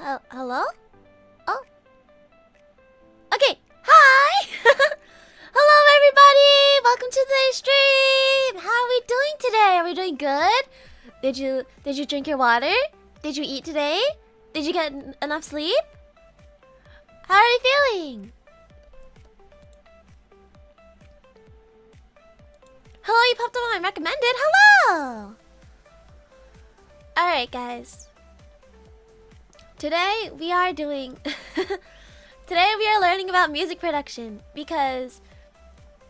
Hello? Oh. Okay. Hi! Hello, everybody! Welcome to today's stream! How are we doing today? Are we doing good? Did you drink your water? Did you eat today? Did you get enough sleep? How are you feeling? Hello, you popped up on my recommended. Hello! Alright, guys. Today we are doing... Today we are learning about music production because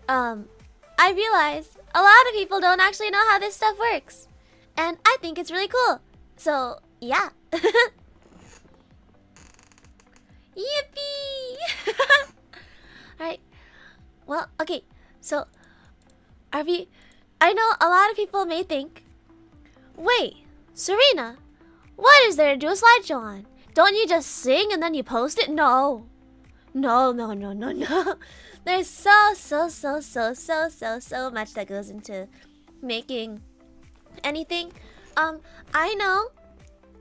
I realized a lot of people don't actually know how this stuff works. And I think it's really cool. So, yeah. Yippee! Alright. Well, okay. So, I know a lot of people may think, wait, Serena, what is there to do a slideshow on? Don't you just sing and then you post it? No. No. There's so much that goes into making anything. I know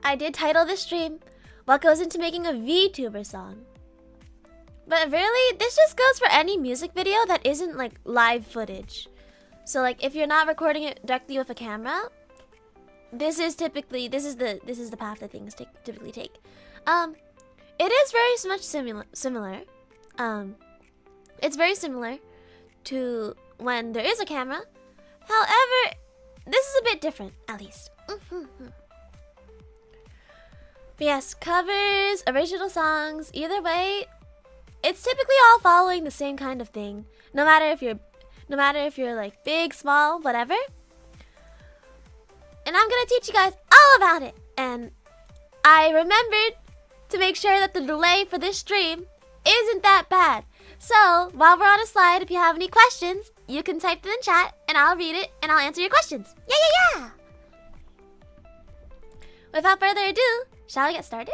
I did title this stream what goes into making a VTuber song. But really, this just goes for any music video that isn't like live footage. So like if you're not recording it directly with a camera, this is the path that things typically take. It is very much similar. It's very similar to when there is a camera. However, this is a bit different, at least. But yes, covers, original songs, either way, it's typically all following the same kind of thing. No matter if you're like big, small, whatever. And I'm gonna teach you guys all about it. And I remembered to make sure that the delay for this stream isn't that bad. So, while we're on a slide, if you have any questions, you can type them in chat and I'll read it and I'll answer your questions. Yeah! Without further ado, shall we get started?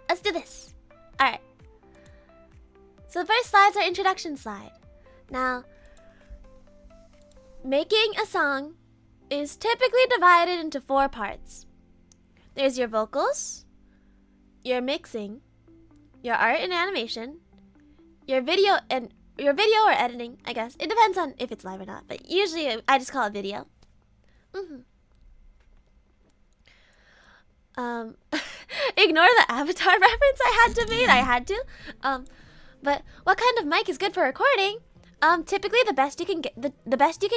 Let's do this. Alright. So the first slide is our introduction slide. Now, making a song is typically divided into 4 parts. There's your vocals, your mixing, your art and animation, your video or editing, I guess. It depends on if it's live or not, but usually I just call it video. Ignore the Avatar reference I had to. But what kind of mic is good for recording? Typically the best you can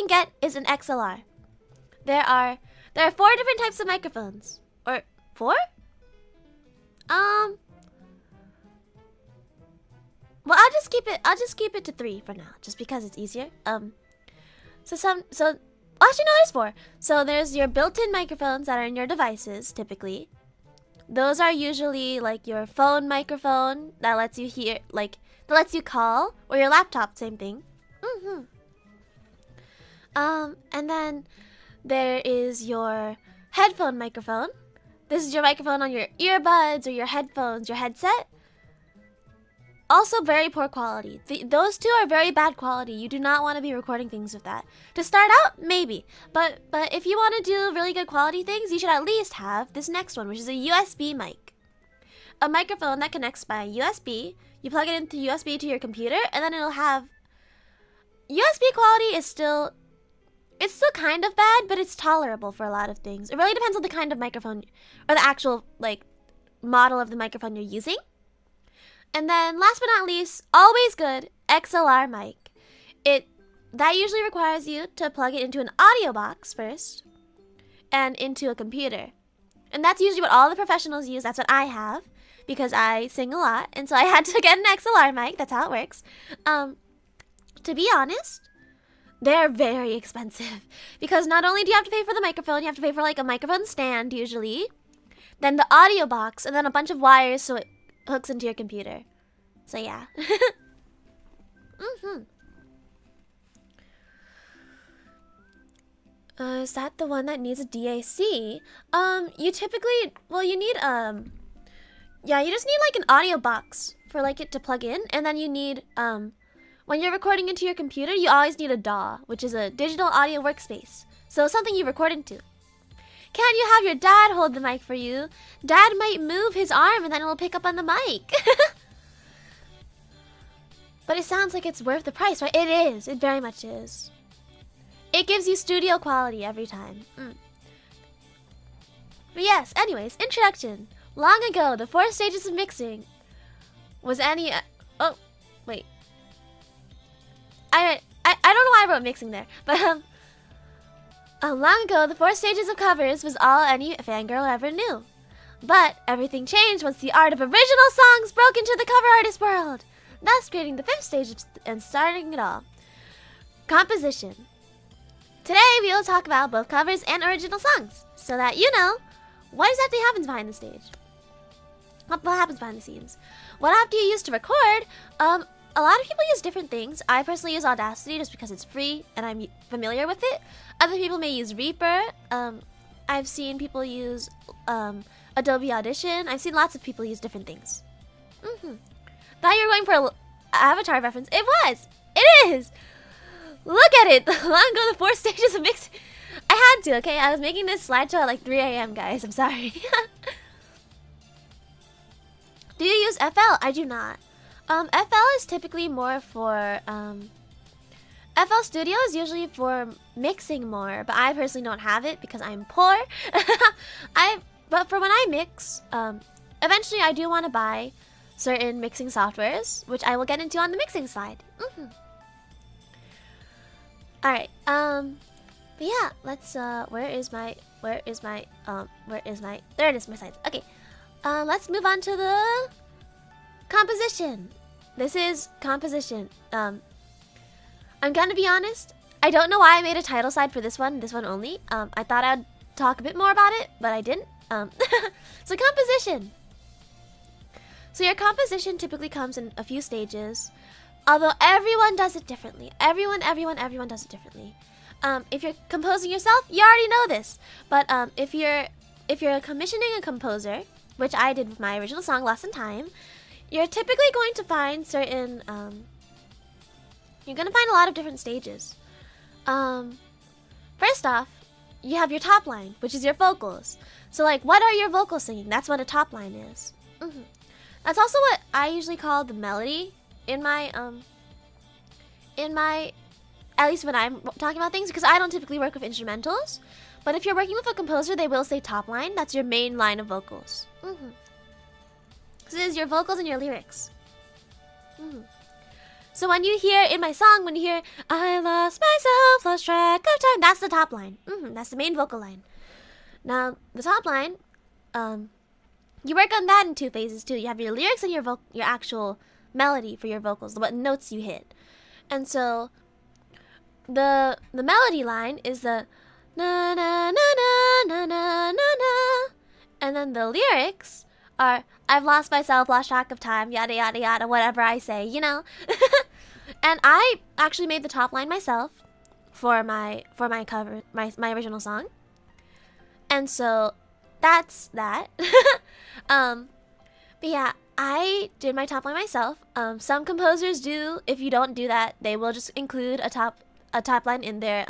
get is an XLR. There are 4 different types of microphones. Or 4? Well, I'll just keep it to 3 for now, just because it's easier. Actually no, there's 4. So there's your built-in microphones that are in your devices, typically. Those are usually like your phone microphone that lets you hear, like that lets you call, or your laptop, same thing. And then there is your headphone microphone. This is your microphone on your earbuds or your headphones, your headset. Also very poor quality. Those 2 are very bad quality. You do not want to be recording things with that. To start out, maybe. But if you want to do really good quality things, you should at least have this next one, which is a USB mic. A microphone that connects by USB. You plug it into USB to your computer, and then it'll have... USB quality is still... It's still kind of bad, but it's tolerable for a lot of things. It really depends on the kind of microphone, or the actual, like, model of the microphone you're using. And then, last but not least, always good, XLR mic. That usually requires you to plug it into an audio box first, and into a computer. And that's usually what all the professionals use. That's what I have, because I sing a lot, and so I had to get an XLR mic. That's how it works. To be honest, they're very expensive, because not only do you have to pay for the microphone, you have to pay for like a microphone stand usually, then the audio box, and then a bunch of wires so it hooks into your computer. So yeah. Is that the one that needs a DAC? You typically, well, you need yeah, you just need like an audio box for like it to plug in, and then you need when you're recording into your computer, you always need a DAW, which is a digital audio workspace. So something you record into. Can't you have your dad hold the mic for you? Dad might move his arm and then it'll pick up on the mic. But it sounds like it's worth the price, right? It is. It very much is. It gives you studio quality every time. But yes, anyways, introduction. Long ago, the 4 stages of mixing was any... oh, wait. I don't know why I wrote mixing there, but long ago, the 4 stages of covers was all any fangirl ever knew. But everything changed once the art of original songs broke into the cover artist world, thus creating the 5th stage and starting it all. Composition. Today, we will talk about both covers and original songs, so that you know what exactly happens behind the stage. What happens behind the scenes? What app do you use to record? A lot of people use different things. I personally use Audacity just because it's free and I'm familiar with it. Other people may use Reaper. I've seen people use Adobe Audition. I've seen lots of people use different things. Thought you were going for an Avatar reference. It was. It is. Look at it. Long ago, the 4 stages of mixing. I had to, okay? I was making this slideshow at like 3 a.m., guys. I'm sorry. Do you use FL? I do not. FL is typically more for, FL Studio is usually for mixing more, but I personally don't have it because I'm poor. But for when I mix, eventually I do want to buy certain mixing softwares, which I will get into on the mixing side. Alright, but yeah, let's, there it is, my sides. Okay, let's move on to the composition. This is composition. I'm gonna be honest, I don't know why I made a title side for this one only. I thought I'd talk a bit more about it, but I didn't. So composition. So your composition typically comes in a few stages, although everyone does it differently. Everyone does it differently. If you're composing yourself, you already know this. But if you're commissioning a composer, which I did with my original song Lost in Time, you're typically going to find certain, you're going to find a lot of different stages. First off, you have your top line, which is your vocals. So like, what are your vocals singing? That's what a top line is. That's also what I usually call the melody in my, at least when I'm talking about things, because I don't typically work with instrumentals. But if you're working with a composer, they will say top line. That's your main line of vocals. This is your vocals and your lyrics. So when you hear in my song, when you hear I lost myself, lost track of time, that's the top line. That's the main vocal line. Now the top line, you work on that in 2 phases too. You have your lyrics and your actual melody for your vocals, what notes you hit. And so the melody line is the na na na na na na na na, and then the lyrics are I've lost myself, lost track of time, yada yada yada, whatever I say, you know. And I actually made the top line myself for my cover, my original song. And so that's that. But yeah, I did my top line myself. Some composers do. If you don't do that, they will just include a top line in their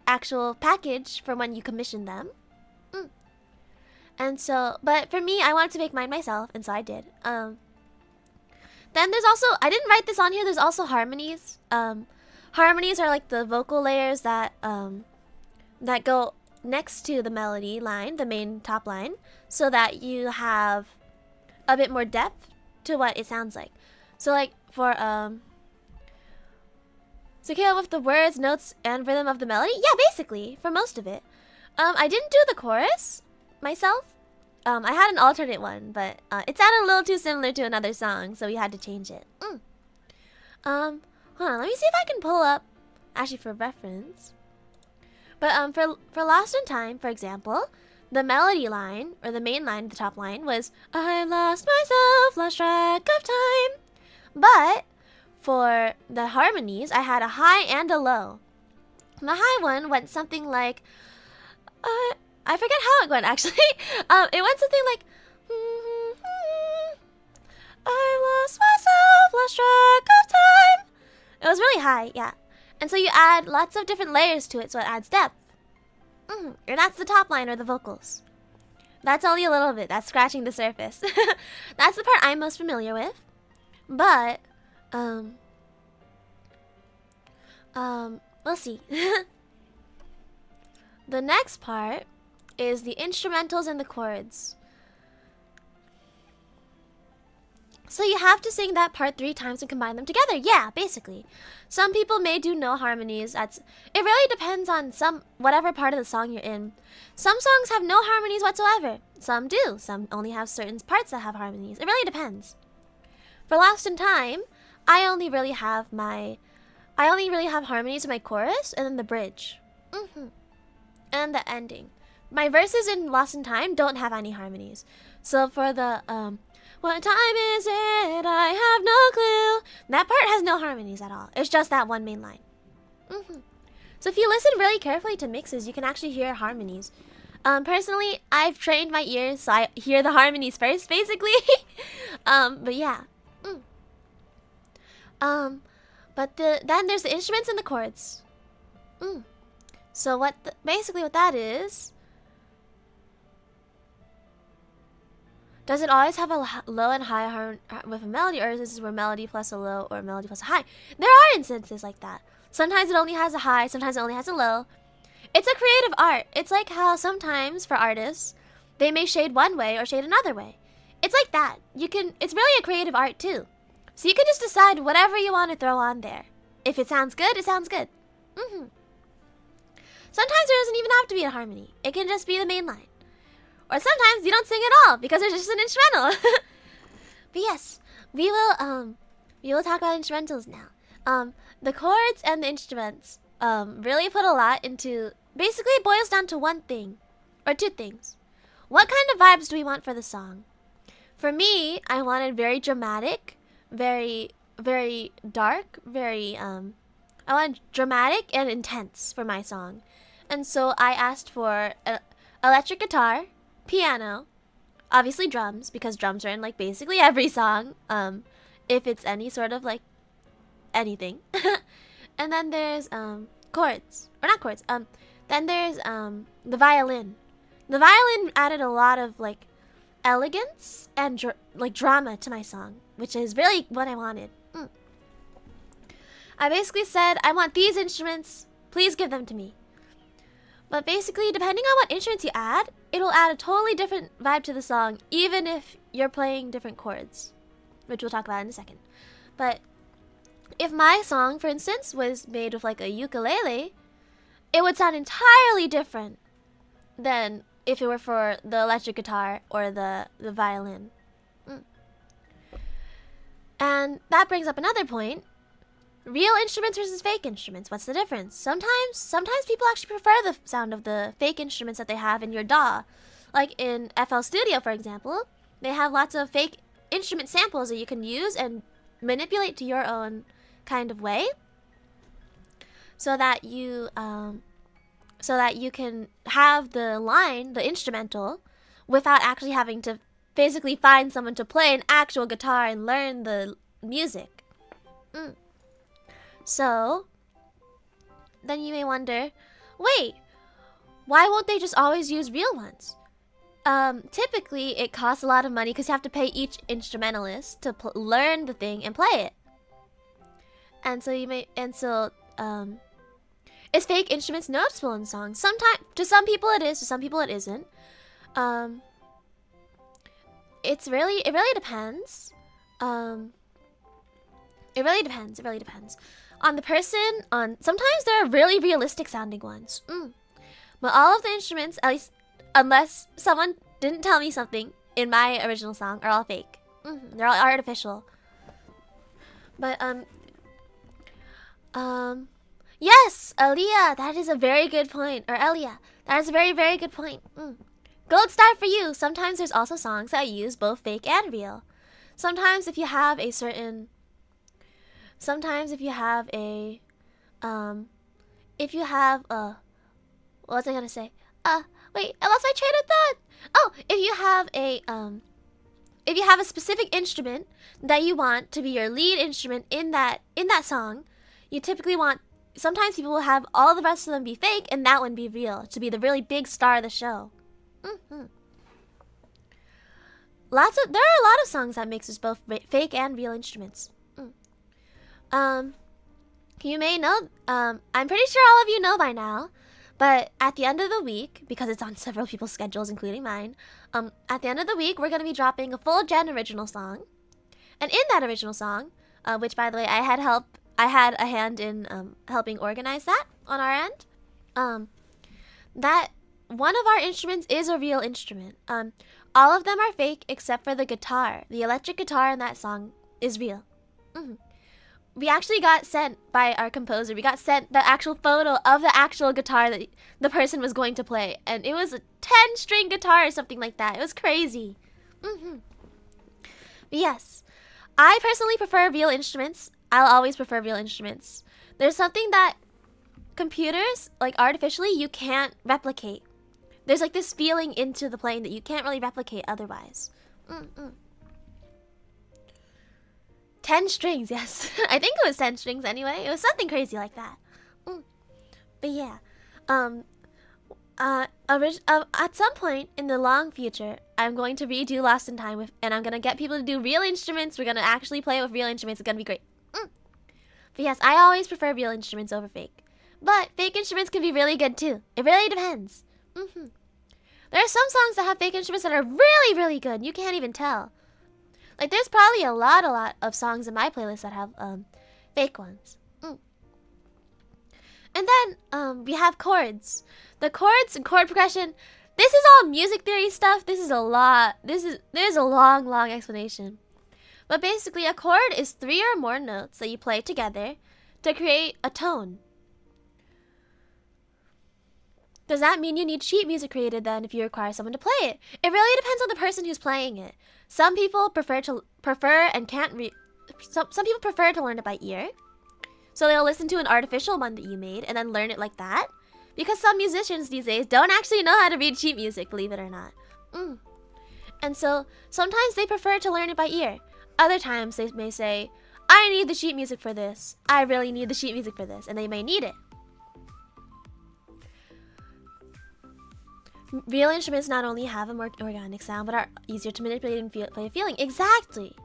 actual package for when you commission them. And so, but for me, I wanted to make mine myself, and so I did. Then there's also, I didn't write this on here, there's also harmonies. Harmonies are like the vocal layers that go next to the melody line, the main top line, so that you have a bit more depth to what it sounds like. So like for, so keep up with the words, notes, and rhythm of the melody? Yeah, basically, for most of it. I didn't do the chorus myself. I had an alternate one, but it sounded a little too similar to another song, so we had to change it. Hold on, let me see if I can pull up, actually for reference. But for Lost in Time, for example, the melody line, or the main line, the top line, was I lost myself, lost track of time. But for the harmonies, I had a high and a low. The high one went something like, I forget how it went actually. It went something like, I lost myself, lost track of time. It was really high, yeah. And so you add lots of different layers to it, so it adds depth. Or that's the top line or the vocals. That's only a little bit. That's scratching the surface. That's the part I'm most familiar with. But, we'll see. The next part is the instrumentals and the chords. So you have to sing that part 3 times and combine them together. Yeah, basically. Some people may do no harmonies. It really depends on whatever part of the song you're in. Some songs have no harmonies whatsoever. Some do. Some only have certain parts that have harmonies. It really depends. For Lost in Time, I only really have harmonies in my chorus and then the bridge. And the ending. My verses in Lost in Time don't have any harmonies. So for the what time is it? I have no clue. That part has no harmonies at all. It's just that one main line. So if you listen really carefully to mixes, you can actually hear harmonies. Personally, I've trained my ears so I hear the harmonies first, basically. But yeah. But then there's the instruments and the chords. So basically what that is. Does it always have a low and high with a melody, or is this where melody plus a low or melody plus a high? There are instances like that. Sometimes it only has a high, sometimes it only has a low. It's a creative art. It's like how sometimes for artists, they may shade one way or shade another way. It's like that. It's really a creative art too. So you can just decide whatever you want to throw on there. If it sounds good, it sounds good. Sometimes there doesn't even have to be a harmony. It can just be the main line. Or sometimes you don't sing at all because there's just an instrumental. But yes, we will talk about instrumentals now. The chords and the instruments really put a lot into. Basically, it boils down to one thing or two things. What kind of vibes do we want for the song? For me, I wanted very dramatic, very dark, I wanted dramatic and intense for my song, and so I asked for electric guitar, piano, obviously drums, because drums are in like basically every song, if it's any sort of like anything. And then there's chords, or not chords, then there's the violin. The violin added a lot of like elegance and like drama to my song, which is really what I wanted. I basically said, I want these instruments, please give them to me. But basically, depending on what instruments you add, it'll add a totally different vibe to the song, even if you're playing different chords, which we'll talk about in a second. But if my song, for instance, was made with like a ukulele, it would sound entirely different than if it were for the electric guitar or the violin. And that brings up another point. Real instruments versus fake instruments. What's the difference? Sometimes people actually prefer the sound of the fake instruments that they have in your DAW. Like in FL Studio, for example, they have lots of fake instrument samples that you can use and manipulate to your own kind of way, so that you can have the instrumental, without actually having to physically find someone to play an actual guitar and learn the music. So, then you may wonder, wait, why won't they just always use real ones? Typically, it costs a lot of money because you have to pay each instrumentalist to learn the thing and play it. And so is fake instruments noticeable in songs? Sometimes, to some people it is, to some people it isn't. It really depends. It really depends on the person. Sometimes there are really realistic sounding ones. But all of the instruments, at least unless someone didn't tell me something in my original song, are all fake. They're all artificial. But yes, Aaliyah, that is a very good point. Or Elia, that is a very, very good point. Gold star for you. Sometimes there's also songs that use both fake and real. Sometimes if you have a what was I gonna say? Wait, I lost my train of thought. Oh, if you have a specific instrument that you want to be your lead instrument in that song, you typically want sometimes people will have all the rest of them be fake and that one be real to be the really big star of the show. There are a lot of songs that mixes both fake and real instruments. You may know, I'm pretty sure all of you know by now, but at the end of the week, because it's on several people's schedules, including mine, at the end of the week, we're going to be dropping a full gen original song. And in that original song, which by the way, I had a hand in helping organize that on our end, that one of our instruments is a real instrument. All of them are fake except for the guitar. The electric guitar in that song is real. We actually got sent by our composer, we got sent the actual photo of the actual guitar that the person was going to play. And it was a 10-string guitar or something like that. It was crazy. But yes, I personally prefer real instruments. I'll always prefer real instruments. There's something that computers, like artificially, you can't replicate. There's like this feeling into the playing that you can't really replicate otherwise. 10 strings, yes. I think it was 10 strings anyway. It was something crazy like that. But yeah, at some point in the long future, I'm going to redo Lost in Time and I'm gonna get people to do real instruments. We're gonna actually play with real instruments. It's gonna be great. But yes, I always prefer real instruments over fake. But fake instruments can be really good too. It really depends. There are some songs that have fake instruments that are really, really good. You can't even tell. Like, there's probably a lot of songs in my playlist that have fake ones. And then we have chords. The chords and chord progression. This is all music theory stuff. This is a lot. There's a long explanation. But basically, a chord is 3 or more notes that you play together to create a tone. Does that mean you need sheet music created then if you require someone to play it? It really depends on the person who's playing it. Some people prefer and can't some people prefer to learn it by ear. So they'll listen to an artificial one that you made and then learn it like that. Because some musicians these days don't actually know how to read sheet music, believe it or not. And so sometimes they prefer to learn it by ear. Other times they may say, I need the sheet music for this. I really need the sheet music for this. And they may need it. Real instruments not only have a more organic sound, but are easier to manipulate and play a feeling. Exactly.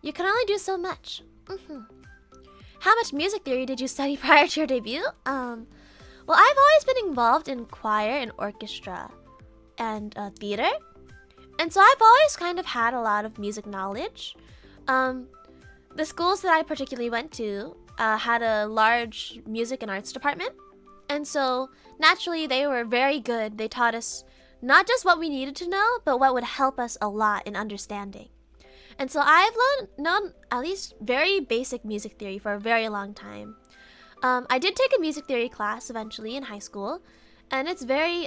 You can only do so much. How much music theory did you study prior to your debut? Well, I've always been involved in choir and orchestra and theater. And so I've always kind of had a lot of music knowledge. The schools that I particularly went to had a large music and arts department. And so, naturally, they were very good. They taught us not just what we needed to know, but what would help us a lot in understanding. And so I've known at least very basic music theory for a very long time. I did take a music theory class eventually in high school, and it's just very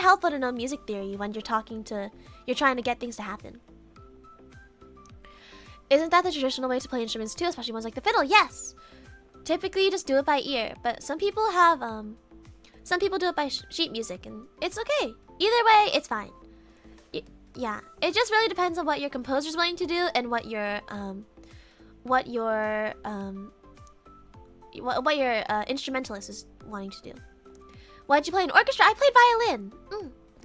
helpful to know music theory when you're trying to get things to happen. Isn't that the traditional way to play instruments too, especially ones like the fiddle? Yes! Typically you just do it by ear, but some people do it by sheet music, and it's okay. Either way, it's fine. Yeah, it just really depends on what your composer's willing to do and what your instrumentalist is wanting to do. What did you play in orchestra? I played violin.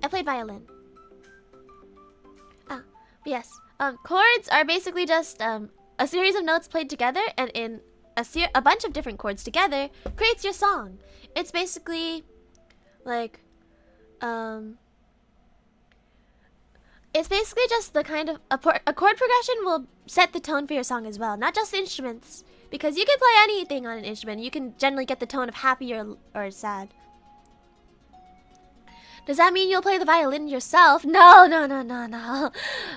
I played violin. Yes. Chords are basically just a series of notes played together, and in a bunch of different chords together creates your song. It's basically like it's basically just the kind of a chord progression will set the tone for your song as well, not just the instruments, because you can play anything on an instrument. You can generally get the tone of happy or sad. Does that mean you'll play the violin yourself? No.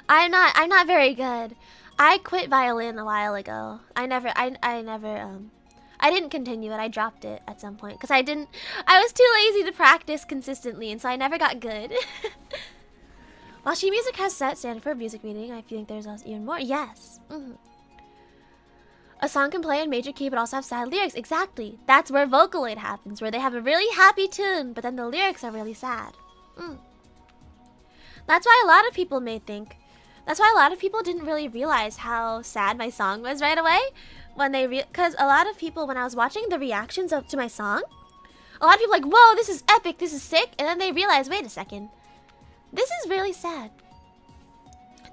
I'm not very good. I quit violin a while ago. I didn't continue it. I dropped it at some point because I was too lazy to practice consistently, and so I never got good. While sheet music has set standard for music reading, I think there's even more. Yes. A song can play in major key but also have sad lyrics. Exactly. That's where Vocaloid happens, where they have a really happy tune, but then the lyrics are really sad. That's why a lot of people may think That's why a lot of people didn't really realize how sad my song was right away when they because a lot of people, when I was watching the reactions to my song, a lot of people like, whoa, this is epic, this is sick, and then they realize, wait a second, this is really sad.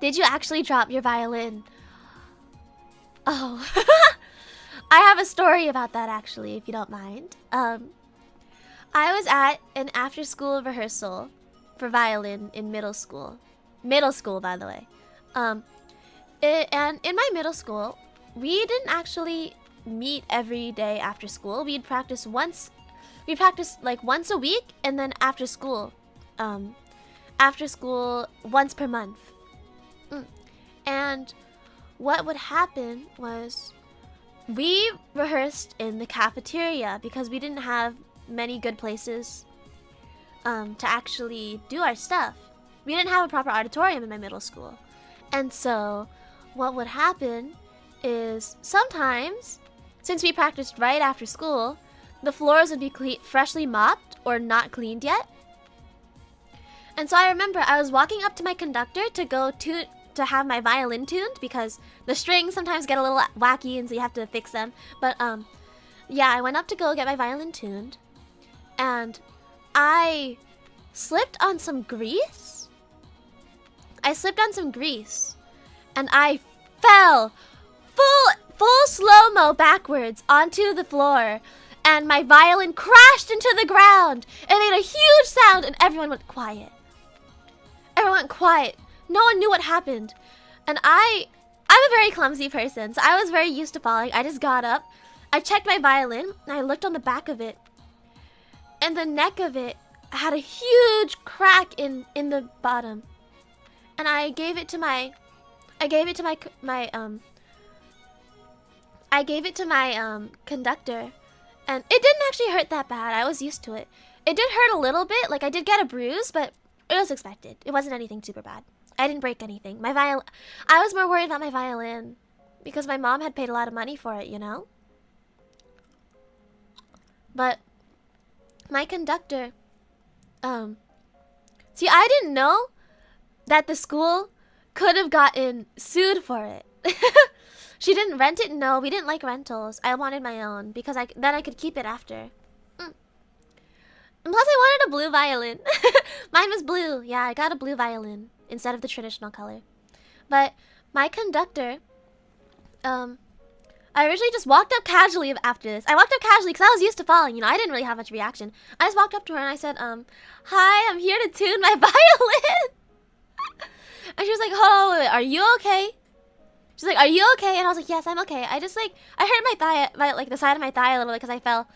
Did you actually drop your violin? Oh, I have a story about that actually, if you don't mind. I was at an after-school rehearsal for violin in middle school. Middle school, by the way. And in my middle school, we didn't actually meet every day after school. We'd practice once. We practiced like once a week, and then after school once per month. And what would happen was we rehearsed in the cafeteria because we didn't have many good places to actually do our stuff. We didn't have a proper auditorium in my middle school. And so what would happen is sometimes, since we practiced right after school, the floors would be freshly mopped or not cleaned yet. And so I remember I was walking up to my conductor to have my violin tuned because the strings sometimes get a little wacky and so you have to fix them. But yeah, I went up to go get my violin tuned and I slipped on some grease. And I fell full slow-mo backwards onto the floor, and my violin crashed into the ground and made a huge sound, and everyone went quiet. No one knew what happened. And I'm a very clumsy person, so I was very used to falling. I just got up, I checked my violin, and I looked on the back of it, and the neck of it had a huge crack in the bottom. And I gave it to my conductor, and it didn't actually hurt that bad. I was used to it. It did hurt a little bit, like I did get a bruise, but it was expected. It wasn't anything super bad. I didn't break anything. I was more worried about my violin because my mom had paid a lot of money for it, you know? But my conductor, see, I didn't know that the school could have gotten sued for it. She didn't rent it. No, we didn't like rentals. I wanted my own because then I could keep it after. And plus, I wanted a blue violin. Mine was blue. Yeah, I got a blue violin instead of the traditional color. But my conductor, I originally just walked up casually after this. I walked up casually because I was used to falling. You know, I didn't really have much reaction. I just walked up to her and I said, "Hi, I'm here to tune my violin." And she was like, "Oh, are you okay?" She's like, "Are you okay?" And I was like, "Yes, I'm okay. I just like I hurt my thigh, like the side of my thigh a little bit because I fell.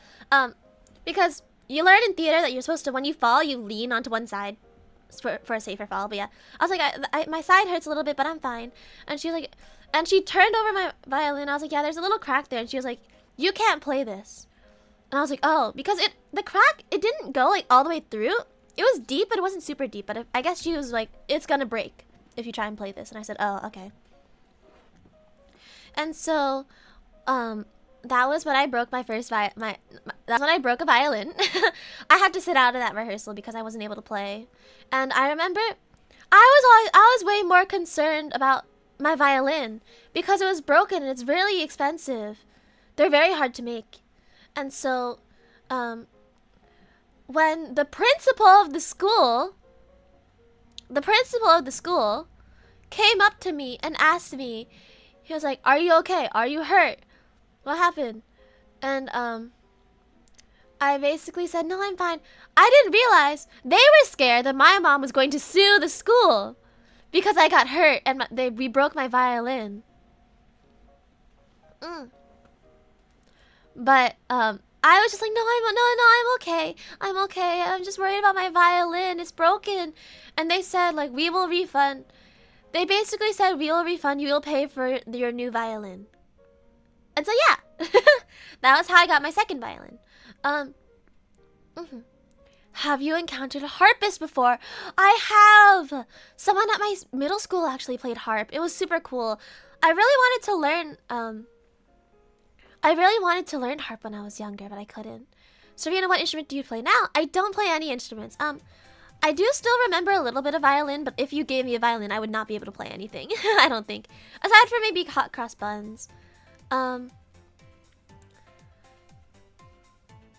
Because you learn in theater that you're supposed to, when you fall, you lean onto one side for a safer fall. But yeah, I was like, my side hurts a little bit, but I'm fine." And she was like, and she turned over my violin. I was like, "Yeah, there's a little crack there." And she was like, "You can't play this." And I was like, "Oh," because the crack, it didn't go like all the way through. It was deep, but it wasn't super deep. But I guess she was like, "It's gonna break if you try and play this." And I said, "Oh, okay." And so, that was when I broke my first that's when I broke a violin. I had to sit out of that rehearsal because I wasn't able to play. And I remember I was way more concerned about my violin because it was broken and it's really expensive. They're very hard to make. And so, when the principal of the school came up to me and asked me, he was like, "Are you okay? Are you hurt? What happened?" And I basically said, "No, I'm fine." I didn't realize they were scared that my mom was going to sue the school because I got hurt and we broke my violin. But I was just like, I'm okay. I'm okay. I'm just worried about my violin. It's broken." And they said, like, "We will refund." They basically said, "We will refund. You will pay for your new violin." And so yeah, that was how I got my second violin. Have you encountered a harpist before? I have. Someone at my middle school actually played harp. It was super cool. I really wanted to learn harp when I was younger, but I couldn't. Serena, what instrument do you play now? I don't play any instruments. I do still remember a little bit of violin, but if you gave me a violin, I would not be able to play anything. I don't think. Aside from maybe hot cross buns. Was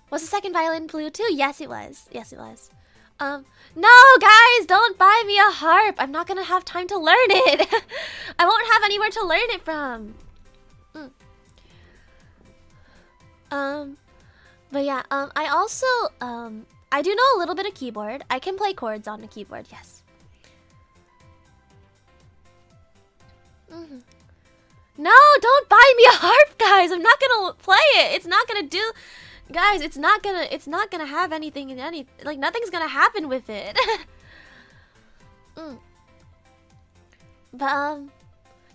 the second violin blue too? Yes, it was. Yes, it was. No, guys, don't buy me a harp. I'm not gonna have time to learn it. I won't have anywhere to learn it from. But yeah, I also, I do know a little bit of keyboard. I can play chords on the keyboard, yes. No, don't buy me a harp, guys. I'm not gonna play it. It's not gonna do, guys. It's not gonna have anything in any, like nothing's gonna happen with it. But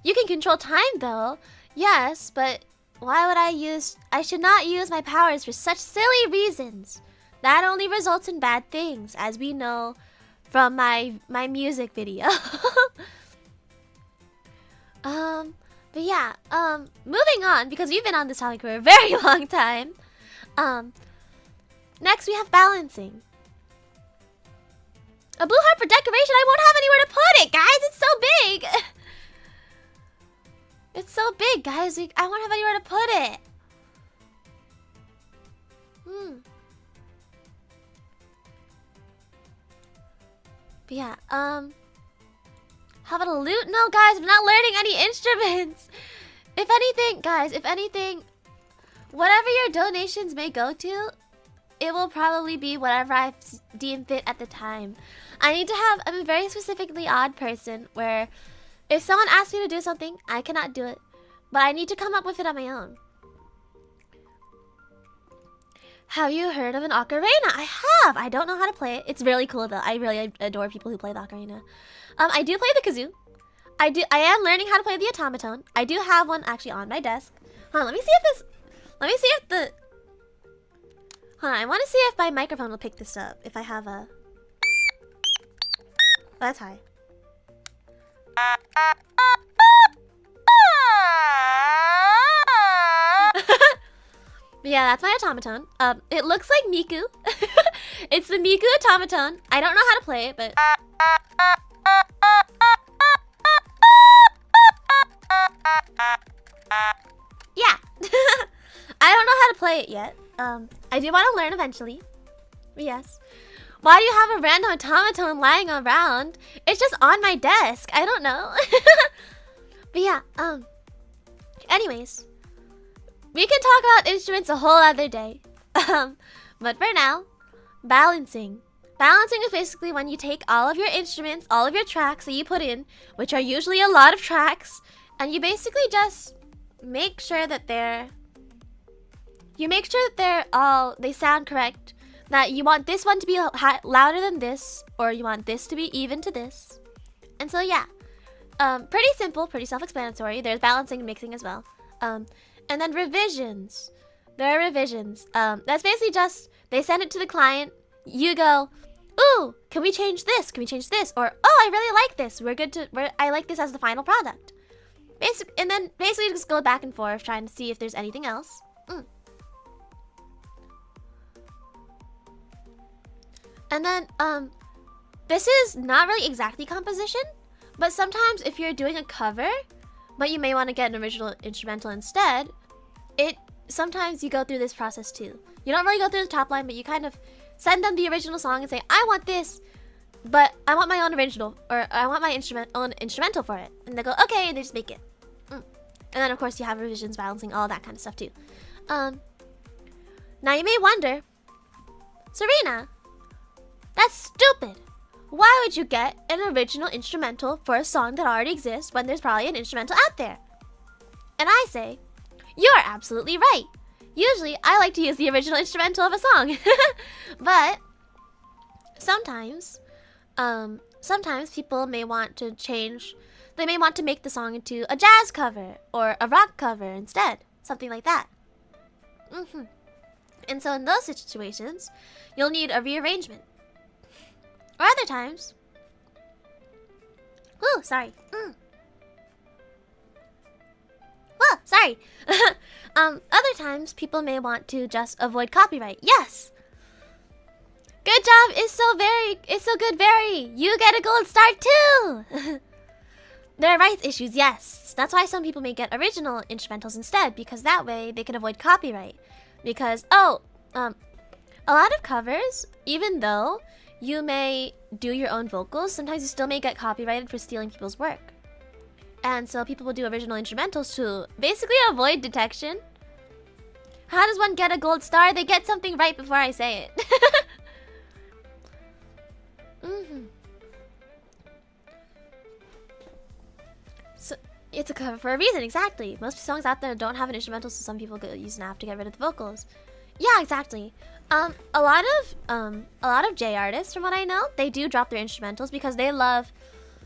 you can control time though. Yes, but why would I should not use my powers for such silly reasons. That only results in bad things, as we know from my music video. But yeah, moving on, because we've been on this topic for a very long time. Next we have balancing. A blue heart for decoration. I won't have anywhere to put it, guys. It's so big. It's so big, guys. I won't have anywhere to put it. But yeah, how about a lute? No, guys, I'm not learning any instruments. If anything, guys, whatever your donations may go to, it will probably be whatever I deem fit at the time. I'm a very specifically odd person where if someone asks me to do something, I cannot do it, but I need to come up with it on my own. Have you heard of an ocarina? I have. I don't know how to play it. It's really cool though. I really adore people who play the ocarina. I do play the kazoo. I am learning how to play the automaton. I do have one actually on my desk. Hold on, let me see if hold on, I want to see if my microphone will pick this up. If I have a... Oh, that's high. Yeah, that's my automaton. It looks like Miku. It's the Miku automaton. I don't know how to play it, but... Yeah. I don't know how to play it yet. I do want to learn eventually. But yes. Why do you have a random automaton lying around? It's just on my desk. I don't know. But yeah, anyways. We can talk about instruments a whole other day. But for now, balancing. Balancing is basically when you take all of your instruments, all of your tracks that you put in, which are usually a lot of tracks, and you basically just make sure that they sound correct. That you want this one to be louder than this, or you want this to be even to this. And so yeah, pretty simple, pretty self-explanatory. There's balancing and mixing as well. And then revisions. There are revisions. That's basically just, they send it to the client. You go, ooh, can we change this? Can we change this? Or, oh, I really like this. I like this as the final product. And then basically just go back and forth trying to see if there's anything else. And then, this is not really exactly composition, but sometimes if you're doing a cover, but you may want to get an original instrumental instead, sometimes you go through this process too. You don't really go through the top line, but you kind of send them the original song and say, I want this, but I want my own original, or I want my own instrumental for it. And they go, okay, and they just make it. And then of course you have revisions, balancing, all that kind of stuff too. Now you may wonder, Serena, that's stupid. Why would you get an original instrumental for a song that already exists when there's probably an instrumental out there? And I say, you're absolutely right. Usually, I like to use the original instrumental of a song. But sometimes people may want to change. They may want to make the song into a jazz cover or a rock cover instead. Something like that. And so in those situations, you'll need a rearrangement. Or other times... Ooh, sorry. Whoa, sorry. Other times, people may want to just avoid copyright. Yes! Good job. It's so good, very. You get a gold star too. There are rights issues, yes. That's why some people may get original instrumentals instead, because that way they can avoid copyright. Because, a lot of covers, even though you may do your own vocals, sometimes you still may get copyrighted for stealing people's work. And so people will do original instrumentals to basically avoid detection. How does one get a gold star? They get something right before I say it. So it's a cover for a reason, exactly. Most songs out there don't have an instrumental, so some people use an app to get rid of the vocals. Yeah, exactly. A lot of J artists, from what I know, they do drop their instrumentals because they love,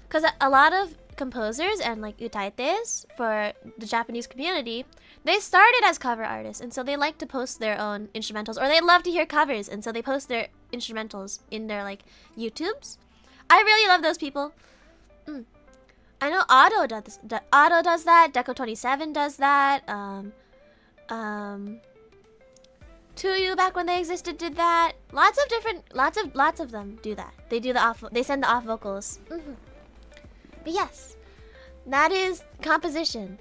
because a lot of composers and like utaites for the Japanese community, they started as cover artists, and so they like to post their own instrumentals, or they love to hear covers, and so they post their instrumentals in their like YouTubes. I really love those people. I know Otto does that. Deco27 does that. Tuyu back when they existed did that. Lots of them do that. They do they send the off vocals. But yes, that is composition.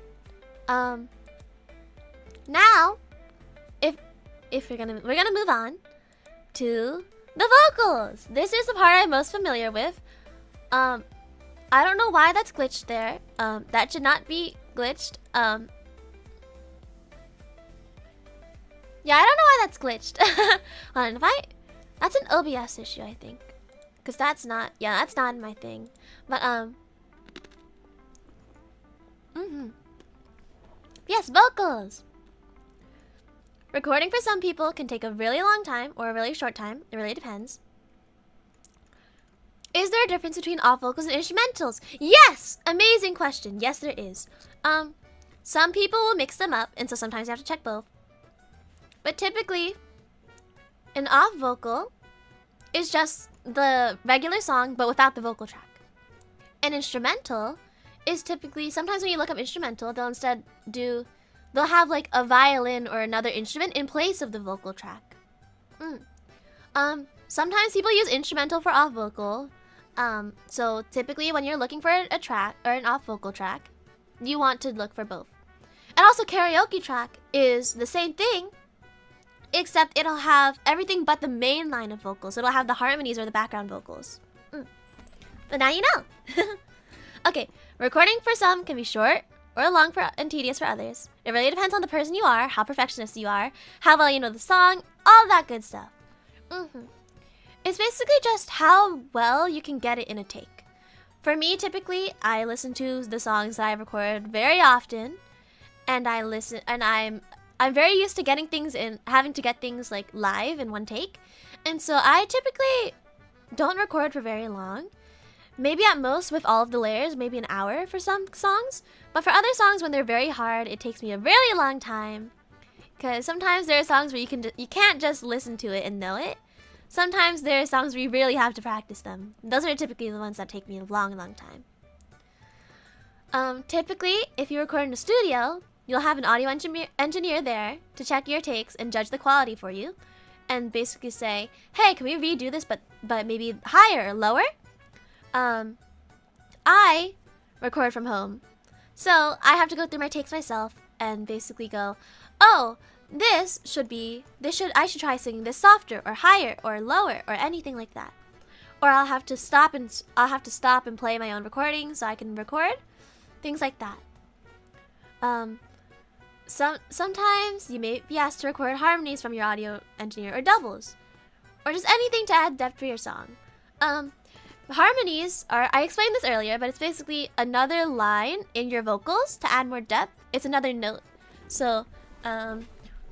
Now, if we're gonna move on to the vocals. This is the part I'm most familiar with. I don't know why that's glitched there. That should not be glitched. Yeah, I don't know why that's glitched. Hold on, that's an OBS issue, I think. Cause that's not my thing. But yes, vocals. Recording for some people can take a really long time or a really short time. It really depends. Is there a difference between off vocals and instrumentals? Yes! Amazing question. Yes, there is. Some people will mix them up, and so sometimes you have to check both. But typically, an off vocal is just the regular song, but without the vocal track. An instrumental is typically, sometimes when you look up instrumental, they'll have like a violin or another instrument in place of the vocal track. Sometimes people use instrumental for off vocal. So typically when you're looking for a track or an off vocal track, you want to look for both. And also karaoke track is the same thing, except it'll have everything but the main line of vocals. It'll have the harmonies or the background vocals. But now you know. Okay, recording for some can be short or long and tedious for others. It really depends on the person you are, how perfectionist you are, how well you know the song, all that good stuff. It's basically just how well you can get it in a take. For me, typically, I listen to the songs that I record very often, and I'm very used to getting things in, having to get things like live in one take, and so I typically don't record for very long. Maybe at most with all of the layers, maybe an hour for some songs, but for other songs when they're very hard, it takes me a really long time. Because sometimes there are songs where you can't just listen to it and know it. Sometimes there are songs where you really have to practice them. Those are typically the ones that take me a long, long time. Typically, if you record in a studio, you'll have an audio engineer there to check your takes and judge the quality for you, and basically say, hey, can we redo this but maybe higher or lower? I record from home, so I have to go through my takes myself and basically go, oh, I should try singing this softer or higher or lower or anything like that. Or I'll have to stop and play my own recording so I can record things like that. Sometimes you may be asked to record harmonies from your audio engineer or doubles, or just anything to add depth for your song. Harmonies are, I explained this earlier, but it's basically another line in your vocals to add more depth. It's another note. So,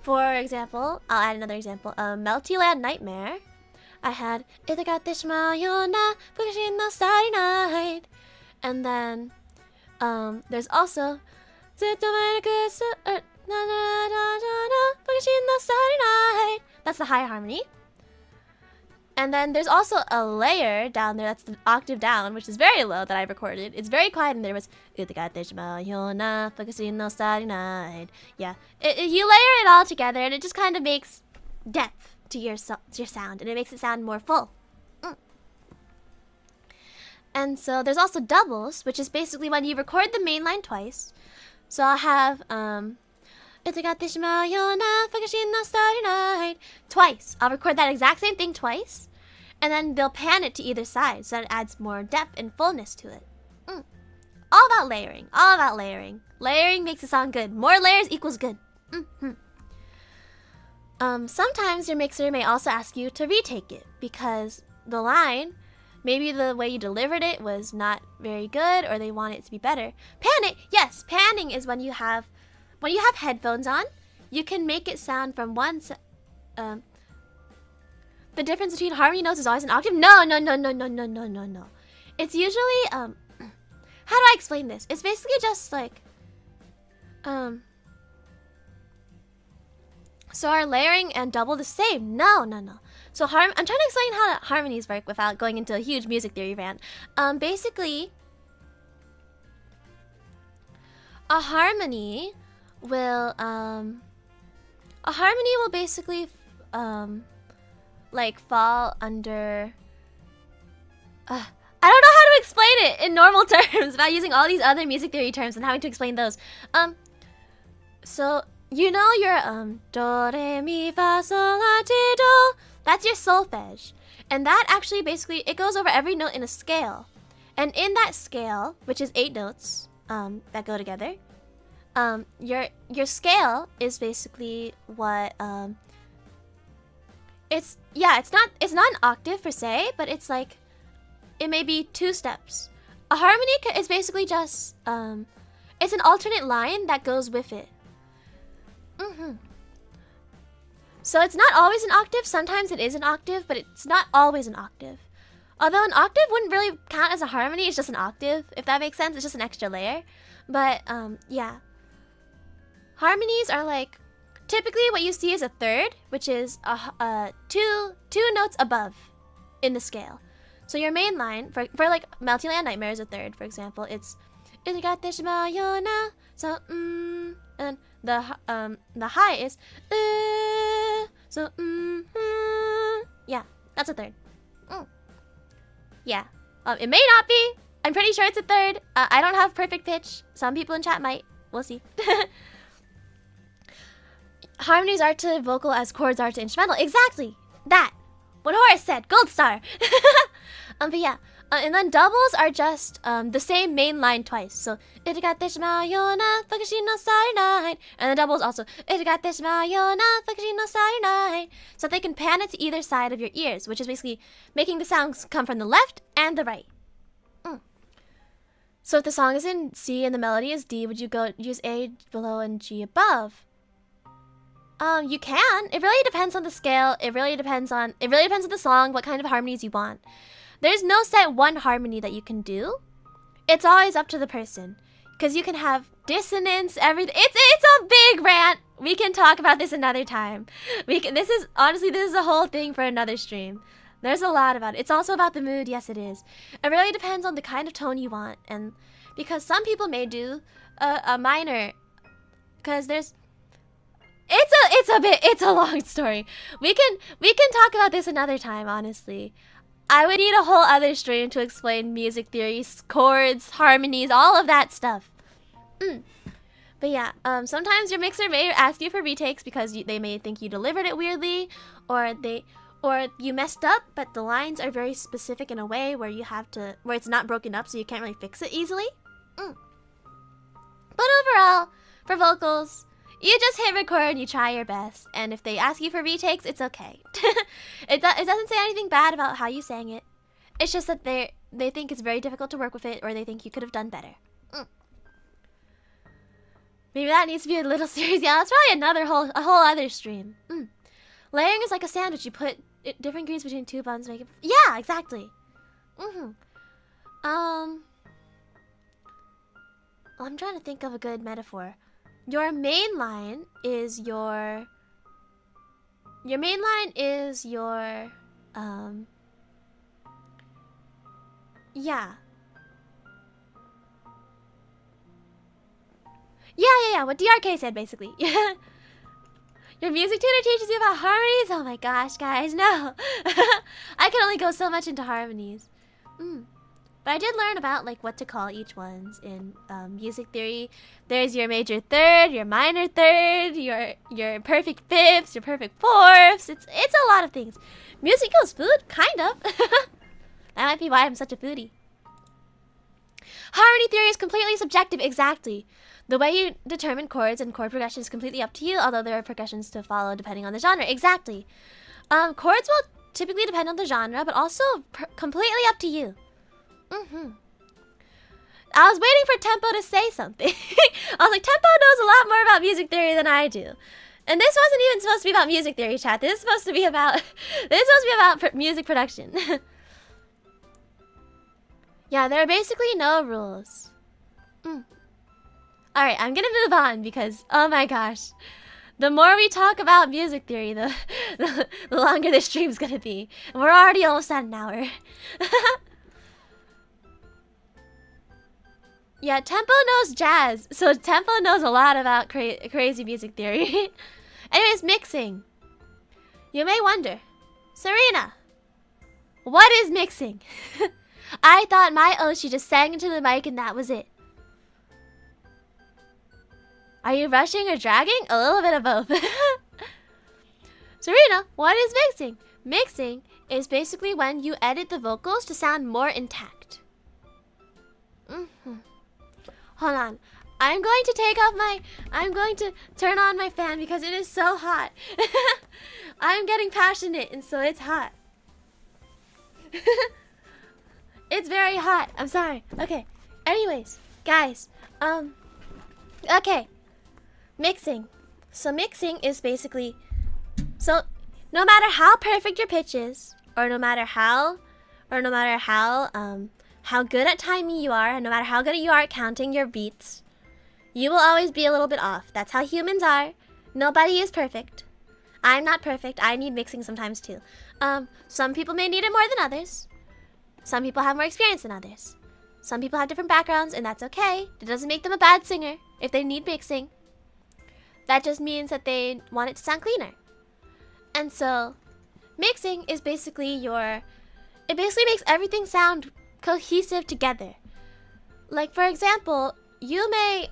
for example, I'll add another example. Melty Land Nightmare. I had Itagatte shimau na fukushin no starry night. And then, there's also that's the high harmony. And then there's also a layer down there that's the octave down, which is very low that I recorded. It's very quiet, and there was Itagatte shimau na fukushin no starry night. Yeah, you layer it all together, and it just kind of makes depth to your sound, and it makes it sound more full. And so there's also doubles, which is basically when you record the main line twice. So I'll have twice. I'll record that exact same thing twice, and then they'll pan it to either side, so that it adds more depth and fullness to it. All about layering. All about layering. Layering makes it sound good. More layers equals good. Sometimes your mixer may also ask you to retake it because the line, maybe the way you delivered it was not very good, or they want it to be better. Pan it. Yes, panning is when you have headphones on. You can make it sound from one. The difference between harmony notes is always an octave. No. It's usually how do I explain this? It's basically just like so are layering and double the same? No. So I'm trying to explain how harmonies work without going into a huge music theory rant. Basically, a harmony will basically like fall under I don't know how to explain it in normal terms without using all these other music theory terms and having to explain those. So you know your do re mi fa sol la ti do. That's your solfege, and that actually basically it goes over every note in a scale, and in that scale, which is 8 notes that go together, your scale is basically what it's not an octave per se, but it's like it may be 2 steps. A harmony is basically just it's an alternate line that goes with it. So it's not always an octave. Sometimes it is an octave, but it's not always an octave. Although an octave wouldn't really count as a harmony, it's just an octave, if that makes sense. It's just an extra layer. But yeah, harmonies are like typically what you see is a third, which is two notes above in the scale. So your main line for like Melting Land Nightmare is a third, for example. It's so and the high is so yeah, that's a third. Yeah, it may not be. I'm pretty sure it's a third. I don't have perfect pitch. Some people in chat might. We'll see. Harmonies are to vocal as chords are to instrumental. Exactly that. What Horace said. Gold star. But yeah. And then doubles are just the same main line twice. So and the doubles also so they can pan it to either side of your ears, which is basically making the sounds come from the left and the right. So if the song is in C and the melody is D, would you use A below and G above? You can. It really depends on the scale. It really depends on the song, what kind of harmonies you want. There's no set one harmony that you can do. It's always up to the person, because you can have dissonance, everything. It's a big rant. We can talk about this another time. This is a whole thing for another stream. There's a lot about it. It's also about the mood. Yes, it is. It really depends on the kind of tone you want, and because some people may do a minor, because there's. It's a long story. We can talk about this another time, honestly. I would need a whole other stream to explain music theories, chords, harmonies, all of that stuff. But yeah, sometimes your mixer may ask you for retakes because they may think you delivered it weirdly, or you messed up, but the lines are very specific in a way where where it's not broken up, so you can't really fix it easily. But overall, for vocals, you just hit record and you try your best. And if they ask you for retakes, it's okay. It doesn't say anything bad about how you sang it. It's just that they think it's very difficult to work with it, or they think you could have done better. Maybe that needs to be a little series. Yeah, that's probably a whole other stream. Layering is like a sandwich. You put different ingredients between 2 buns to make it. Yeah, exactly. I'm trying to think of a good metaphor. Your main line is your yeah, what DRK said basically. Your music tutor teaches you about harmonies? Oh my gosh, guys, no. I can only go so much into harmonies. But I did learn about like what to call each ones in music theory. There's your major third, your minor third, your perfect fifths, your perfect fourths. It's a lot of things. Music equals food, kind of. That might be why I'm such a foodie. Harmony theory is completely subjective, exactly. The way you determine chords and chord progression is completely up to you, although there are progressions to follow depending on the genre, exactly. Chords will typically depend on the genre, but also completely up to you. I was waiting for Tempo to say something. I was like, Tempo knows a lot more about music theory than I do. And this wasn't even supposed to be about music theory, chat. This is supposed to be about music production. Yeah, there are basically no rules. Alright, I'm gonna move on because, oh my gosh. The more we talk about music theory, the longer this stream's gonna be. And we're already almost at an hour. Yeah, Tempo knows jazz, so Tempo knows a lot about crazy music theory. Anyways, mixing. You may wonder, Serena, what is mixing? I thought my Oshi just sang into the mic and that was it. Are you rushing or dragging? A little bit of both. Serena, what is mixing? Mixing is basically when you edit the vocals to sound more intact. Hold on. I'm going to turn on my fan because it is so hot. I'm getting passionate and so it's hot. It's very hot. I'm sorry. Okay. Anyways, guys. Okay. Mixing. So mixing is basically, so no matter how perfect your pitch is, or no matter how good at timing you are, and no matter how good you are at counting your beats, you will always be a little bit off. That's how humans are. Nobody is perfect. I'm not perfect. I need mixing sometimes too. Some people may need it more than others. Some people have more experience than others. Some people have different backgrounds, and that's okay. It doesn't make them a bad singer if they need mixing. That just means that they want it to sound cleaner. And so, mixing is basically it basically makes everything sound cohesive together. Like, for example, you may,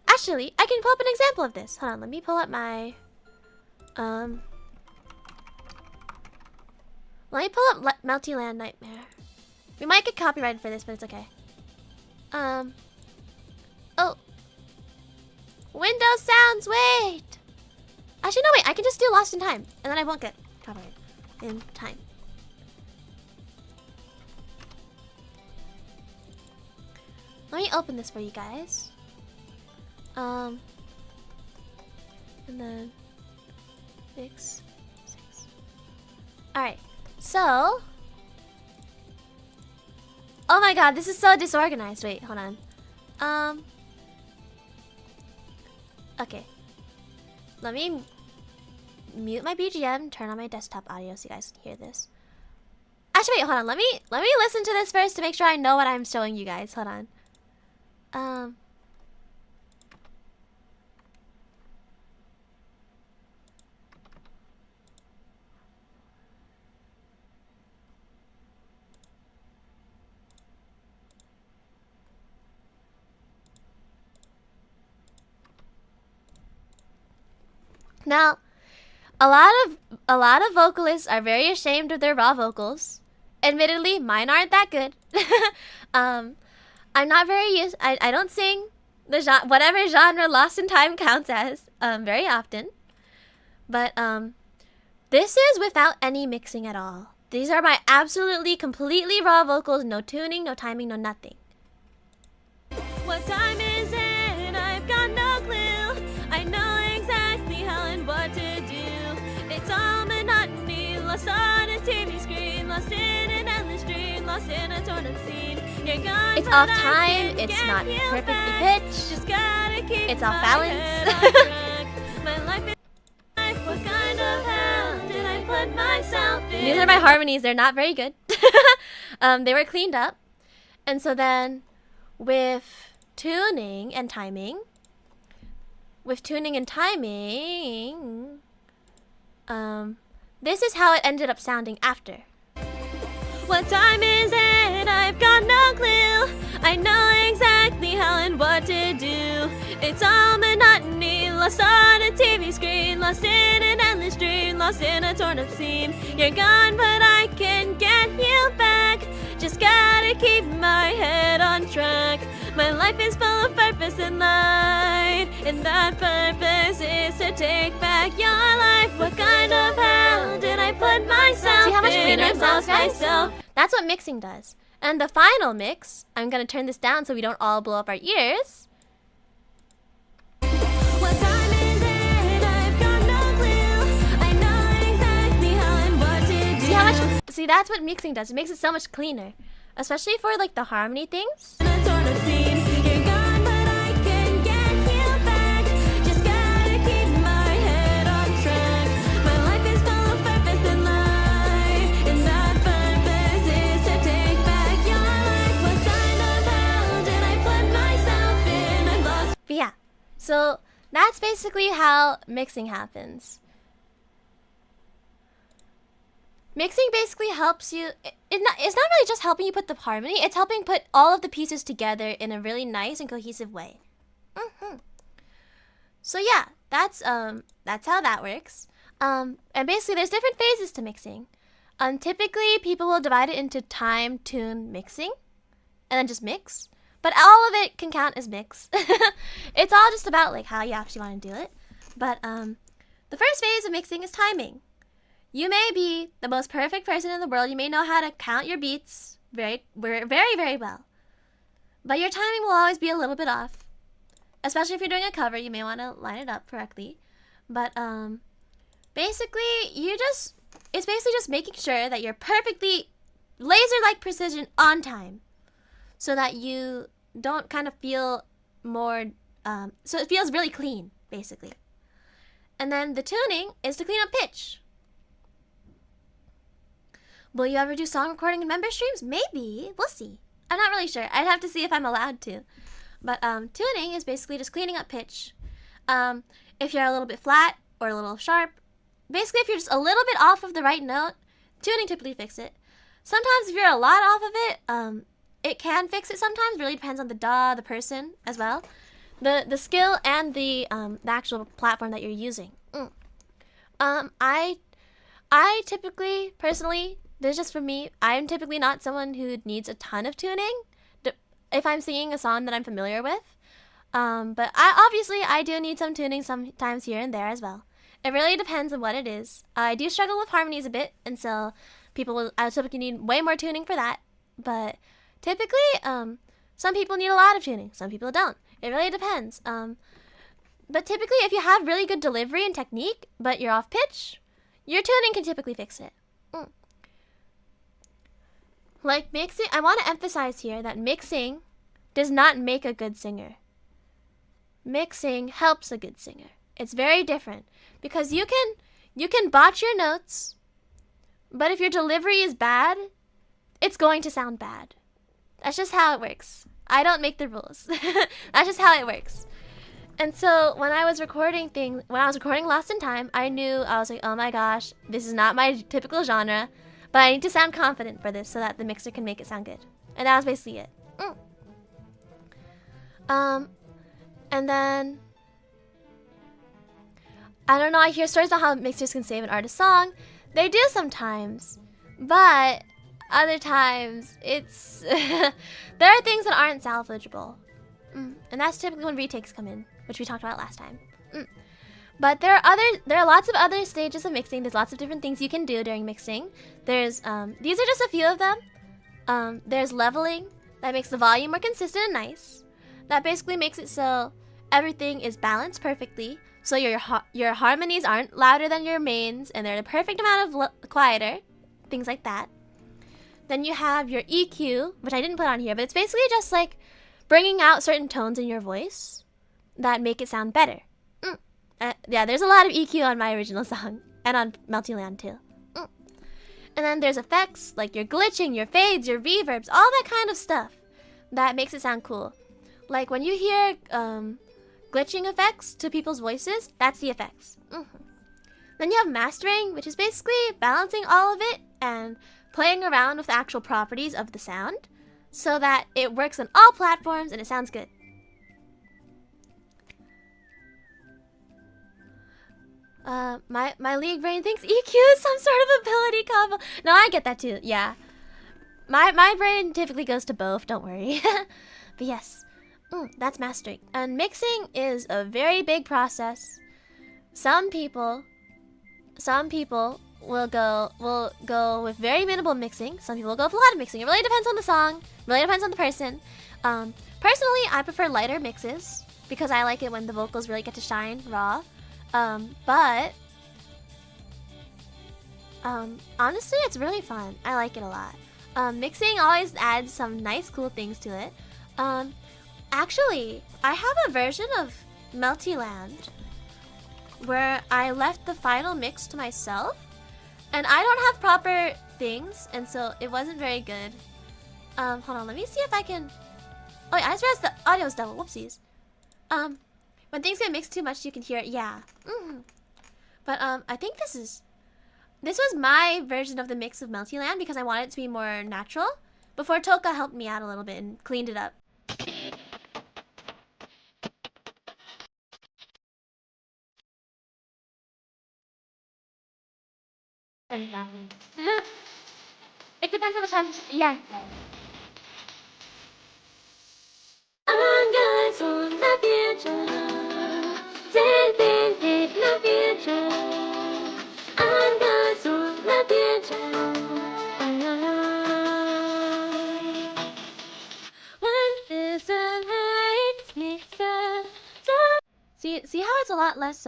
actually, I can pull up an example of this. Hold on, let me pull up my, let me pull up Melty Land Nightmare. We might get copyrighted for this, but it's okay. Oh. Windows sounds, wait! Actually, no, wait, I can just do Lost in Time, and then I won't get copyrighted in time. Let me open this for you guys. And then six. Alright, so. Oh my god, this is so disorganized. Wait, hold on. Okay. Let me mute my BGM, turn on my desktop audio so you guys can hear this. Actually, wait, hold on. Let me listen to this first to make sure I know what I'm showing you guys. Hold on. Now, a lot of vocalists are very ashamed of their raw vocals. Admittedly, mine aren't that good. I'm not very used. I don't sing the whatever genre Lost in Time counts as very often. But this is without any mixing at all. These are my absolutely completely raw vocals, no tuning, no timing, no nothing. What time is it? I've got no clue. I know exactly how and what to do. It's all monotony, lost on a TV screen, lost in an endless dream, lost in a torn up scene. It's off time, it's not perfectly pitched, it's off balance. What kind of hell did I put myself in? These are my harmonies, they're not very good. They were cleaned up. And so then with tuning and timing, with tuning and timing, this is how it ended up sounding after. What time is it? I've got no clue. I know exactly how and what to do. It's all monotony, lost on a TV screen, lost in an endless dream, lost in a torn up scene. You're gone, but I can get you back. Just gotta keep my head on track. My life is full of purpose and light, and that purpose is to take back your life. What kind of hell did I put myself in? See how much cleaner it sounds, guys? That's what mixing does. And the final mix, I'm gonna turn this down so we don't all blow up our ears. What time is it? I've got no clue. I know exactly how and what to do. See how much? See, that's what mixing does. It makes it so much cleaner, especially for like the harmony things. But yeah, so that's basically how mixing happens. Mixing basically helps you, it's not really just helping you put the harmony, it's helping put all of the pieces together in a really nice and cohesive way. So yeah, that's how that works. And basically there's different phases to mixing. Typically people will divide it into time, tune, mixing, and then just mix. But all of it can count as mix. It's all just about like how you actually want to do it. But the first phase of mixing is timing. You may be the most perfect person in the world. You may know how to count your beats very, very well. But your timing will always be a little bit off. Especially if you're doing a cover, you may want to line it up correctly. But basically, it's basically just making sure that you're perfectly laser-like precision on time. So that you don't kind of feel more, so it feels really clean, basically. And then the tuning is to clean up pitch. Will you ever do song recording in member streams? Maybe. We'll see. I'm not really sure. I'd have to see if I'm allowed to. But tuning is basically just cleaning up pitch. If you're a little bit flat or a little sharp, basically if you're just a little bit off of the right note, tuning typically fixes it. Sometimes if you're a lot off of it, it can fix it sometimes. Really depends on the person as well, the skill and the actual platform that you're using. I typically, personally, this is just for me. I'm typically not someone who needs a ton of tuning if I'm singing a song that I'm familiar with. But I do need some tuning sometimes here and there as well. It really depends on what it is. I do struggle with harmonies a bit, and so I typically need way more tuning for that. But typically, some people need a lot of tuning. Some people don't. It really depends. But typically, if you have really good delivery and technique, but you're off pitch, your tuning can typically fix it. Like mixing, I want to emphasize here that mixing does not make a good singer. Mixing helps a good singer. It's very different because you can botch your notes, but if your delivery is bad, it's going to sound bad. That's just how it works. I don't make the rules. That's just how it works. And so when I was recording Lost in Time, I was like, oh my gosh, this is not my typical genre, but I need to sound confident for this so that the mixer can make it sound good. And that was basically it. And then, I don't know, I hear stories about how mixers can save an artist's song. They do sometimes, but other times it's there are things that aren't salvageable, and that's typically when retakes come in, which we talked about last time. But there are lots of other stages of mixing. There's lots of different things you can do during mixing. There's these are just a few of them. There's leveling that makes the volume more consistent and nice. That basically makes it so everything is balanced perfectly. So your harmonies aren't louder than your mains, and they're the perfect amount of quieter. Things like that. Then you have your EQ, which I didn't put on here, but it's basically just like bringing out certain tones in your voice that make it sound better. Yeah, there's a lot of EQ on my original song, and on Melty too. And then there's effects, like your glitching, your fades, your reverbs, all that kind of stuff that makes it sound cool. Like when you hear glitching effects to people's voices, that's the effects. Then you have mastering, which is basically balancing all of it and playing around with the actual properties of the sound so that it works on all platforms and it sounds good. My league brain thinks EQ is some sort of ability combo. No, I get that too, yeah. My brain typically goes to both, don't worry. But yes, that's mastering. And mixing is a very big process. Some people will go with very minimal mixing. Some people will go with a lot of mixing. It really depends on the song. Really depends on the person. Personally, I prefer lighter mixes because I like it when the vocals really get to shine raw. But honestly, it's really fun. I like it a lot. Mixing always adds some nice, cool things to it. Actually, I have a version of Melty Land where I left the final mix to myself, and I don't have proper things, and so it wasn't very good. Hold on, let me see if I can. Oh, yeah, I just realized the audio's double. Whoopsies. When things get mixed too much, you can hear it. Yeah. But I think this was my version of the mix of Melty Land because I wanted it to be more natural. Before Toka helped me out a little bit and cleaned it up. It depends on the time. Yeah. See how it's a lot less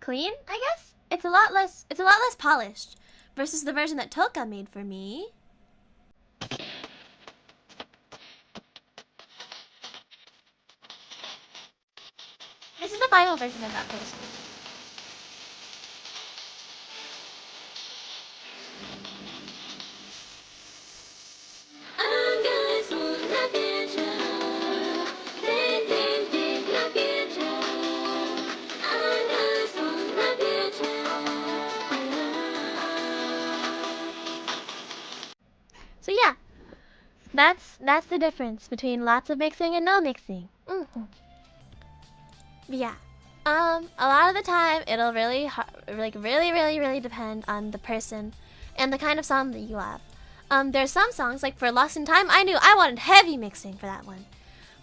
clean, I guess? It's a lot less polished versus the version that Toka made for me. This is the final version of that post. So yeah, that's the difference between lots of mixing and no mixing. But yeah, a lot of the time it'll really depend on the person and the kind of song that you have. There's some songs, like for Lost in Time, I knew I wanted heavy mixing for that one.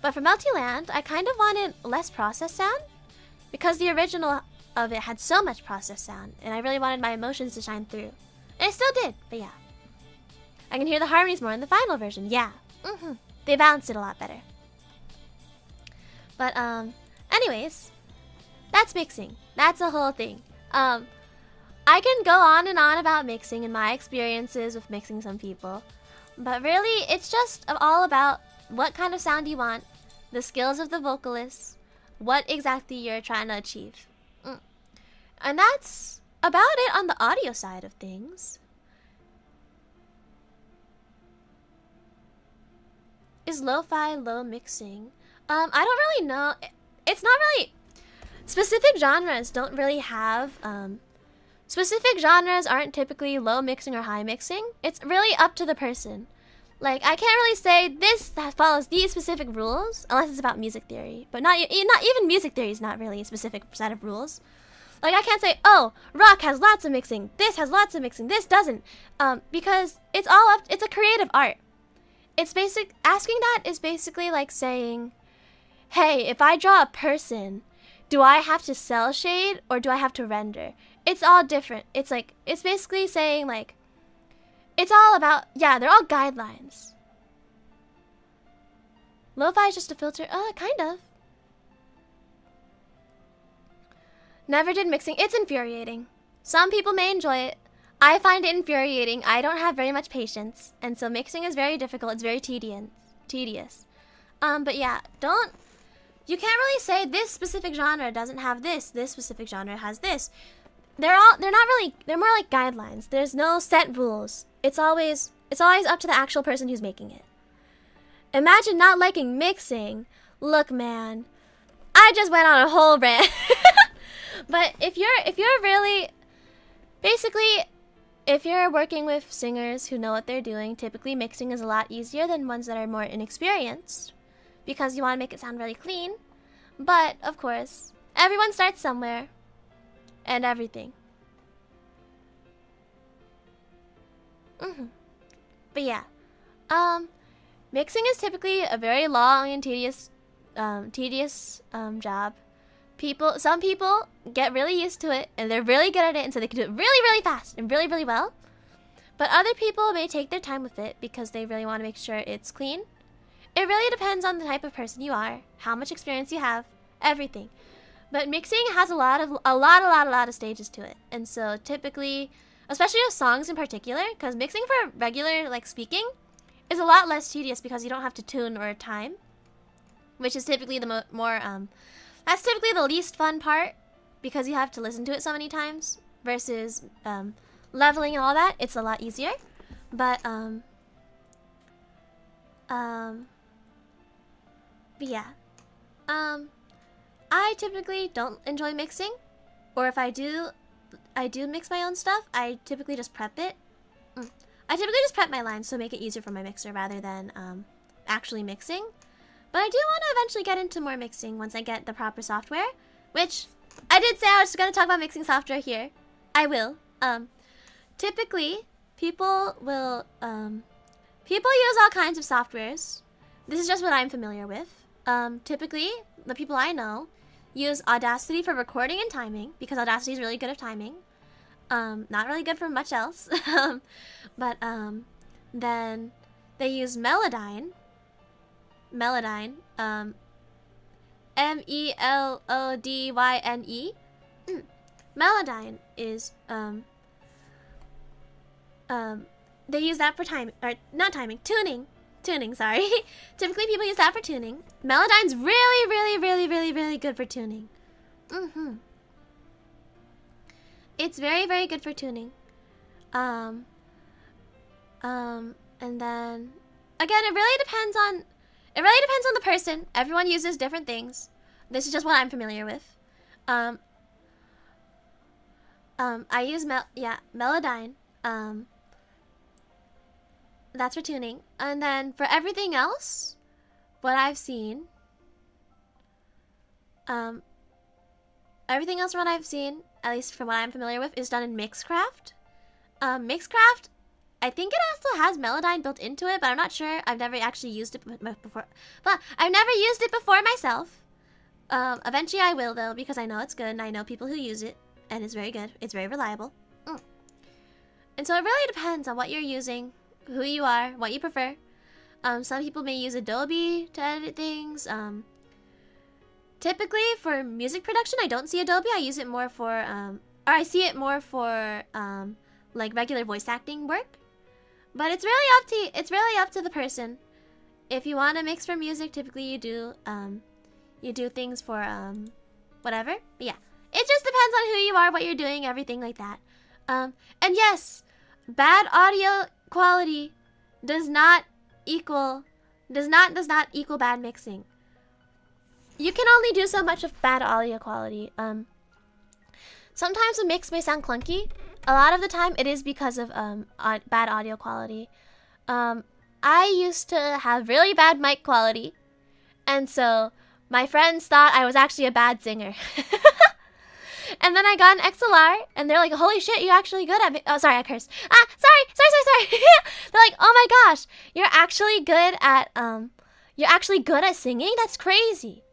But for Melty Land, I kind of wanted less process sound because the original of it had so much process sound, and I really wanted my emotions to shine through. And it still did, but yeah. I can hear the harmonies more in the final version, yeah. They balanced it a lot better. But, anyways, that's mixing. That's the whole thing. I can go on and on about mixing and my experiences with mixing some people. But really, it's just all about what kind of sound you want, the skills of the vocalist, what exactly you're trying to achieve. And that's about it on the audio side of things. Is lo-fi low mixing? I don't really know. It's not really... Specific genres don't really have... Specific genres aren't typically low mixing or high mixing. It's really up to the person. Like, I can't really say this that follows these specific rules unless it's about music theory. But not even music theory is not really a specific set of rules. Like, I can't say, oh, rock has lots of mixing, this has lots of mixing, this doesn't. Because it's all up... It's a creative art. Asking that is basically like saying, hey, if I draw a person, do I have to cell shade or do I have to render? It's all different. It's basically saying like, it's all about, yeah, they're all guidelines. Lo-fi is just a filter, kind of. Never did mixing, it's infuriating. Some people may enjoy it. I find it infuriating. I don't have very much patience, and so mixing is very difficult. It's very tedious. But yeah, you can't really say this specific genre doesn't have this specific genre has this. They're more like guidelines. There's no set rules. It's always up to the actual person who's making it. Imagine not liking mixing. Look, man, I just went on a whole rant. But if you're really, basically, if you're working with singers who know what they're doing, typically mixing is a lot easier than ones that are more inexperienced, because you want to make it sound really clean. But of course, everyone starts somewhere, and everything. But yeah, mixing is typically a very long and tedious job. Some people get really used to it, and they're really good at it, and so they can do it really, really fast and really, really well. But other people may take their time with it because they really want to make sure it's clean. It really depends on the type of person you are, how much experience you have, everything. But mixing has a lot of stages to it, and so typically, especially with songs in particular, because mixing for regular speaking is a lot less tedious because you don't have to tune or time, which is typically the that's typically the least fun part, because you have to listen to it so many times, versus leveling and all that. It's a lot easier. But yeah, I typically don't enjoy mixing, or if I do mix my own stuff, I typically just prep it. I typically just prep my lines so make it easier for my mixer rather than actually mixing. But I do want to eventually get into more mixing once I get the proper software, which I did say I was going to talk about mixing software here. I will. Typically, people use all kinds of softwares. This is just what I'm familiar with. Typically, the people I know use Audacity for recording and timing, because Audacity is really good at timing. Not really good for much else. But then they use Melodyne. Melodyne, Melodyne. Melodyne is they use that for tuning, sorry. Typically people use that for tuning. Melodyne's really good for tuning. It's very good for tuning. And then again, it really depends on the person. Everyone uses different things. This is just what I'm familiar with. I use Melodyne. That's for tuning. And then for everything else, what I've seen, everything else from what I've seen, at least from what I'm familiar with, is done in Mixcraft. Mixcraft, I think it also has Melodyne built into it, but I'm not sure. I've never actually used it before. But I've never used it before myself. Eventually I will, though, because I know it's good, and I know people who use it, and it's very good. It's very reliable. And so it really depends on what you're using, who you are, what you prefer. Some people may use Adobe to edit things. Typically, for music production, I don't see Adobe. I use it more for, or I see it more for, regular voice acting work. But it's really up to the person. If you want to mix for music, typically you do things for whatever. But yeah, it just depends on who you are, what you're doing, everything like that. And yes, bad audio quality does not equal bad mixing. You can only do so much of bad audio quality. Sometimes a mix may sound clunky. A lot of the time, it is because of bad audio quality. I used to have really bad mic quality, and so my friends thought I was actually a bad singer. And then I got an XLR, and they're like, "Holy shit, you're actually good at." Oh, sorry, I cursed. Sorry. They're like, "Oh my gosh, you're actually good at singing? That's crazy."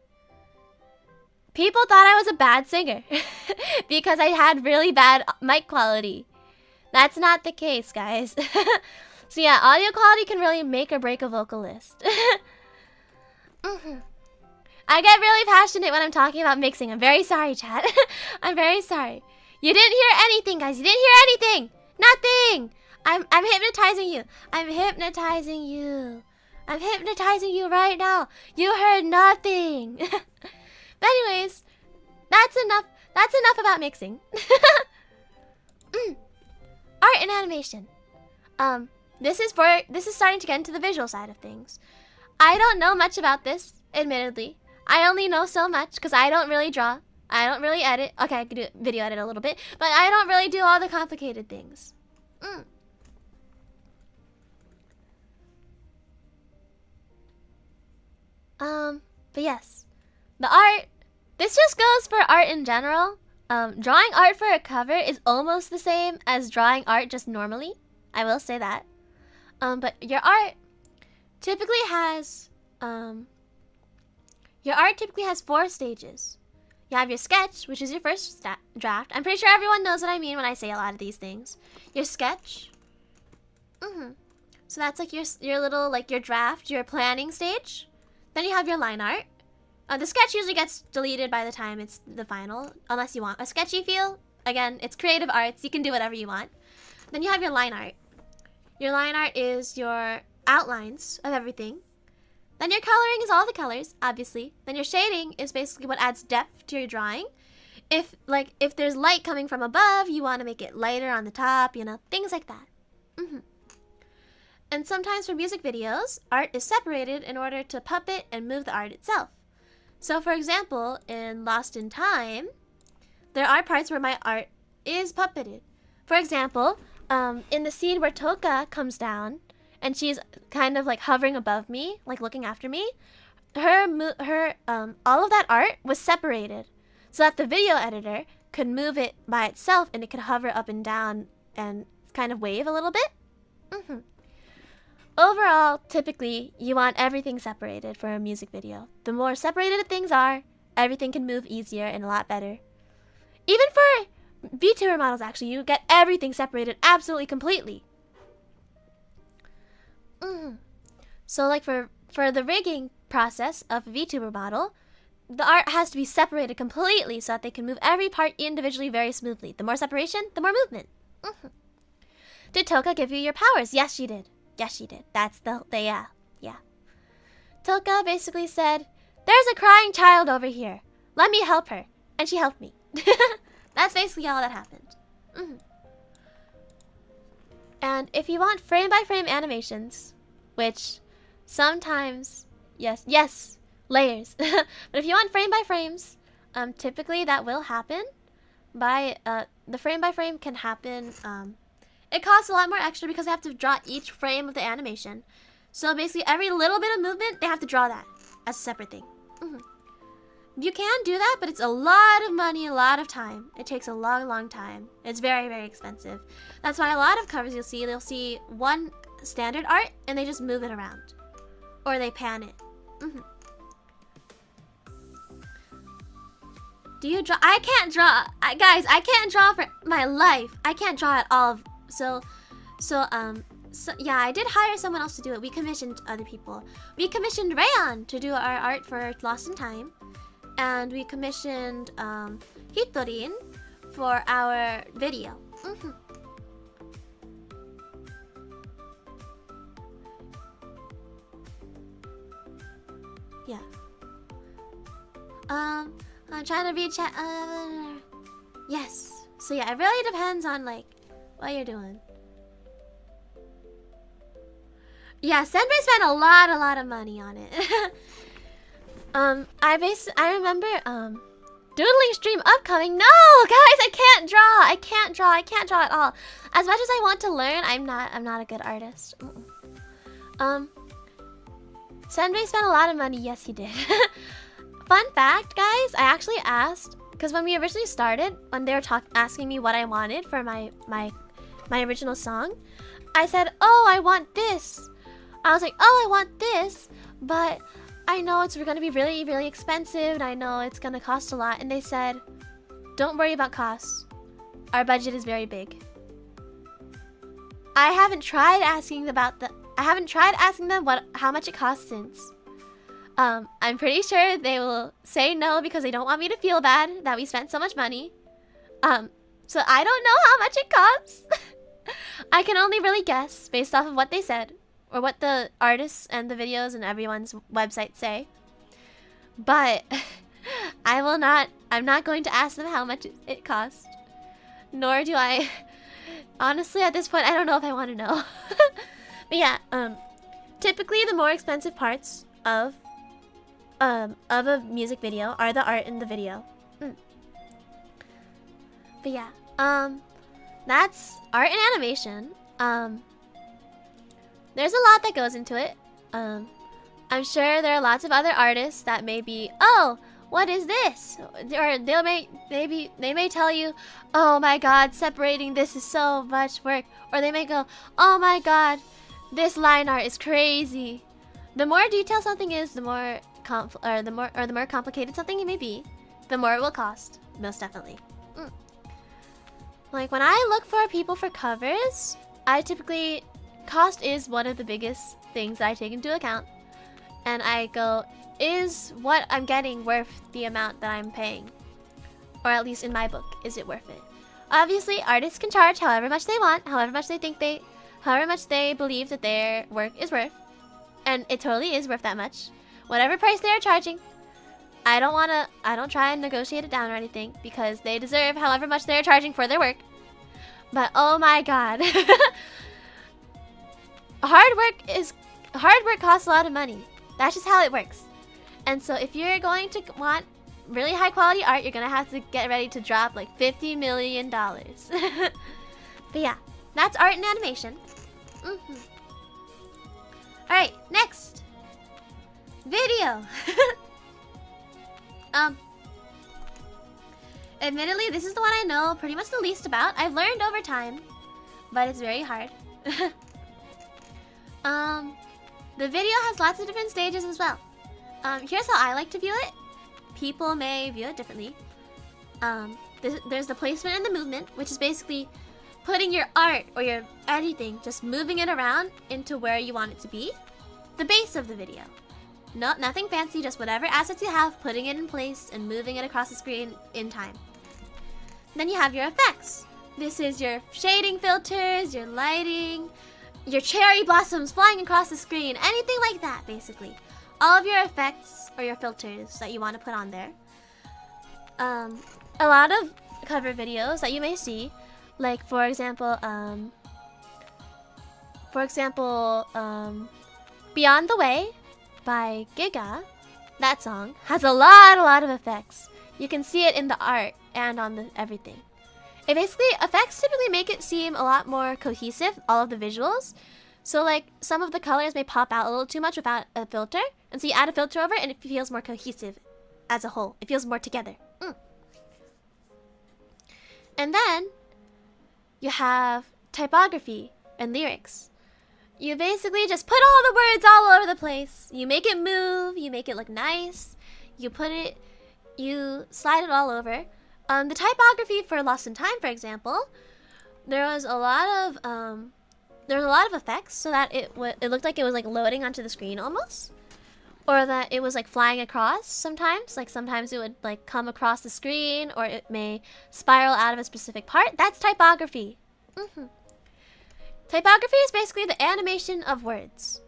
People thought I was a bad singer because I had really bad mic quality. That's not the case, guys. So yeah, audio quality can really make or break a vocalist. I get really passionate when I'm talking about mixing. I'm very sorry, chat. I'm very sorry. You didn't hear anything, guys. You didn't hear anything. Nothing. I'm hypnotizing you. I'm hypnotizing you. I'm hypnotizing you right now. You heard nothing. But anyways, that's enough about mixing. Art and animation. This is starting to get into the visual side of things. I don't know much about this, admittedly. I only know so much because I don't really draw. I don't really edit. Okay, I can do video edit a little bit, but I don't really do all the complicated things. But yes, the art, this just goes for art in general. Drawing art for a cover is almost the same as drawing art just normally. I will say that. But your art typically has, 4 stages. You have your sketch, which is your first draft. I'm pretty sure everyone knows what I mean when I say a lot of these things. Your sketch. So that's like your little, like your draft, your planning stage. Then you have your line art. The sketch usually gets deleted by the time it's the final, unless you want a sketchy feel. Again, it's creative arts. You can do whatever you want. Then you have your line art. Your line art is your outlines of everything. Then your coloring is all the colors, obviously. Then your shading is basically what adds depth to your drawing. If there's light coming from above, you want to make it lighter on the top, you know, things like that. And sometimes for music videos, art is separated in order to puppet and move the art itself. So for example, in Lost in Time, there are parts where my art is puppeted. For example, in the scene where Toka comes down and she's kind of like hovering above me, like looking after me, all of that art was separated so that the video editor could move it by itself and it could hover up and down and kind of wave a little bit. Overall, typically, you want everything separated for a music video. The more separated things are, everything can move easier and a lot better. Even for VTuber models, actually, you get everything separated absolutely completely. So like for the rigging process of a VTuber model, the art has to be separated completely so that they can move every part individually very smoothly. The more separation, the more movement. Did Toka give you your powers? Yes, she did. Yes, she did. That's yeah. Toka basically said, "There's a crying child over here. Let me help her." And she helped me. That's basically all that happened. And if you want frame-by-frame animations, which sometimes, yes, layers. But if you want frame-by-frames, typically that will happen by, the frame-by-frame can happen, it costs a lot more extra because they have to draw each frame of the animation. So basically every little bit of movement, they have to draw that as a separate thing. You can do that, but it's a lot of money, a lot of time. It takes a long time. It's very, very expensive. That's why a lot of covers they'll see one standard art and they just move it around. Or they pan it. Do you draw? I can't draw. Guys, I can't draw for my life. I can't draw at all. So yeah, I did hire someone else to do it. We commissioned other people. We commissioned Rayon to do our art for Lost in Time. And we commissioned Hitorin for our video. Yeah. I'm trying to read chat. Yes. So yeah, it really depends on like what you're doing. Yeah, Senbei spent a lot of money on it. I remember doodling stream upcoming. No, guys, I can't draw at all. As much as I want to learn, I'm not a good artist. Senbei spent a lot of money. Yes, he did. Fun fact, guys, I actually asked, because when we originally started, when they were asking me what I wanted for my original song, I said, "Oh, I want this." I was like, "Oh, I want this, but I know it's going to be really, really expensive, and I know it's going to cost a lot." And they said, "Don't worry about costs. Our budget is very big." I haven't tried asking them how much it costs since. I'm pretty sure they will say no because they don't want me to feel bad that we spent so much money. So I don't know how much it costs. I can only really guess based off of what they said or what the artists and the videos and everyone's website say. But I'm not going to ask them how much it cost. Nor do I, honestly at this point, I don't know if I want to know. But yeah, typically the more expensive parts of a music video are the art in the video. But yeah, that's art and animation. There's a lot that goes into it. I'm sure there are lots of other artists that may be, oh, what is this? Or they may tell you, oh my god, separating this is so much work. Or they may go, oh my god, this line art is crazy. The more detailed something is, the more complicated something it may be, the more it will cost, most definitely. Like when I look for people for covers, cost is one of the biggest things that I take into account. And I go, is what I'm getting worth the amount that I'm paying? Or at least in my book, is it worth it? Obviously, artists can charge however much they want, however much they believe that their work is worth. And it totally is worth that much. Whatever price they are charging, I don't try and negotiate it down or anything, because they deserve however much they're charging for their work. But oh my god. Hard work costs a lot of money. That's just how it works. And so if you're going to want really high quality art, you're gonna have to get ready to drop like $50 million. But yeah, that's art and animation. Alright, next. Video. Admittedly, this is the one I know pretty much the least about. I've learned over time, but it's very hard. The video has lots of different stages as well. Here's how I like to view it. People may view it differently. There's the placement and the movement, which is basically putting your art or your anything, just moving it around into where you want it to be. The base of the video. Nothing fancy, just whatever assets you have, putting it in place and moving it across the screen in time. Then you have your effects. This is your shading filters, your lighting, your cherry blossoms flying across the screen, anything like that, basically. All of your effects or your filters that you want to put on there. A lot of cover videos that you may see, like for example, Beyond the Way by Giga, that song has a lot of effects. You can see it in the art and on the everything. It basically, effects typically make it seem a lot more cohesive, all of the visuals. So like, some of the colors may pop out a little too much without a filter. And so you add a filter over it and it feels more cohesive as a whole. It feels more together. And then, you have typography and lyrics. You basically just put all the words all over the place. You make it move, you make it look nice. You slide it all over. The typography for Lost in Time, for example, there was a lot of effects so that it looked like it was like loading onto the screen almost, or that it was like flying across sometimes. Like sometimes it would like come across the screen, or it may spiral out of a specific part. That's typography. Typography is basically the animation of words.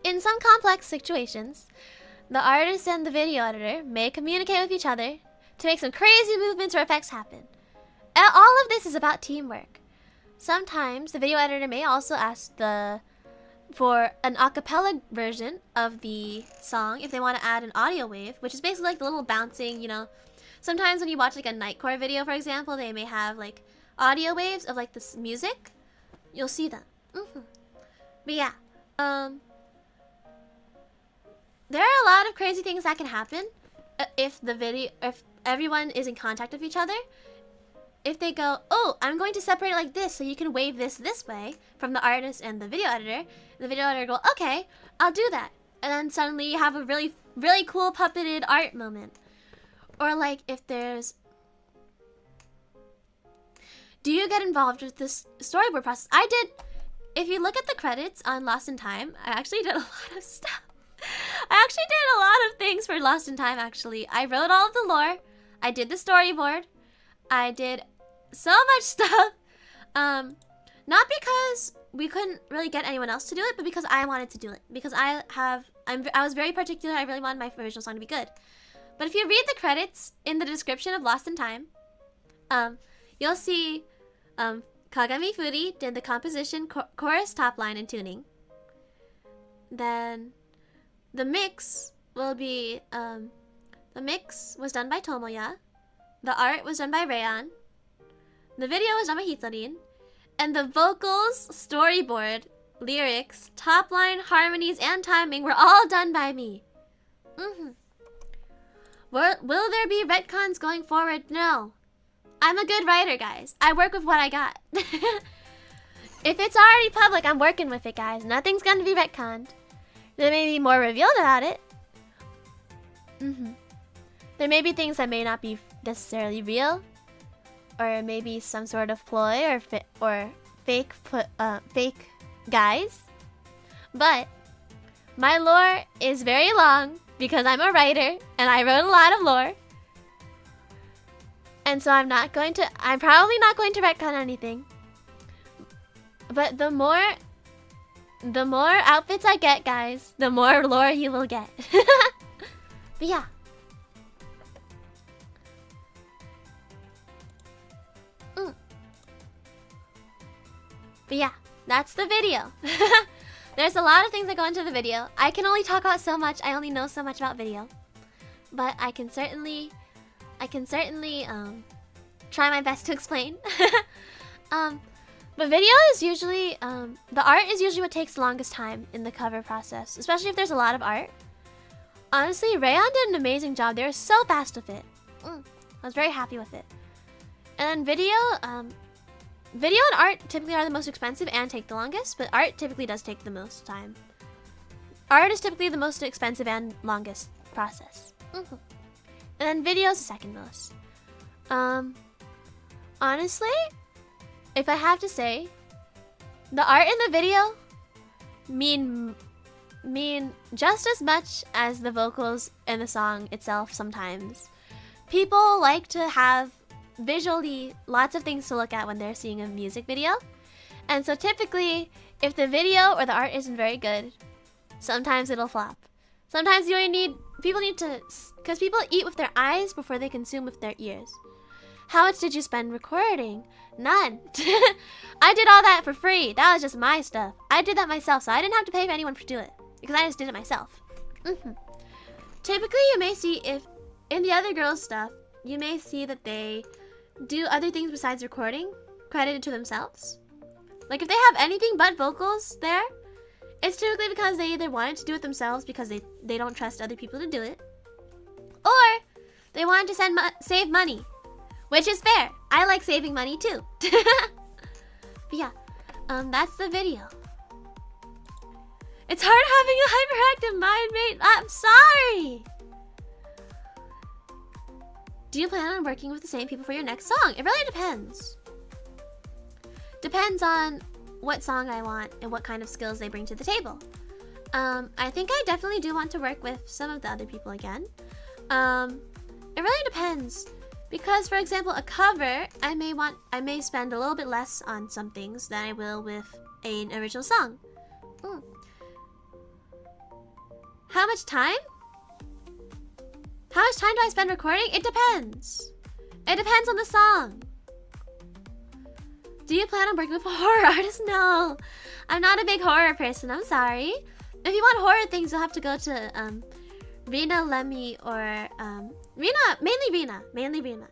In some complex situations, the artist and the video editor may communicate with each other to make some crazy movements or effects happen. And all of this is about teamwork. Sometimes the video editor may also ask for an a cappella version of the song if they want to add an audio wave, which is basically like the little bouncing, you know. Sometimes when you watch like a Nightcore video, for example, they may have like audio waves of like this music. You'll see them. But yeah, there are a lot of crazy things that can happen if everyone is in contact with each other. If they go, oh, I'm going to separate it like this so you can wave this way from the artist and the video editor. The video editor go, okay, I'll do that. And then suddenly you have a really, really cool puppeted art moment. Or like if there's... Do you get involved with this storyboard process? I did. If you look at the credits on Lost in Time, I actually did a lot of stuff. I actually did a lot of things for Lost in Time, actually. I wrote all of the lore. I did the storyboard. I did so much stuff. Not because we couldn't really get anyone else to do it, but because I wanted to do it. Because I was very particular. I really wanted my original song to be good. But if you read the credits in the description of Lost in Time, you'll see Kagami Furi did the composition, chorus, top line, and tuning. then the mix will be, the mix was done by Tomoya, the art was done by Rayon, the video was done by Hitorin, and the vocals, storyboard, lyrics, top line, harmonies, and timing were all done by me. Will there be retcons going forward? No. I'm a good writer, guys. I work with what I got. If it's already public, I'm working with it, guys. Nothing's gonna be retconned. There may be more revealed about it. There may be things that may not be necessarily real, or maybe some sort of ploy or fake guys. But my lore is very long because I'm a writer and I wrote a lot of lore. And so I'm probably not going to retcon anything. But the more outfits I get, guys, the more lore you will get. But yeah. But yeah, that's the video. There's a lot of things that go into the video. I can only talk about so much. I only know so much about video. But I can certainly try my best to explain. But video is usually, the art is usually what takes the longest time in the cover process, especially if there's a lot of art. Honestly, Rayon did an amazing job. They were so fast with it. I was very happy with it. And then video and art typically are the most expensive and take the longest, but art typically does take the most time. Art is typically the most expensive and longest process. And then video is the second most. Honestly, if I have to say, the art in the video mean just as much as the vocals in the song itself sometimes. People like to have visually lots of things to look at when they're seeing a music video. And so typically, if the video or the art isn't very good, sometimes it'll flop. Sometimes people need to, because people eat with their eyes before they consume with their ears. How much did you spend recording? None. I did all that for free. That was just my stuff. I did that myself, so I didn't have to pay for anyone to do it, because I just did it myself. Typically, you may see if, in the other girls' stuff, you may see that they do other things besides recording, credited to themselves. Like if they have anything but vocals there, it's typically because they either wanted to do it themselves because they don't trust other people to do it, or they wanted to save money, which is fair. I like saving money too. But yeah, that's the video. It's hard having a hyperactive mind, mate. I'm sorry. Do you plan on working with the same people for your next song? It really depends. Depends on what song I want and what kind of skills they bring to the table. I think I definitely do want to work with some of the other people again. It really depends. Because, for example, a cover, I may spend a little bit less on some things than I will with an original song. How much time? How much time do I spend recording? It depends. It depends on the song. Do you plan on working with a horror artist? No. I'm not a big horror person. I'm sorry. If you want horror things, you'll have to go to Rena, Lemmy, or mainly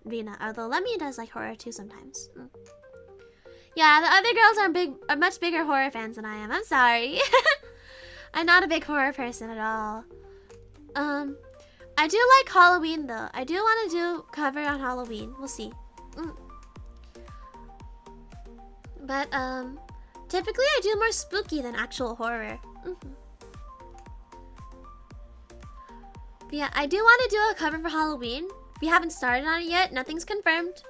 Rena. Although Lemmy does like horror too sometimes. Yeah, the other girls are much bigger horror fans than I am. I'm sorry. I'm not a big horror person at all. I do like Halloween though. I do want to do cover on Halloween. We'll see. But typically I do more spooky than actual horror. But yeah, I do want to do a cover for Halloween. We haven't started on it yet. Nothing's confirmed.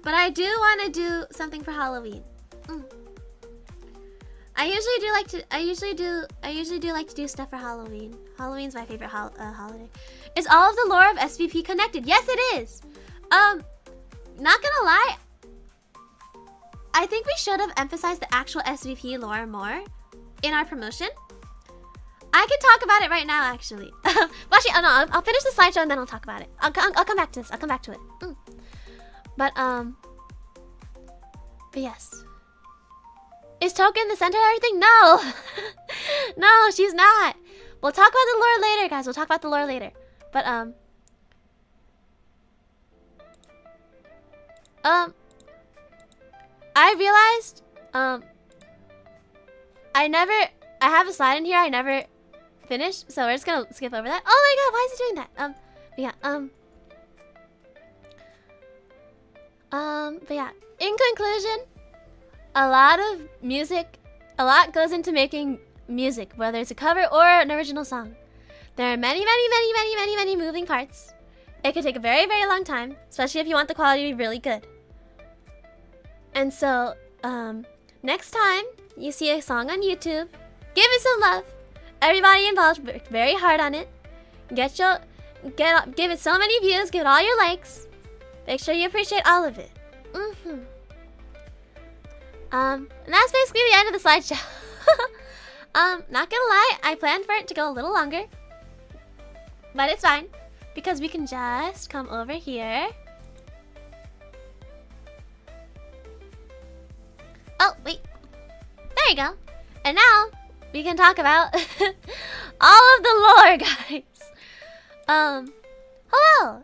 But I do want to do something for Halloween. I usually do like to do stuff for Halloween. Halloween's my favorite holiday. Is all of the lore of SVP connected? Yes, it is. Not gonna lie, I think we should have emphasized the actual SVP lore more in our promotion. I can talk about it right now, actually. Well, actually, oh no, I'll finish the slideshow and then I'll talk about it. I'll come back to this. I'll come back to it. But yes. Is Token the center of everything? No. No, she's not. We'll talk about the lore later, guys. We'll talk about the lore later. But I realized I have a slide in here I never finished, so we're just gonna skip over that. Oh my god, why is it doing that? But yeah, in conclusion, a lot goes into making music, whether it's a cover or an original song. There are many moving parts. It could take a very, very long time, especially if you want the quality to be really good. And so, next time you see a song on YouTube, give it some love. Everybody involved worked very hard on it. Give it so many views, give it all your likes. Make sure you appreciate all of it. And that's basically the end of the slideshow. Not gonna lie, I planned for it to go a little longer. But it's fine, because we can just come over here. Oh, wait. There you go. And now, we can talk about all of the lore, guys. Hello.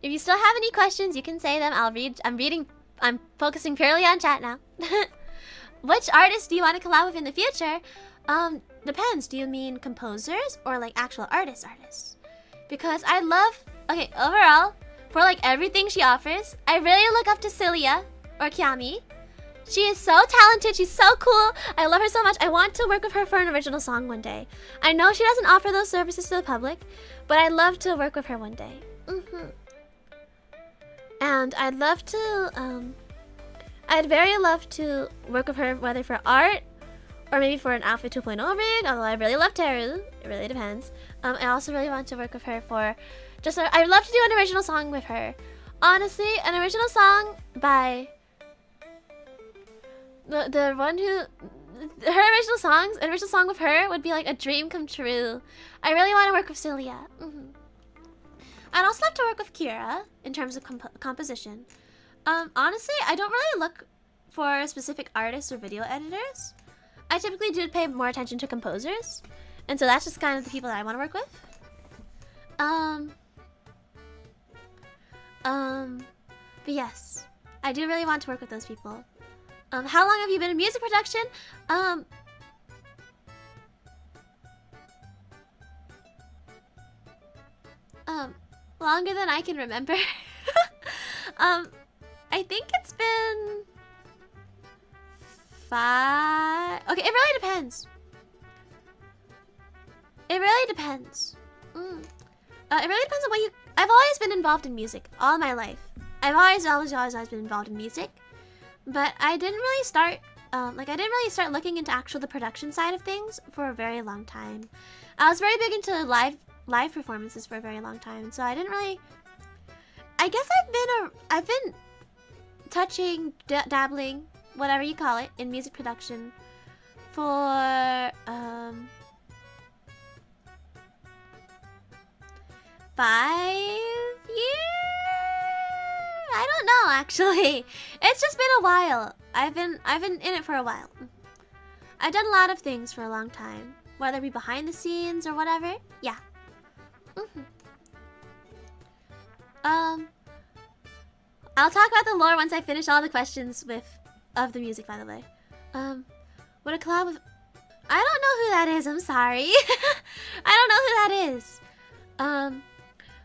If you still have any questions, you can say them. I'm focusing purely on chat now. Which artists do you want to collab with in the future? Depends. Do you mean composers or like actual artists? Because I love, overall, for like everything she offers, I really look up to Cilia or Kiami. She is so talented, she's so cool, I love her so much. I want to work with her for an original song one day. I know she doesn't offer those services to the public, but I'd love to work with her one day. And I'd very love to work with her, whether for art or maybe for an Alpha 2.0 rig, although I really love Teru. It really depends. I also really want to work with her for I'd love to do an original song with her. Honestly, an original song by the one who an original song with her would be like a dream come true. I really want to work with Cilia. I'd also love to work with Kira in terms of composition. Honestly, I don't really look for specific artists or video editors. I typically do pay more attention to composers, and so that's just kind of the people that I want to work with. But yes, I do really want to work with those people. How long have you been in music production? Longer than I can remember. I think it's been 5. Okay, it really depends. It really depends. It really depends on what you. I've always been involved in music all my life. I've always been involved in music, but I didn't really start. I didn't really start looking into the production side of things for a very long time. I was very big into live performances for a very long time, and so I didn't really. I guess I've been touching, dabbling, whatever you call it, in music production for 5 years? I don't know, actually. It's just been a while. I've been in it for a while. I've done a lot of things for a long time, whether it be behind the scenes or whatever. Yeah. I'll talk about the lore once I finish all the questions of the music, by the way. Would a collab with... I don't know who that is, I'm sorry. I don't know who that is.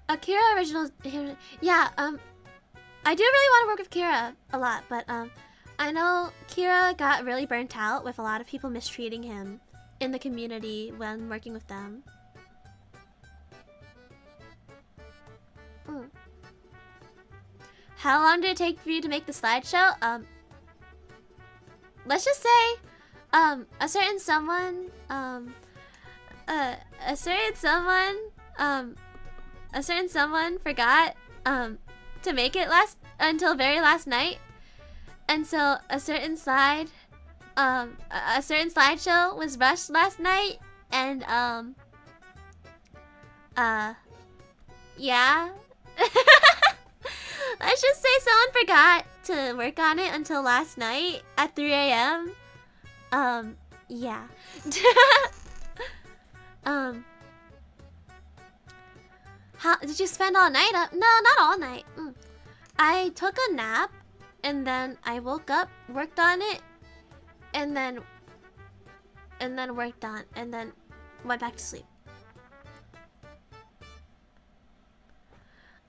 Akira original... Yeah, I do really want to work with Kira a lot, but I know Kira got really burnt out with a lot of people mistreating him in the community when working with them. How long did it take for you to make the slideshow? Let's just say, a certain someone forgot to make it until very last night, and so a certain slideshow was rushed last night, and yeah. Let's just say someone forgot to work on it until last night at 3 a.m. Yeah. How did you spend all night up? No, not all night. I took a nap and then I woke up, worked on it, and then worked on, and then went back to sleep.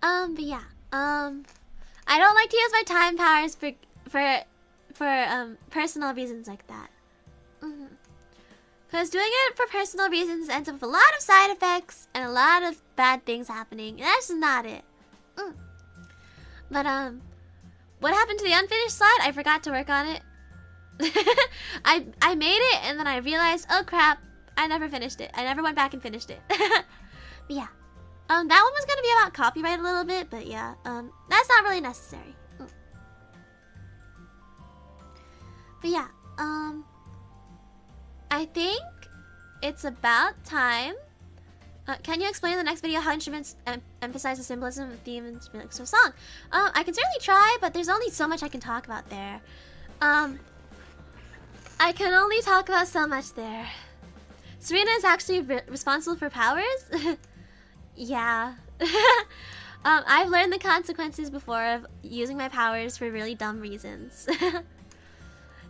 But yeah, I don't like to use my time powers for personal reasons like that. Because doing it for personal reasons ends up with a lot of side effects and a lot of bad things happening. And that's not it. But what happened to the unfinished slide? I forgot to work on it. I made it and then I realized, oh crap, I never finished it. I never went back and finished it. But yeah. That one was gonna be about copyright a little bit, but yeah, that's not really necessary. But yeah, I think it's about time. Can you explain in the next video how instruments emphasize the symbolism of theme and lyrics of a song? I can certainly try, but there's only so much I can talk about there. I can only talk about so much there. Serena is actually responsible for powers? Yeah. I've learned the consequences before of using my powers for really dumb reasons.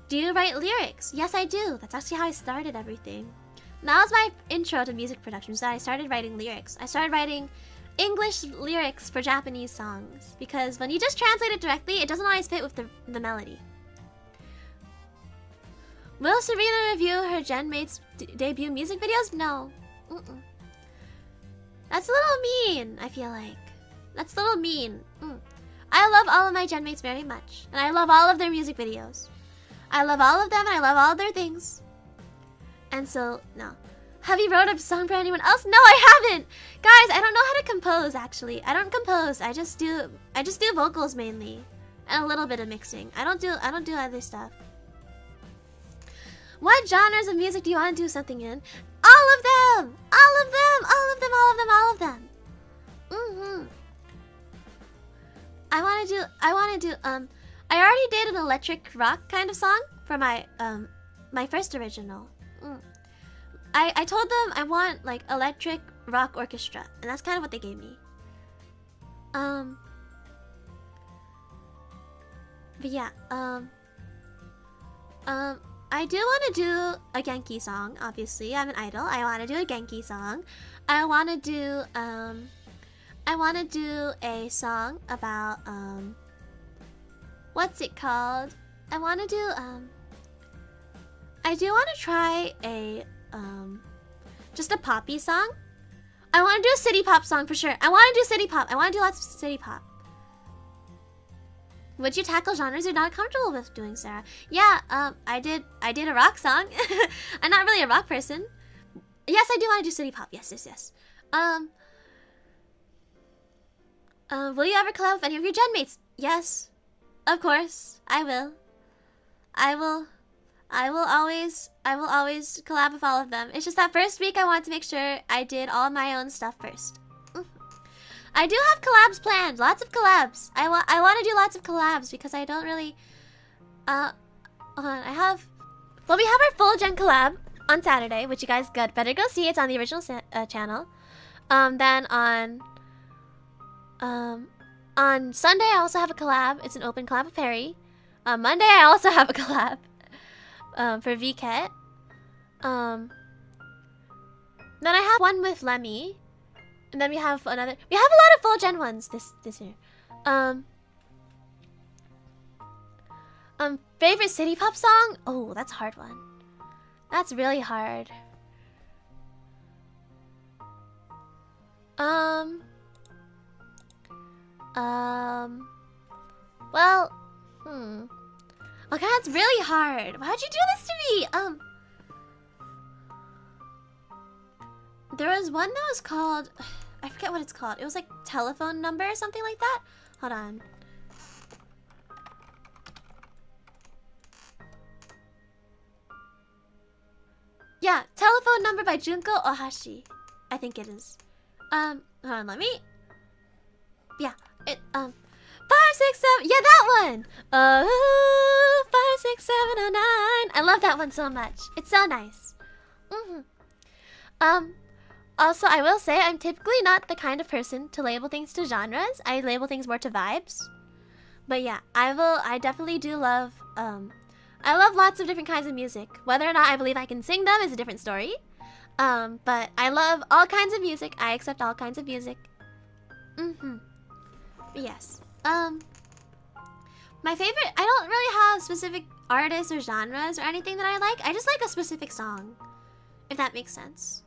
Do you write lyrics? Yes, I do. That's actually how I started everything. That was my intro to music production, so I started writing lyrics. I started writing English lyrics for Japanese songs, because when you just translate it directly, it doesn't always fit with the melody. Will Serena review her GenMate's debut music videos? No. That's a little mean, I feel like. That's a little mean. I love all of my GenMates very much, and I love all of their music videos. I love all of them, and I love all of their things. And so, no. Have you wrote a song for anyone else? No, I haven't! Guys, I don't know how to compose, actually. I don't compose. I just do vocals mainly. And a little bit of mixing. I don't do other stuff. What genres of music do you want to do something in? All of them! All of them! All of them, all of them, all of them! I already did an electric rock kind of song for my first original. I told them I want like electric rock orchestra, and that's kind of what they gave me. But yeah, I do want to do a Genki song, obviously. I'm an idol. I want to do a Genki song. I want to do a song about, what's it called? I want to do, I do want to try a, just a poppy song. I want to do a city pop song for sure. I want to do city pop. I want to do lots of city pop. Would you tackle genres you're not comfortable with doing, Sarah? Yeah, I did a rock song. I'm not really a rock person. Yes, I do want to do city pop. Yes. Will you ever collab with any of your GenMates? Yes, of course, I will. I will always collab with all of them. It's just that first week I want to make sure I did all my own stuff first. I do have collabs planned, lots of collabs. I want to do lots of collabs because I don't really. Hold on, well, we have our full gen collab on Saturday, which you guys better go see. It's on the original channel. Then on Sunday I also have a collab. It's an open collab with Perry. On Monday I also have a collab for VCat. Then I have one with Lemmy. And then we have another. We have a lot of full gen ones this year. Favorite city pop song? Oh, that's a hard one. That's really hard. Well, okay, that's really hard. Why'd you do this to me? There was one that was called, I forget what it's called. It was like telephone number or something like that. Hold on. Yeah, telephone number by Junko Ohashi. I think it is. Hold on, let me. Yeah, 567. Yeah, that one. 56709. I love that one so much. It's so nice. Also, I will say I'm typically not the kind of person to label things to genres. I label things more to vibes. But yeah, I definitely do love, I love lots of different kinds of music. Whether or not I believe I can sing them is a different story. But I love all kinds of music. I accept all kinds of music. Yes. My favorite, I don't really have specific artists or genres or anything that I like. I just like a specific song, if that makes sense.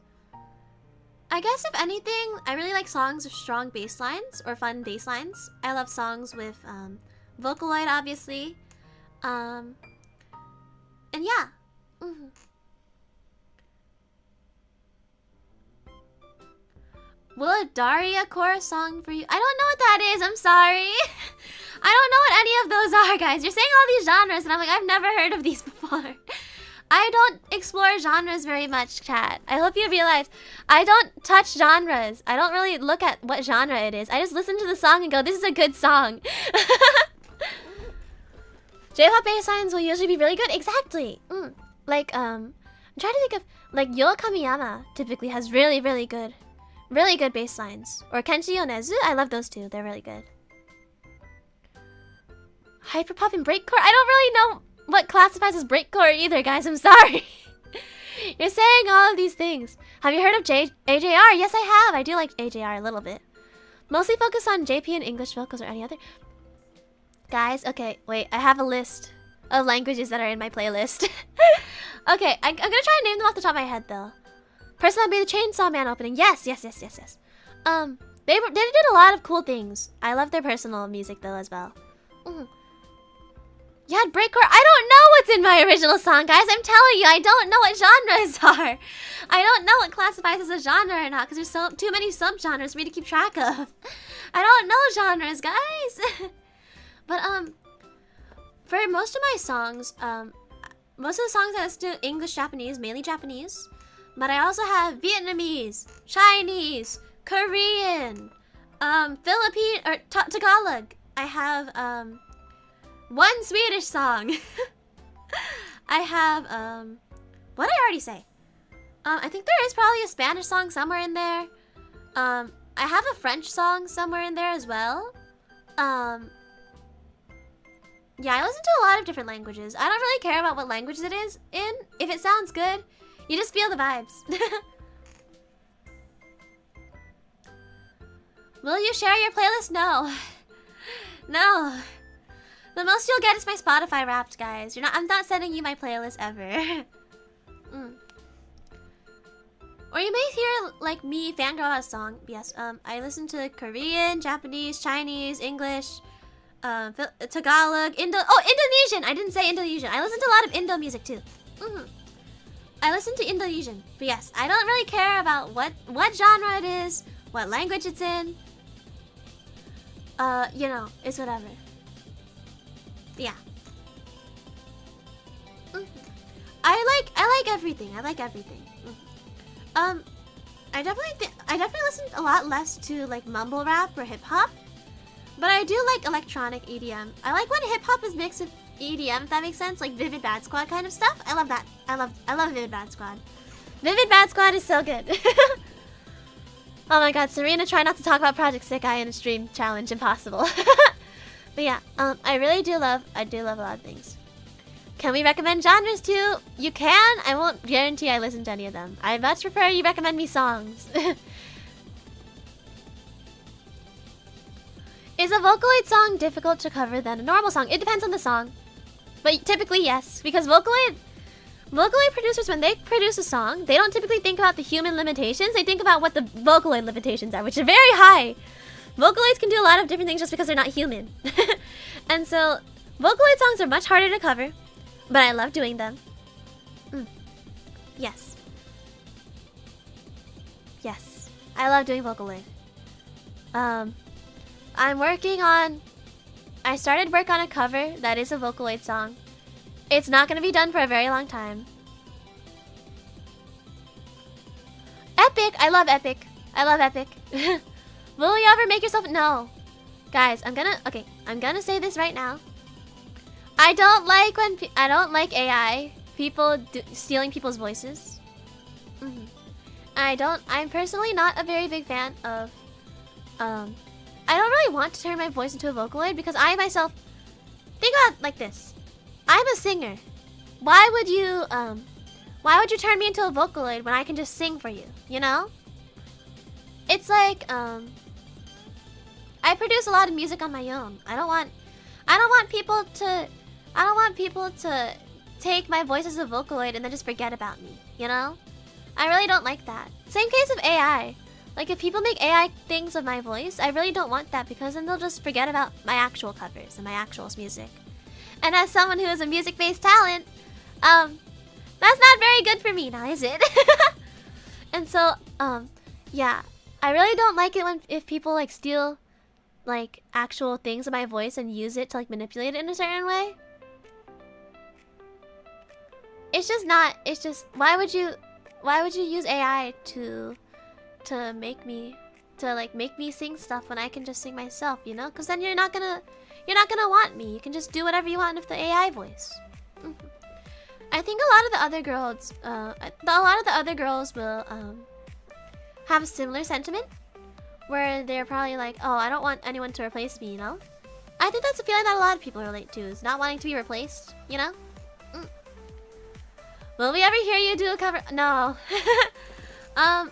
I guess if anything, I really like songs with strong bass lines or fun bass lines. I love songs with Vocaloid, obviously. And yeah. Will a Daria chorus song for you? I don't know what that is. I'm sorry. I don't know what any of those are, guys. You're saying all these genres, and I'm like, I've never heard of these before. I don't explore genres very much, chat. I hope you realize I don't touch genres. I don't really look at what genre it is. I just listen to the song and go, this is a good song. J-pop bass lines will usually be really good. Exactly. Like, I'm trying to think of, like, Yo Kamiyama typically has really good bass lines. Or Kenshi Yonezu, I love those two. They're really good. Hyperpop and breakcore? I don't really know what classifies as breakcore either, guys. I'm sorry. You're saying all of these things. Have you heard of AJR? Yes, I have. I do like AJR a little bit. Mostly focus on JP and English vocals or any other. Guys, okay, wait. I have a list of languages that are in my playlist. Okay, I'm gonna try and name them off the top of my head, though. Person that made the Chainsaw Man opening. Yes. They did a lot of cool things. I love their personal music, though, as well. You had breakcore. I don't know what's in my original song, guys. I'm telling you, I don't know what genres are. I don't know what classifies as a genre or not, because there's too many subgenres for me to keep track of. I don't know genres, guys. But for most of my songs, most of the songs I listen to English, Japanese, mainly Japanese. But I also have Vietnamese, Chinese, Korean, Philippine or Tagalog. I have one Swedish song. I have what did I already say? I think there is probably a Spanish song somewhere in there. I have a French song somewhere in there as well. Yeah, I listen to a lot of different languages. I don't really care about what language it is in. If it sounds good, you just feel the vibes. Will you share your playlist? No. No. The most you'll get is my Spotify Wrapped, guys. I'm not sending you my playlist ever. Or you may hear like me fangirl out a song. Yes, I listen to Korean, Japanese, Chinese, English, Tagalog, Indonesian. I didn't say Indonesian. I listen to a lot of Indo music too. I listen to Indonesian. But yes, I don't really care about what genre it is, what language it's in. You know, it's whatever. Yeah. I like everything. I like everything. I definitely listen a lot less to like mumble rap or hip hop, but I do like electronic EDM. I like when hip hop is mixed with EDM, if that makes sense, like Vivid Bad Squad kind of stuff. I love that. I love Vivid Bad Squad. Vivid Bad Squad is so good. Oh my god, Serena, try not to talk about Project Sick Eye in a stream challenge. Impossible. But yeah, I do love a lot of things. Can we recommend genres too? You can. I won't guarantee I listen to any of them. I much prefer you recommend me songs. Is a Vocaloid song difficult to cover than a normal song? It depends on the song. But typically, yes. Because Vocaloid producers, when they produce a song, they don't typically think about the human limitations. They think about what the Vocaloid limitations are, which are very high. Vocaloids can do a lot of different things just because they're not human. And so, Vocaloid songs are much harder to cover. But I love doing them. Yes. Yes. I love doing Vocaloid. I started work on a cover that is a Vocaloid song. It's not going to be done for a very long time. Epic! I love Epic. I love Epic. Will you ever make yourself... No. Guys, I'm gonna say this right now. I don't like AI people stealing people's voices. I'm personally not a very big fan of I don't really want to turn my voice into a Vocaloid because I myself think about it like this. I'm a singer. Why would you turn me into a Vocaloid when I can just sing for you, you know? It's like I produce a lot of music on my own. I don't want people to take my voice as a Vocaloid and then just forget about me, you know? I really don't like that. Same case of AI. Like if people make AI things of my voice, I really don't want that because then they'll just forget about my actual covers and my actual music. And as someone who is a music-based talent, that's not very good for me now, is it? And so, yeah. I really don't like it if people like steal like actual things of my voice and use it to like manipulate it in a certain way. It's just why would you use AI to make me sing stuff when I can just sing myself, you know? Because then you're not gonna want me. You can just do whatever you want with the AI voice. I think a lot of the other girls will have a similar sentiment where they're probably like, oh, I don't want anyone to replace me, you know? I think that's a feeling that a lot of people relate to, is not wanting to be replaced, you know? Will we ever hear you do a cover? No. I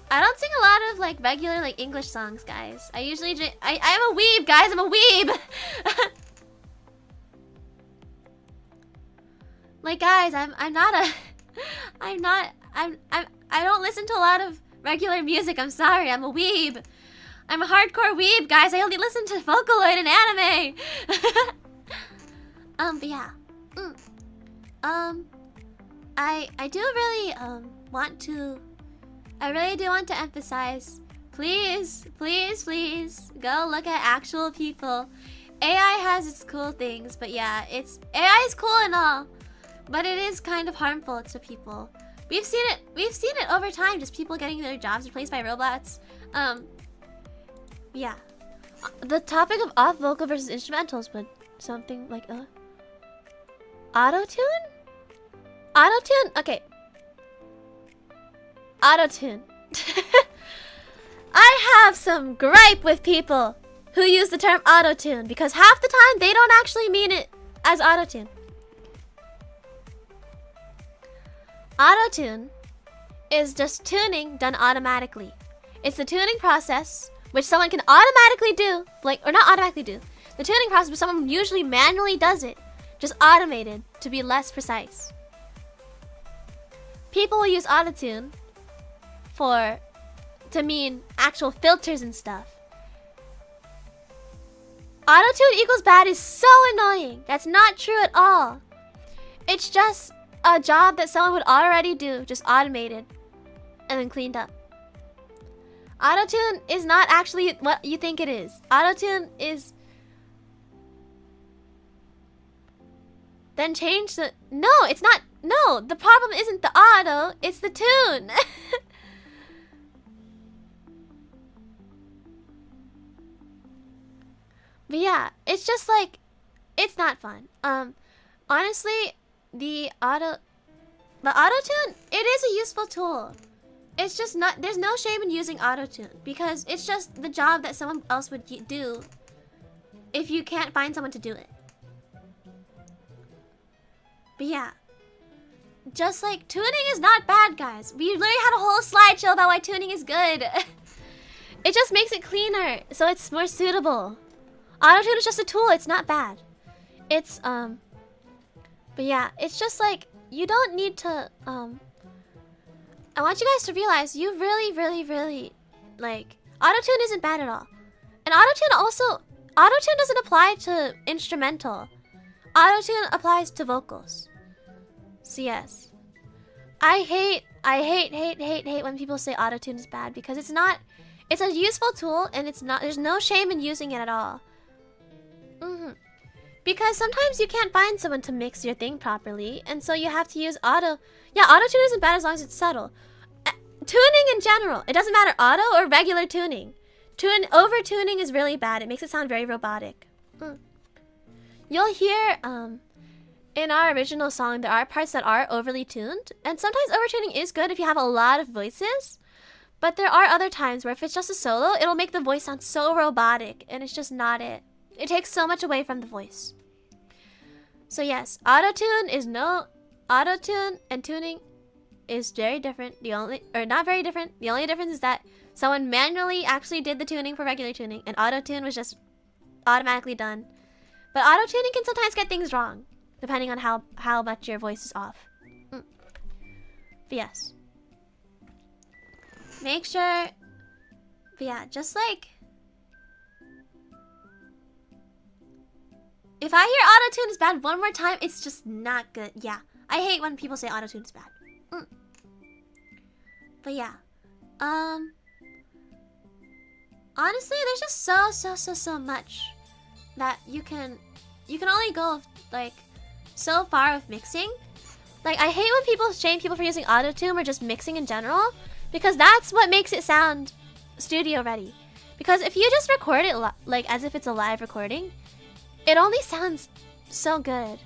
don't sing a lot of like regular like English songs, guys. I usually I'm a weeb, guys. I'm a weeb. Like guys, I don't listen to a lot of regular music. I'm sorry. I'm a weeb. I'm a hardcore weeb, guys. I only listen to Vocaloid and anime. But yeah. I really do want to emphasize, please go look at actual people. AI has its cool things, but yeah, AI is cool and all, but it is kind of harmful to people. We've seen it over time, just people getting their jobs replaced by robots. Yeah. The topic of off vocal versus instrumentals, but something like auto-tune? Auto-tune? Okay. Auto-tune. I have some gripe with people who use the term auto-tune because half the time they don't actually mean it as auto-tune. Auto-tune is just tuning done automatically. It's the tuning process which someone can automatically do, or not automatically do. The tuning process where someone usually manually does it, just automated to be less precise. People will use autotune to mean actual filters and stuff. Autotune equals bad is so annoying. That's not true at all. It's just a job that someone would already do, just automated and then cleaned up. Autotune is not actually what you think it is. Autotune is... Then change the... No, it's not... No, the problem isn't the auto, it's the tune. But yeah, it's just like, it's not fun. Honestly, the auto-tune, it is a useful tool. It's just not, there's no shame in using auto-tune because it's just the job that someone else would do if you can't find someone to do it. But yeah. Just like, tuning is not bad, guys. We literally had a whole slideshow about why tuning is good. It just makes it cleaner, so it's more suitable. Autotune is just a tool, it's not bad. It's, but yeah, it's just like, you don't need to, I want you guys to realize, you really, like, autotune isn't bad at all. And autotune doesn't apply to instrumental. Autotune applies to vocals. So yes, I hate when people say autotune is bad because it's not. It's a useful tool and it's not. There's no shame in using it at all. Because sometimes you can't find someone to mix your thing properly, and so you have to use auto. Yeah, autotune isn't bad as long as it's subtle. Tuning in general, it doesn't matter auto or regular tuning. Over-tuning is really bad. It makes it sound very robotic. You'll hear, in our original song, there are parts that are overly tuned. And sometimes over-tuning is good if you have a lot of voices. But there are other times where if it's just a solo, it'll make the voice sound so robotic. And it's just not it. It takes so much away from the voice. So yes, auto-tune and tuning is very different. Not very different. The only difference is that someone manually actually did the tuning for regular tuning, and auto-tune was just automatically done. But auto-tuning can sometimes get things wrong, depending on how much your voice is off. But yes. Make sure... But yeah, just like... If I hear auto-tune is bad one more time, it's just not good. Yeah, I hate when people say auto-tune is bad. But yeah. Honestly, there's just so much that you can only go like so far with mixing. Like, I hate when people shame people for using auto-tune or just mixing in general, because that's what makes it sound studio ready. Because if you just record it like as if it's a live recording, it only sounds so good.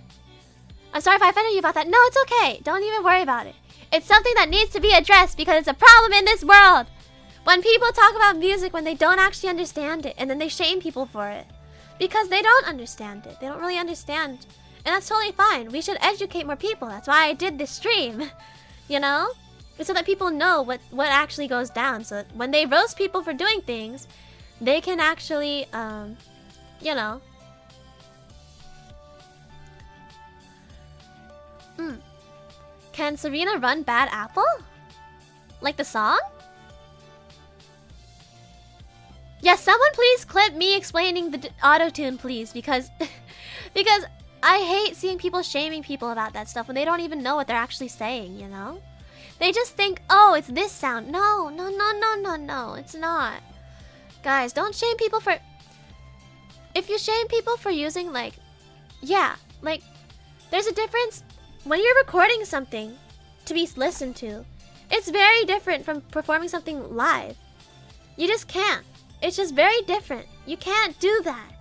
I'm sorry if I offended you about that. No, it's okay. Don't even worry about it. It's something that needs to be addressed because it's a problem in this world. When people talk about music when they don't actually understand it, and then they shame people for it. Because they don't understand it. They don't really understand. And that's totally fine. We should educate more people. That's why I did this stream. You know? So that people know what actually goes down. So that when they roast people for doing things, they can actually, you know. Can Serena run Bad Apple? Like the song? Yes, someone please clip me explaining the auto-tune, please, because I hate seeing people shaming people about that stuff when they don't even know what they're actually saying, you know? They just think, oh, it's this sound. No, it's not. Guys, don't shame people for... If you shame people for using, like... Yeah, like, there's a difference... When you're recording something to be listened to, it's very different from performing something live. You just can't. It's just very different. You can't do that.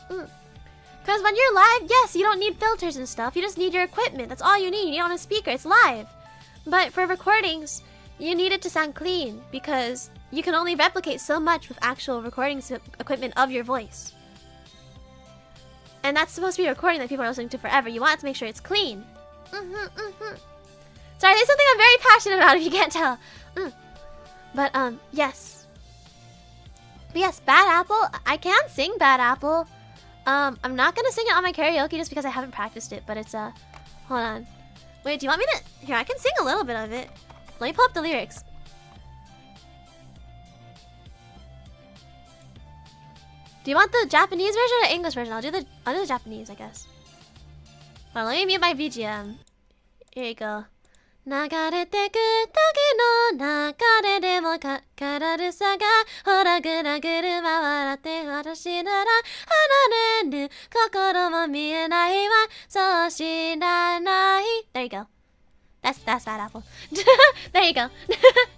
Because when you're live, yes, you don't need filters and stuff. You just need your equipment. That's all you need. You need it on a speaker. It's live. But for recordings, you need it to sound clean because you can only replicate so much with actual recording equipment of your voice. And that's supposed to be a recording that people are listening to forever. You want it to make sure it's clean. Sorry, there's something I'm very passionate about if you can't tell. But, yes. But yes, Bad Apple. I can sing Bad Apple. I'm not gonna sing it on my karaoke just because I haven't practiced it, but it's, hold on. Wait, do you want me to... Here, I can sing a little bit of it. Let me pull up the lyrics. Do you want the Japanese version or the English version? I'll do the Japanese, I guess. Hold on, let me mute my VGM. Here you go. 流れてく時の流れでもからるさがほらぐらぐる回って私なら離れる心も見えないわそう知らない There you go. That's Bad Apple. There you go.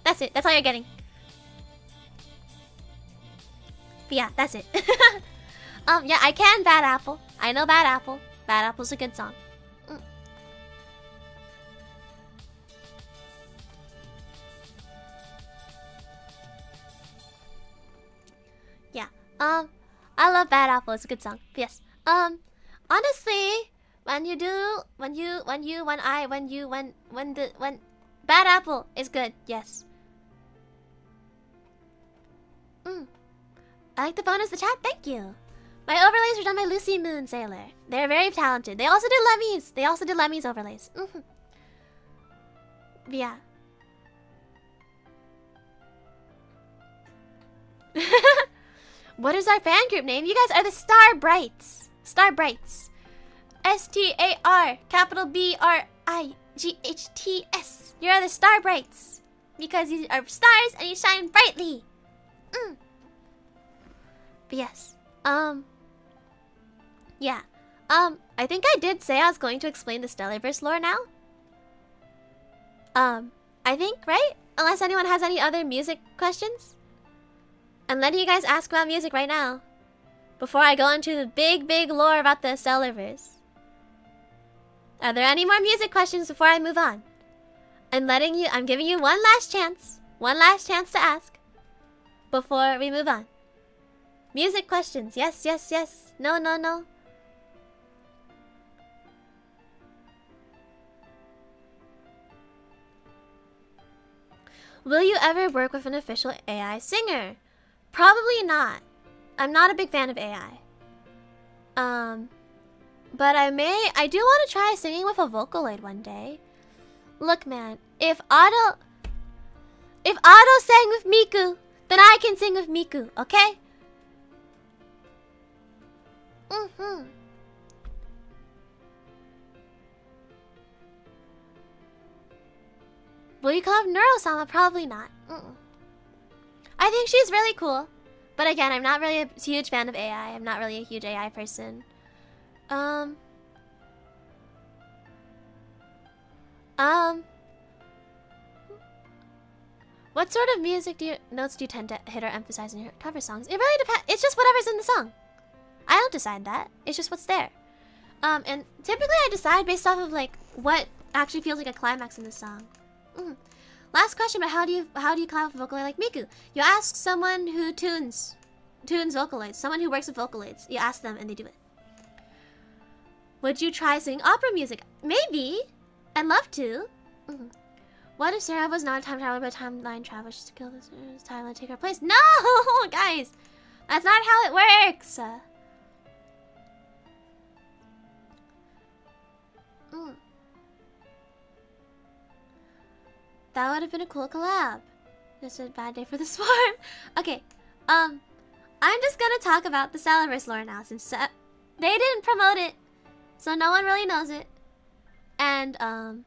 That's it. That's all you're getting. But yeah, that's it. Yeah, I can Bad Apple. I know Bad Apple. Bad Apple's a good song. Yeah. I love Bad Apple. It's a good song. But yes. Honestly, when Bad Apple is good. Yes. I like the bonus, the chat. Thank you. My overlays were done by Lucy Moon Sailor. They're very talented. They also did Lemmy's overlays. But yeah. What is our fan group name? You guys are the Star Brights. Star Brights. S-T-A-R capital B-R-I-G-H-T-S. You're the Star Brights. Because you are stars and you shine brightly. But yes. Yeah. I think I did say I was going to explain the Stellarverse lore now. I think, right? Unless anyone has any other music questions. I'm letting you guys ask about music right now. Before I go into the big lore about the Stellarverse. Are there any more music questions before I move on? I'm giving you one last chance. One last chance to ask. Before we move on. Music questions. Yes, yes, yes. No, no, no. Will you ever work with an official AI singer? Probably not. I'm not a big fan of AI. But I do want to try singing with a Vocaloid one day. Look, man, if Otto sang with Miku, then I can sing with Miku, okay? Will you call up Neurosama? Probably not. I think she's really cool. But again, I'm not really a huge fan of AI. I'm not really a huge AI person. What sort of music notes do you tend to hit or emphasize in your cover songs? It really depends. It's just whatever's in the song. I don't decide that. It's just what's there. And typically I decide based off of like what actually feels like a climax in the song. Last question, but how do you climb up a Vocaloid like Miku? You ask someone who tunes Vocaloids, someone who works with Vocaloids. You ask them and they do it. Would you try singing opera music? Maybe. I'd love to. What if Sarah was not a time traveler but a timeline traveler? She's to kill this timeline, take her place. No, guys, that's not how it works. That would have been a cool collab. This is a bad day for the swarm. Okay, I'm just gonna talk about the Stellarverse lore now since they didn't promote it, so no one really knows it, and no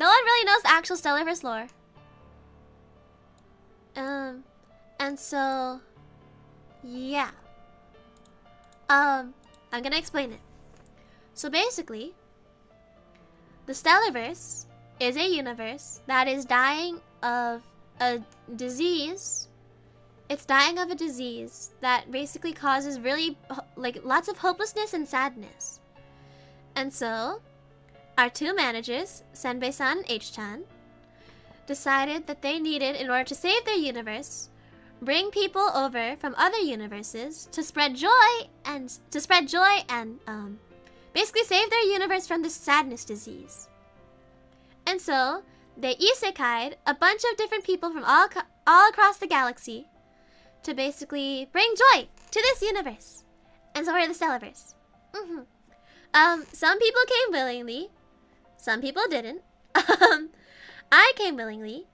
one really knows the actual Stellarverse lore. And so, yeah. I'm gonna explain it. So basically, the Stellarverse is a universe that is dying of a disease. It's dying of a disease that basically causes really, like, lots of hopelessness and sadness. And so, our two managers, Senbei-san and H-chan, decided that they needed, in order to save their universe, bring people over from other universes to spread joy and basically save their universe from this sadness disease. And so, they isekai'd a bunch of different people from all across the galaxy to basically bring joy to this universe. And so we're the Stellarverse. Some people came willingly. Some people didn't. I came willingly.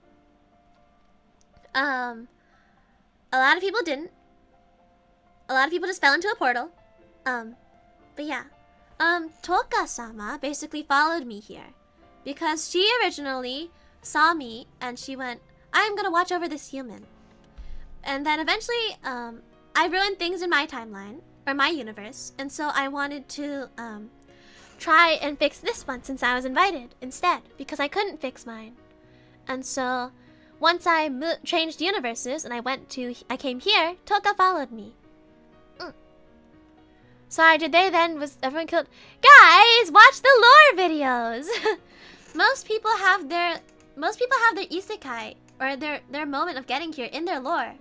A lot of people didn't. A lot of people just fell into a portal. But yeah. Toka-sama basically followed me here. Because she originally saw me and she went, I'm gonna watch over this human. And then eventually, I ruined things in my timeline, or my universe. And so I wanted to, try and fix this one since I was invited instead. Because I couldn't fix mine. And so, once I changed universes and I came here, Toka followed me. So I did was everyone killed? Guys, watch the lore videos! Most people have their isekai, or their moment of getting here in their lore.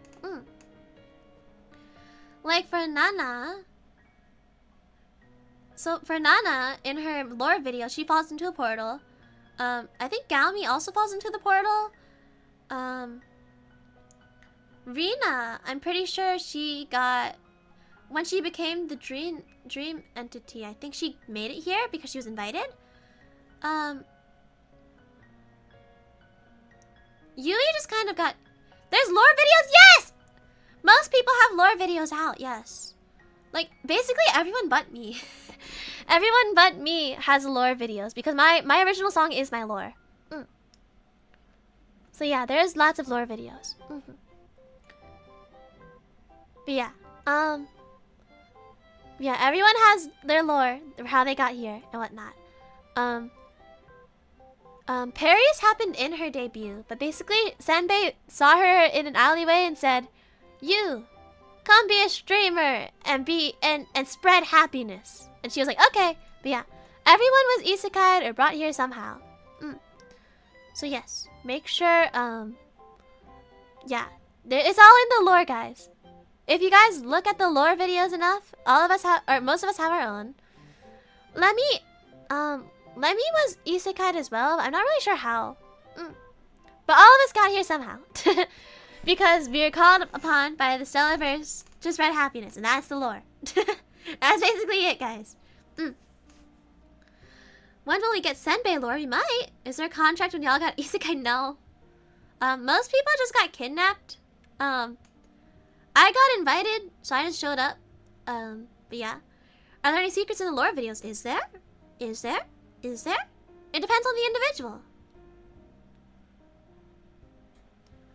Like for Nana. So for Nana, in her lore video, she falls into a portal. I think Galmi also falls into the portal. Rina, I'm pretty sure she got, when she became the dream entity, I think she made it here because she was invited. Yui just kind of got... There's lore videos? Yes! Most people have lore videos out, yes. Like, basically everyone but me. Everyone but me has lore videos because my original song is my lore. So yeah, there's lots of lore videos. But yeah, yeah, everyone has their lore, how they got here and whatnot. Paris happened in her debut, but basically, Senbei saw her in an alleyway and said, "You, come be a streamer and spread happiness." And she was like, "Okay." But yeah, everyone was isekai'd or brought here somehow. So yes, make sure, yeah, it's all in the lore, guys. If you guys look at the lore videos enough, all of us have, or most of us have our own. Lemmy was isekai'd as well. I'm not really sure how. But all of us got here somehow. Because we were called upon by the Stellarverse to spread happiness, and that's the lore. That's basically it, guys. When will we get Senbei lore? We might. Is there a contract when y'all got isekai? No. Most people just got kidnapped. I got invited, so I just showed up. But yeah. Are there any secrets in the lore videos? Is there? Is there? Is there? It depends on the individual.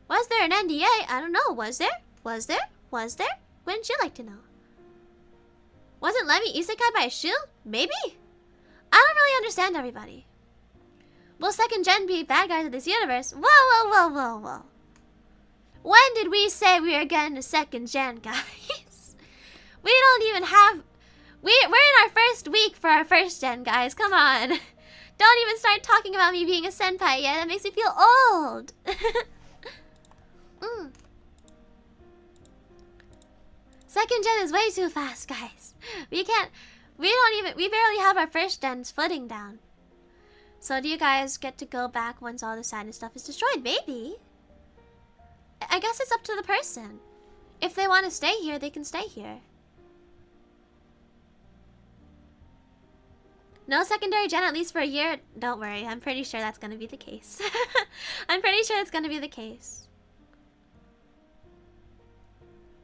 Was there an NDA? I don't know. Was there? Was there? Was there? Wouldn't you like to know? Wasn't Lemmy isekai by a shoe? Maybe? I don't really understand everybody. Will second gen be bad guys of this universe? Whoa, whoa, whoa, whoa, whoa. When did we say we were getting a second gen, guys? We don't even have... We're in our first week for our first gen, guys. Come on. Don't even start talking about me being a senpai yet. That makes me feel old. Second gen is way too fast, guys. We barely have our first gen's footing down. So do you guys get to go back once all the sadness stuff is destroyed? Maybe. I guess it's up to the person. If they want to stay here, they can stay here. No secondary gen at least for a year? Don't worry, I'm pretty sure that's gonna be the case. I'm pretty sure it's gonna be the case.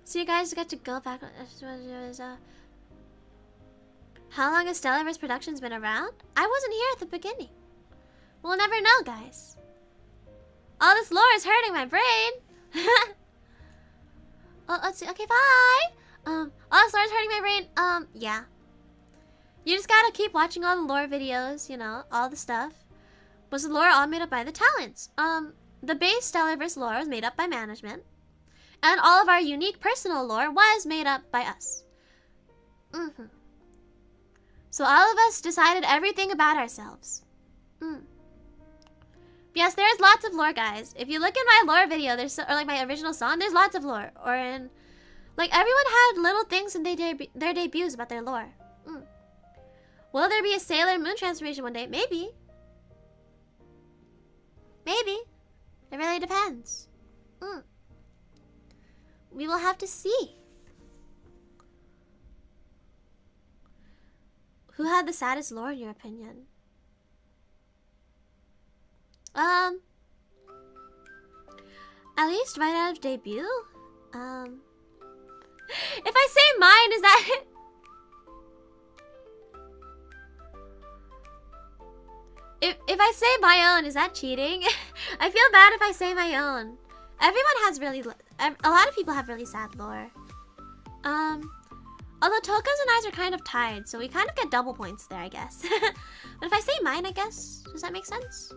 So you guys get to go back. How long has Stellarverse Productions been around? I wasn't here at the beginning. We'll never know, guys. All this lore is hurting my brain. Oh, let's see. Okay, bye. All this lore is hurting my brain. Yeah. You just gotta keep watching all the lore videos, you know, all the stuff. Was the lore all made up by the talents? The base Stellarverse lore was made up by management. And all of our unique personal lore was made up by us. So all of us decided everything about ourselves. Yes, there's lots of lore, guys. If you look in my lore video, or like my original song, there's lots of lore. Or in, like, everyone had little things in their debuts about their lore. Will there be a Sailor Moon transformation one day? Maybe. Maybe. It really depends. We will have to see. Who had the saddest lore in your opinion? At least right out of debut? If I say mine, is that it? If I say my own, is that cheating? I feel bad if I say my own. Everyone has really... A lot of people have really sad lore. Although Toka's and I are kind of tired, so we kind of get double points there, I guess. But if I say mine, I guess... Does that make sense?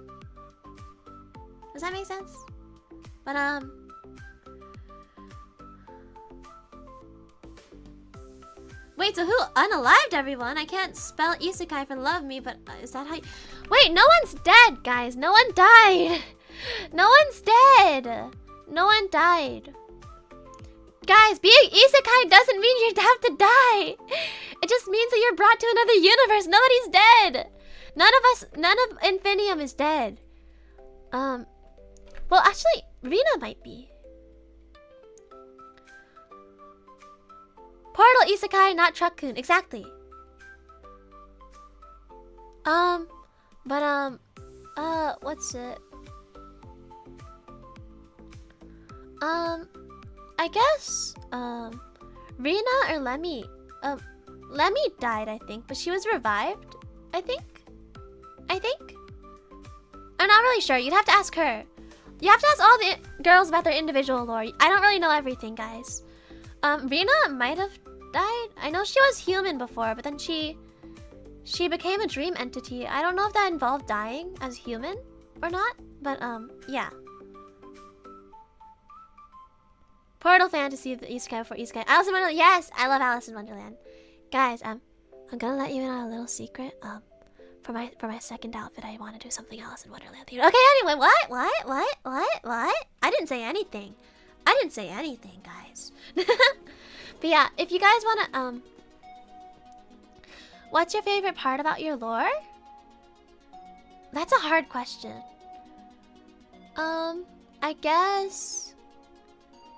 Does that make sense? But, wait, so who unalived everyone? I can't spell isekai for love me, but is that how you... Wait, no one's dead, guys. No one died. No one's dead. No one died. Guys, being isekai doesn't mean you have to die. It just means that you're brought to another universe. Nobody's dead. None of Infinium is dead. Well, actually, Rina might be. Portal isekai, not Truck-kun. Exactly. What's it? I guess, Rina or Lemmy. Lemmy died, I think, but she was revived, I think. I'm not really sure. You'd have to ask her. You have to ask all the girls about their individual lore. I don't really know everything, guys. Rina might have died. I know she was human before, but then she became a dream entity. I don't know if that involved dying as human. or not, but yeah. Portal Fantasy, the East Sky before East Sky. Alice in Wonderland, yes, I love Alice in Wonderland. Guys, I'm gonna let you in on a little secret. For my second outfit, I want to do something Alice in Wonderland themed. Okay, anyway, what? I didn't say anything. I didn't say anything, guys. But yeah, if you guys wanna what's your favorite part about your lore? That's a hard question. I guess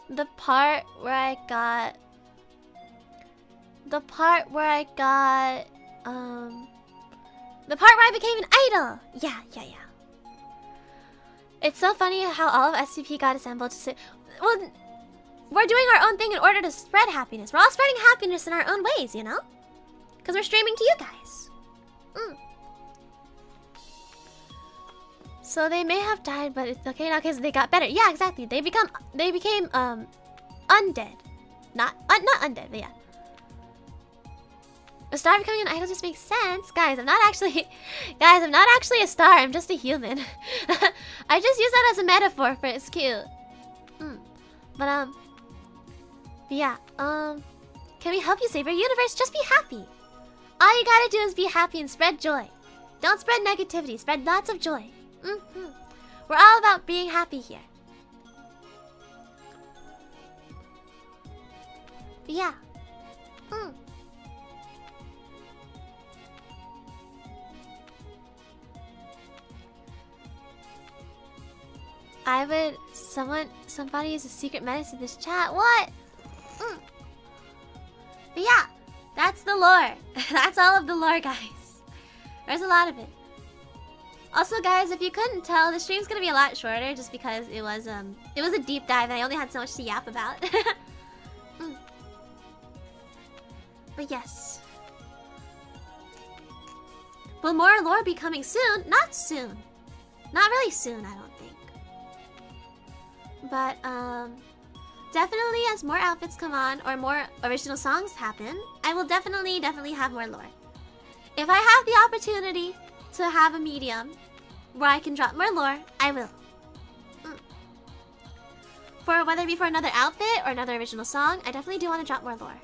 the part where I got the part where I became an idol. Yeah. It's so funny how all of SCP got assembled to say, well, we're doing our own thing in order to spread happiness. We're all spreading happiness in our own ways, you know? Because we're streaming to you guys. So they may have died, but it's okay now because they got better. Yeah, exactly. They became undead. Not undead, but yeah. A star becoming an idol just makes sense. Guys, I'm not actually a star. I'm just a human. I just use that as a metaphor for it's cute. But yeah, can we help you save our universe? Just be happy. All you gotta do is be happy and spread joy. Don't spread negativity. Spread lots of joy. We're all about being happy here. Yeah. Somebody is a secret menace in this chat. What? But yeah, that's the lore. That's all of the lore, guys. There's a lot of it. Also, guys, if you couldn't tell, the stream's gonna be a lot shorter just because it was a deep dive and I only had so much to yap about. But yes. Will more lore be coming soon? Not soon. Not really soon, I don't think. But definitely as more outfits come on or more original songs happen, I will definitely have more lore. If I have the opportunity to have a medium where I can drop more lore, I will. For whether it be for another outfit or another original song, I definitely do want to drop more lore.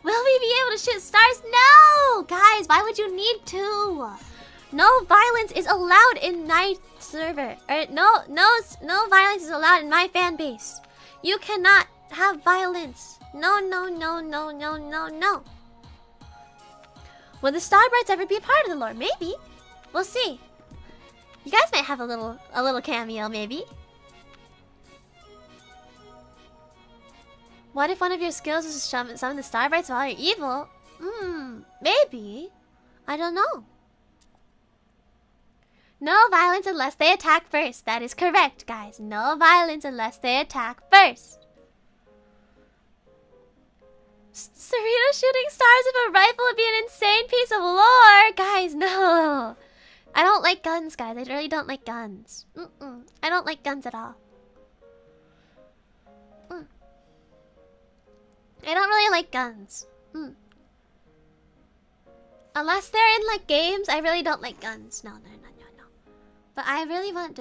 Will we be able to shoot stars? No! Guys, why would you need to? No violence is allowed in my server. No violence is allowed in my fan base. You cannot have violence. No. Will the Starbrights ever be a part of the lore? Maybe. We'll see. You guys might have a little cameo, maybe. What if one of your skills is to summon the Starbrights while you're evil? Maybe. I don't know. No violence unless they attack first. That is correct, guys. No violence unless they attack first. Serena shooting stars with a rifle would be an insane piece of lore. Guys, no. I don't like guns, guys. I really don't like guns. I don't like guns at all. I don't really like guns. Unless they're in like games, I really don't like guns. No. But I really want...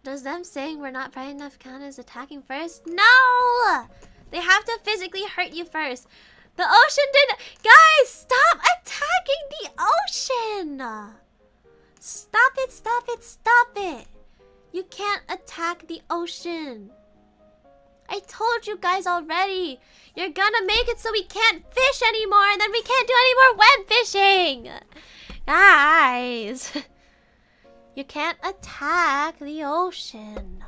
Does them saying we're not bright enough count as attacking first? No! They have to physically hurt you first. The ocean did... Guys, stop attacking the ocean! Stop it. You can't attack the ocean. I told you guys already. You're gonna make it so we can't fish anymore, and then we can't do any more web fishing. Guys. You can't attack the ocean.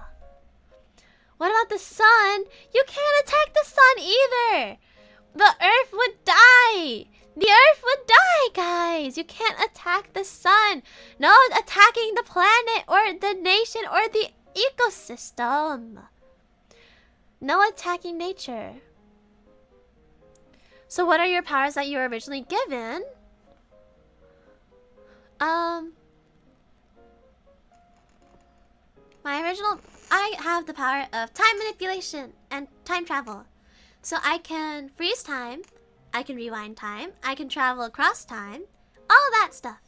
What about the sun? You can't attack the sun either. The earth would die. The earth would die, guys. You can't attack the sun. No attacking the planet or the nation or the ecosystem. No attacking nature. So what are your powers that you were originally given? I have the power of time manipulation and time travel. So I can freeze time, I can rewind time, I can travel across time, all that stuff.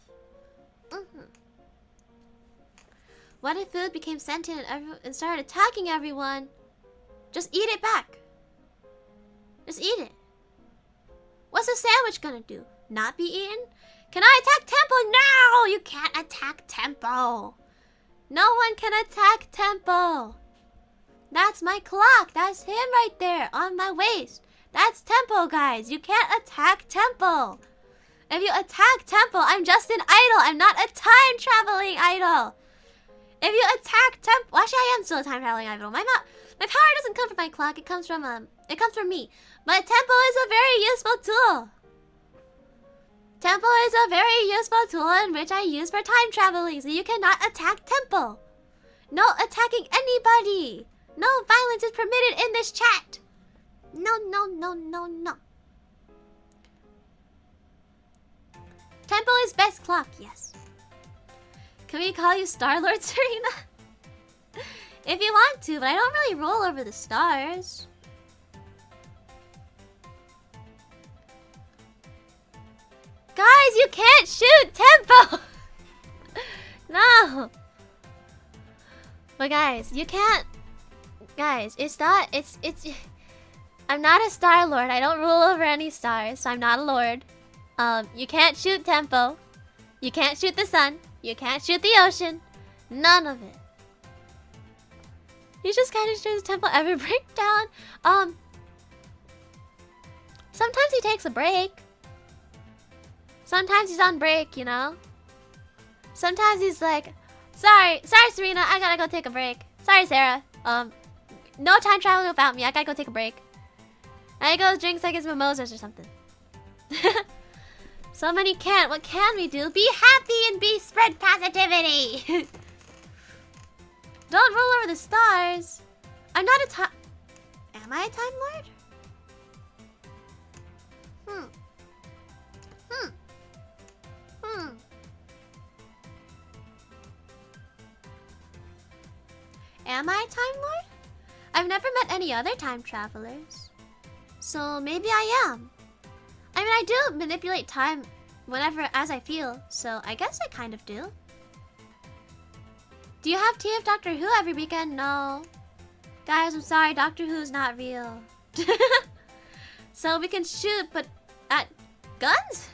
What if food became sentient and started attacking everyone? Just eat it back. Just eat it. What's a sandwich gonna do? Not be eaten? Can I attack Tempo? No! You can't attack Tempo. No one can attack Tempo. That's my clock. That's him right there on my waist. That's Tempo, guys. You can't attack Tempo. If you attack Tempo, I'm just an idol. I'm not a time-traveling idol. If you attack Tempo... Actually, I am still a time-traveling idol. My power doesn't come from my clock. It comes from me. But Tempo is a very useful tool. Tempo is a very useful tool in which I use for time traveling. So you cannot attack Tempo. No attacking anybody. No violence is permitted in this chat. No, no, no, no, no. Tempo is best clock, yes. Can we call you Star-Lord, Serena? If you want to, but I don't really roll over the stars. Guys, you can't shoot Tempo! No! But guys, you can't... Guys, it's not... It's... I'm not a Star-Lord. I don't rule over any stars, so I'm not a lord. You can't shoot Tempo. You can't shoot the sun. You can't shoot the ocean. None of it. You just kind of shoot Tempo every breakdown. Sometimes he takes a break. Sometimes he's on break, you know? Sometimes he's like, sorry, Serena, I gotta go take a break. Sorry, Sarah. No time traveling without me. I gotta go take a break. I go drink like his mimosas or something. Somebody can't. What can we do? Be happy and spread positivity. Don't roll over the stars. I'm not a time... Am I a Time Lord? Am I a Time Lord? I've never met any other time travelers. So maybe I am. I mean, I do manipulate time whenever as I feel, so I guess I kind of do. Do you have tea of Doctor Who every weekend? No. Guys, I'm sorry, Doctor Who's not real. So we can shoot, but at guns?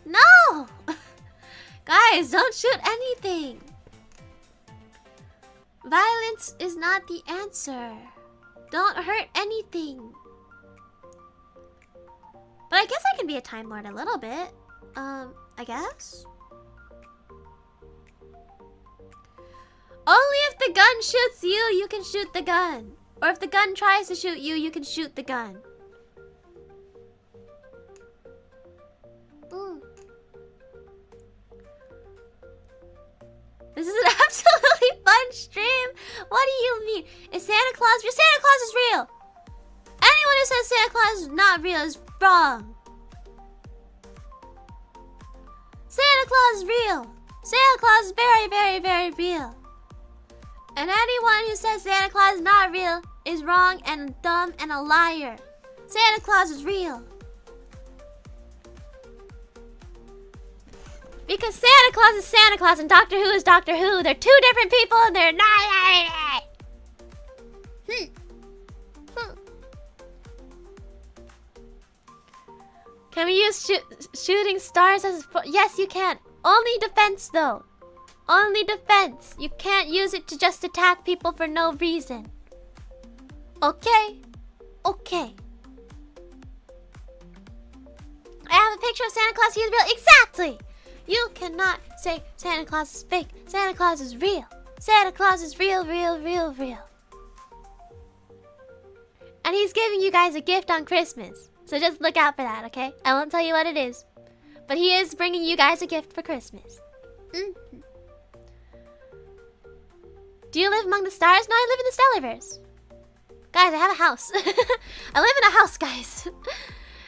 No! Guys, don't shoot anything. Violence is not the answer. Don't hurt anything. But I guess I can be a Time Lord a little bit. I guess. Only if the gun shoots you, you can shoot the gun. Or if the gun tries to shoot you, you can shoot the gun. This is an absolutely fun stream. What do you mean? Is Santa Claus real? Santa Claus is real. Anyone who says Santa Claus is not real is wrong. Santa Claus is real. Santa Claus is very, very, very real. And anyone who says Santa Claus is not real is wrong and dumb and a liar. Santa Claus is real. Because Santa Claus is Santa Claus and Doctor Who is Doctor Who. They're two different people and they're not... Can we use shooting stars as... Yes, you can. Only defense, though. Only defense. You can't use it to just attack people for no reason. Okay? Okay. I have a picture of Santa Claus. He is real. Exactly! You cannot say Santa Claus is fake. Santa Claus is real. Santa Claus is real, real, real, real. And he's giving you guys a gift on Christmas. So just look out for that, okay? I won't tell you what it is. But he is bringing you guys a gift for Christmas. Do you live among the stars? No, I live in the Stellarverse. Guys, I have a house. I live in a house, guys. Guys,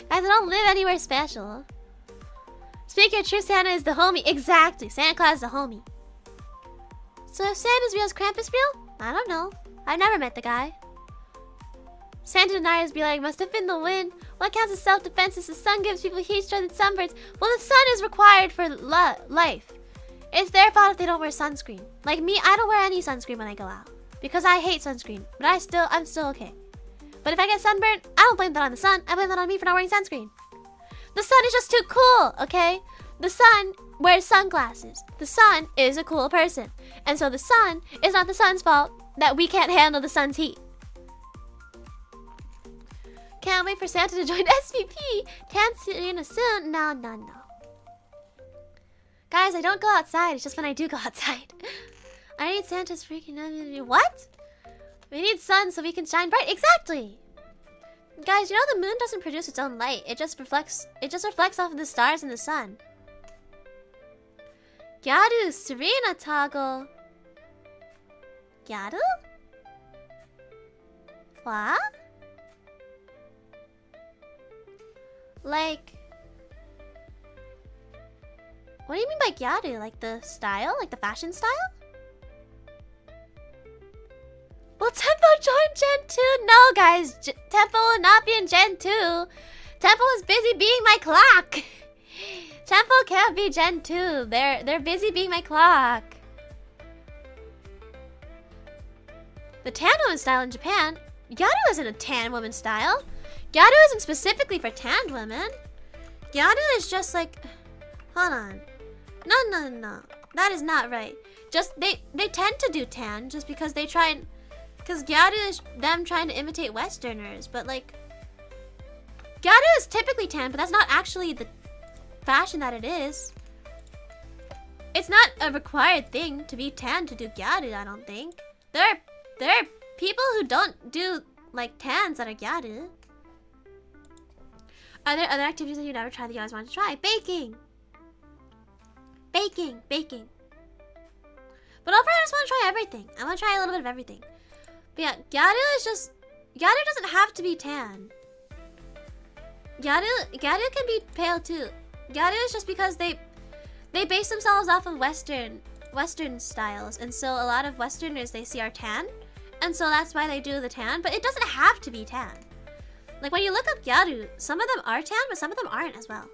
I don't live anywhere special. Speaking of true, Santa is the homie. Exactly. Santa Claus is the homie. So if Santa's real, is Krampus real? I don't know. I've never met the guy. Santa deniers be like, must have been the wind. What counts as self-defense is the sun gives people heat stroke than sunburns. Well, the sun is required for life. It's their fault if they don't wear sunscreen. Like me, I don't wear any sunscreen when I go out because I hate sunscreen. But I'm still okay. But if I get sunburned, I don't blame that on the sun. I blame that on me for not wearing sunscreen. The sun is just too cool, okay? The sun wears sunglasses. The sun is a cool person. And so the sun is not the sun's fault that we can't handle the sun's heat. Can't wait for Santa to join SVP. Tan Serena soon. No. Guys, I don't go outside. It's just when I do go outside. I need Santa's freaking... What? We need sun so we can shine bright. Exactly. Guys, you know the moon doesn't produce its own light. It just reflects off of the stars and the sun. Gyaru, Serena toggle. Gyaru? What? Like, what do you mean by gyaru? Like the style? Like the fashion style? Will Tempo join Gen 2? No, guys. Tempo will not be in Gen 2. Tempo is busy being my clock. Tempo can't be Gen 2. They're busy being my clock. The tan woman style in Japan. Gyaru isn't a tan woman style. Gyaru isn't specifically for tanned women. Gyaru is just like... Hold on. No. That is not right. Just, they tend to do tan just because they try and... Because Gyaru is them trying to imitate Westerners, but like... Gyaru is typically tan, but that's not actually the fashion that it is. It's not a required thing to be tan to do Gyaru, I don't think. There are people who don't do like tans that are Gyaru. Are there other activities that you never tried that you always want to try? Baking! Baking. But overall, I just want to try everything. I want to try a little bit of everything. But yeah, Gyaru is just... Gyaru doesn't have to be tan. Gyaru can be pale too. Gyaru is just because they base themselves off of Western styles. And so a lot of Westerners they see are tan. And so that's why they do the tan. But it doesn't have to be tan. Like when you look up Gyaru, some of them are tan, but some of them aren't as well.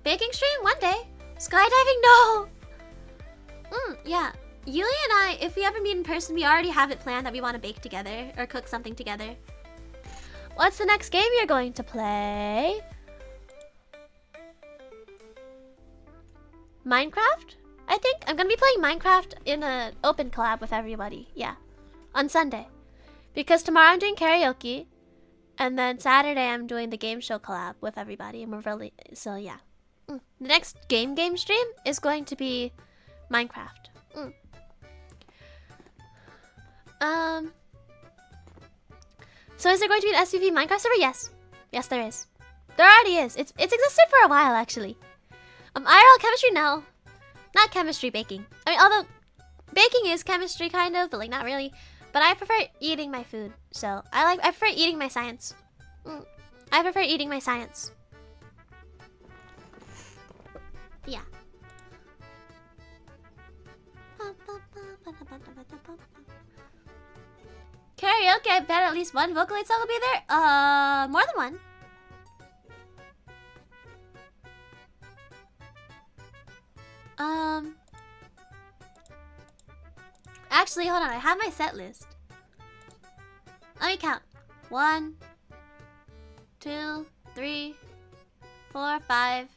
Baking stream one day. Skydiving, no! Yeah. Yuli and I, if we ever meet in person, we already have it planned that we want to bake together or cook something together. What's the next game you're going to play? Minecraft? I think I'm going to be playing Minecraft in an open collab with everybody. Yeah. On Sunday. Because tomorrow I'm doing karaoke. And then Saturday I'm doing the game show collab with everybody. And we're really... So yeah. The next game stream is going to be Minecraft. So is there going to be an SVP Minecraft server? Yes. Yes, there is. There already is. It's existed for a while, actually. IRL chemistry? No. Not chemistry, baking. I mean, although baking is chemistry, kind of, but like not really. But I prefer eating my food. So I prefer eating my science. I prefer eating my science. Yeah. Karaoke, I bet at least one Vocaloid song will be there. More than one. Actually, hold on. I have my set list. Let me count. 1, 2, 3, 4, 5.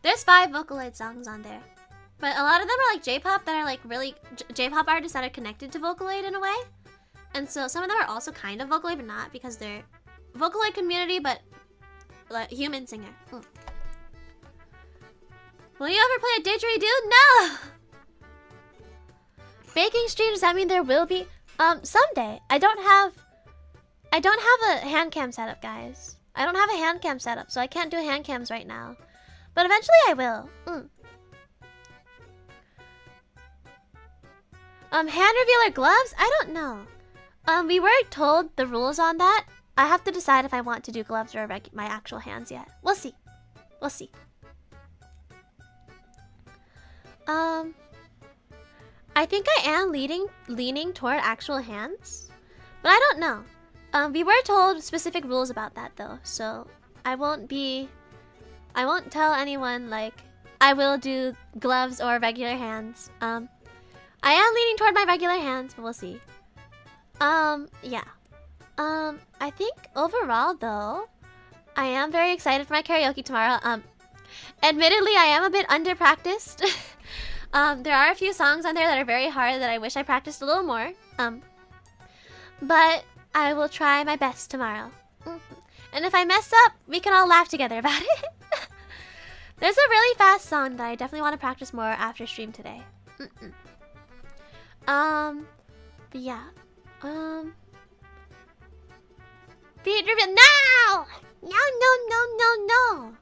There's 5 Vocaloid songs on there. But a lot of them are like J-pop that are like really J-pop artists that are connected to Vocaloid in a way. And so some of them are also kind of Vocaloid, but not because they're Vocaloid community, but like human singer. Will you ever play a didgeridoo? No! Baking stream, does that mean there will be? Someday. I don't have a hand cam setup, guys. I don't have a hand cam setup, so I can't do hand cams right now. But eventually I will. Hand revealer gloves? I don't know. We weren't told the rules on that. I have to decide if I want to do gloves or my actual hands yet. We'll see. We'll see. I think I am leaning toward actual hands, but I don't know. We were told specific rules about that though, so I won't tell anyone like I will do gloves or regular hands. I am leaning toward my regular hands, but we'll see. Yeah. I think overall though, I am very excited for my karaoke tomorrow. Admittedly, I am a bit under practiced. There are a few songs on there that are very hard that I wish I practiced a little more. But I will try my best tomorrow. And if I mess up, we can all laugh together about it. There's a really fast song that I definitely want to practice more after stream today. But yeah. Beat reveal now! No.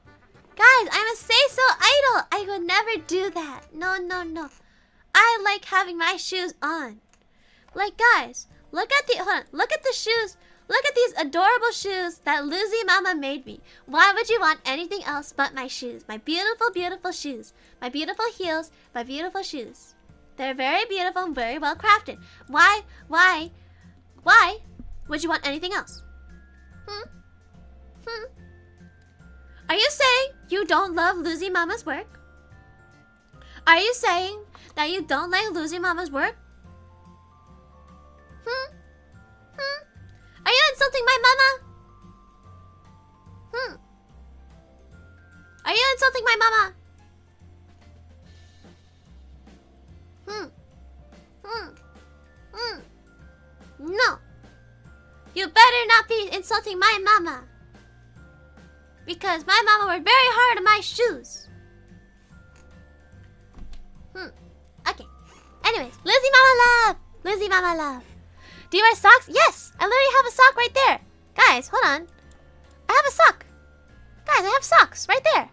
Guys, I'm a say-so idol. I would never do that. No. I like having my shoes on. Like, guys, look at the shoes. Look at these adorable shoes that Lucy Mama made me. Why would you want anything else but my shoes? My beautiful, beautiful shoes. My beautiful heels, my beautiful shoes. They're very beautiful and very well crafted. Why would you want anything else? Are you saying you don't love Lucy Mama's work? Are you saying that you don't like Lucy Mama's work? Are you insulting my mama? Are you insulting my mama? No. You better not be insulting my mama. Because my mama worked very hard on my shoes. Okay. Anyways, Lizzie Mama Love. Do you wear socks? Yes! I literally have a sock right there. Guys, hold on. I have a sock. Guys, I have socks right there.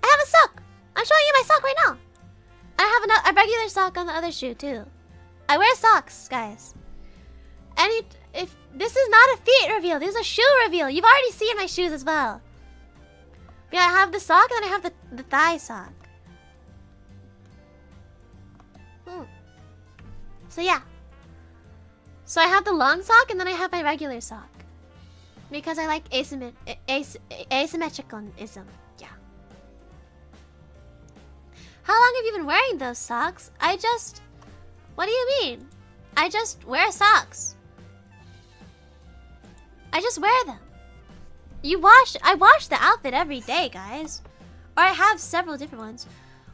I have a sock. I'm showing you my sock right now. I have a regular sock on the other shoe too. I wear socks, guys. If this is not a feet reveal, this is a shoe reveal. You've already seen my shoes as well. Yeah, I have the sock and then I have the thigh sock. So yeah. So I have the long sock and then I have my regular sock. Because I like asymmetricalism. Yeah. How long have you been wearing those socks? What do you mean? I just wear socks. I just wear them. I wash the outfit every day, guys. Or I have several different ones.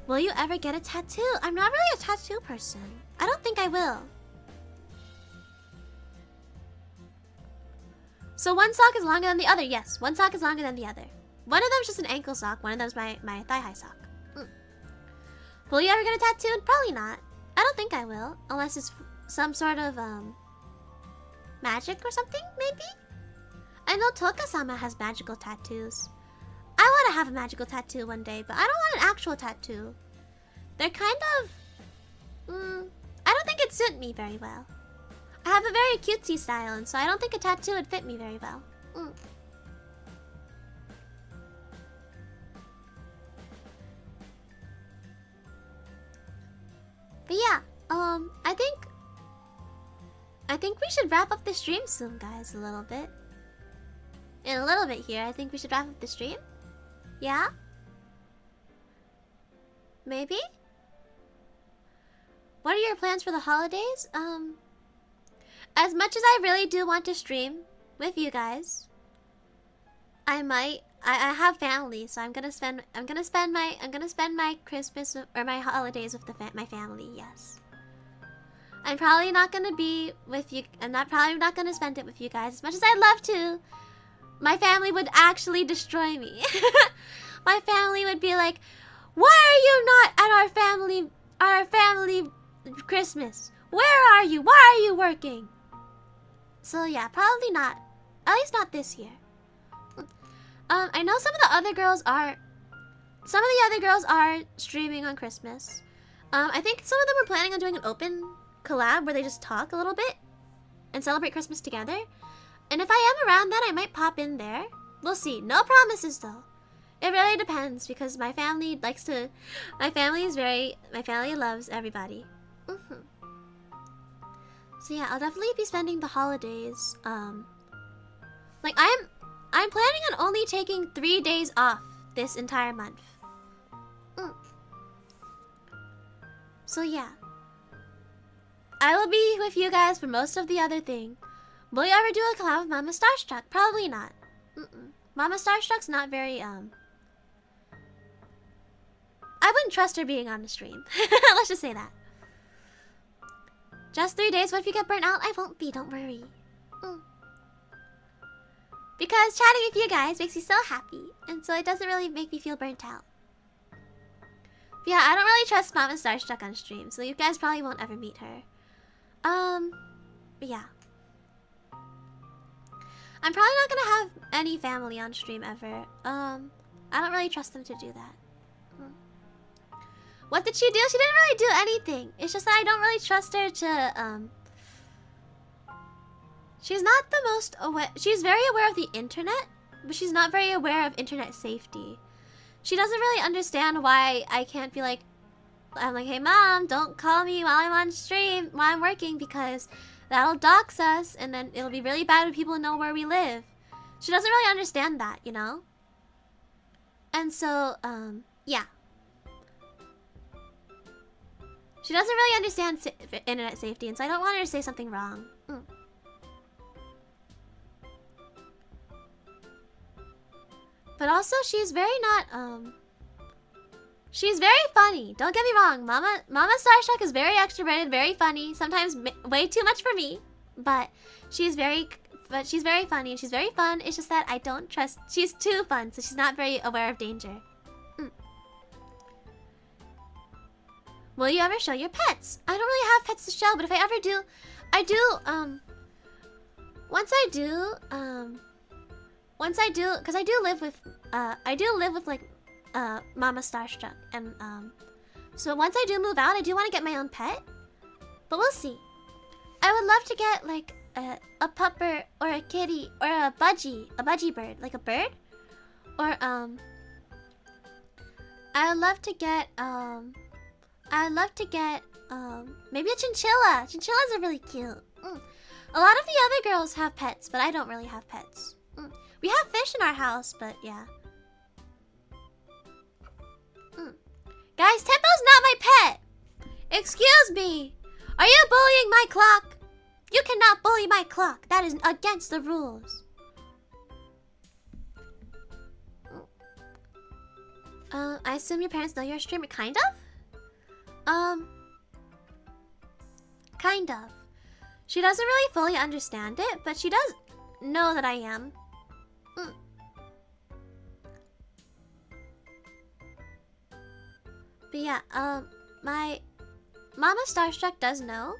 Will you ever get a tattoo? I'm not really a tattoo person. I don't think I will. So one sock is longer than the other. Yes, one sock is longer than the other. One of them's just an ankle sock. One of them's my thigh-high sock. Will you ever get a tattoo? Probably not. I don't think I will. Unless it's some sort of magic or something, maybe? I know Toka-sama has magical tattoos. I want to have a magical tattoo one day, but I don't want an actual tattoo. They're kind of... I don't think it suit me very well. I have a very cutesy style, and so I don't think a tattoo would fit me very well. But yeah, I think we should wrap up the stream soon, guys, a little bit. In a little bit here, I think we should wrap up the stream. Yeah? Maybe? What are your plans for the holidays? As much as I really do want to stream with you guys, I have family, so I'm gonna spend my Christmas or my holidays with my family. Yes. I'm probably not gonna be with you. Probably not gonna spend it with you guys as much as I'd love to. My family would actually destroy me. My family would be like, "Why are you not at our family Christmas? Where are you? Why are you working?" So yeah, probably not. At least not this year. I know some of the other girls are streaming on Christmas. I think some of them are planning on doing an open collab where they just talk a little bit and celebrate Christmas together. And if I am around then, I might pop in there. We'll see. No promises though. It really depends because my family loves everybody. So yeah, I'll definitely be spending the holidays Like, I'm planning on only taking 3 days off this entire month. So yeah. I will be with you guys for most of the other thing. Will you ever do a collab with Mama Starstruck? Probably not. Mama Starstruck's not very, I wouldn't trust her being on the stream. Let's just say that. Just 3 days, what if you get burnt out? I won't be, don't worry. Because chatting with you guys makes me so happy. And so it doesn't really make me feel burnt out. But yeah, I don't really trust Mama Starstruck on stream. So you guys probably won't ever meet her. But yeah. I'm probably not gonna have any family on stream ever. I don't really trust them to do that. What did she do? She didn't really do anything. It's just that I don't really trust her to, she's not the most aware. She's very aware of the internet, but she's not very aware of internet safety. She doesn't really understand why I can't be like, I'm like, hey mom, don't call me while I'm on stream, while I'm working, because that'll dox us, and then it'll be really bad when people know where we live. She doesn't really understand that, you know? And so, yeah. She doesn't really understand internet safety, and so I don't want her to say something wrong. But also, she's very not, she's very funny. Don't get me wrong. Mama Starstruck is very extroverted, very funny. Sometimes way too much for me. But she's very funny and she's very fun. It's just that I don't trust. She's too fun, so she's not very aware of danger. Will you ever show your pets? I don't really have pets to show, but if I ever do, once I do, because I do live with like Mama Starstruck, and so once I do move out, I do want to get my own pet, but we'll see. I would love to get like a pupper or a kitty or a budgie bird, like a bird, or I would love to get maybe a chinchilla. Chinchillas are really cute. A lot of the other girls have pets, but I don't really have pets. We have fish in our house, but yeah. Guys, Tempo's not my pet! Excuse me! Are you bullying my clock? You cannot bully my clock. That is against the rules. I assume your parents know you're a streamer? Kind of? Kind of. She doesn't really fully understand it, but she does know that I am. But yeah, my Mama Starstruck does know,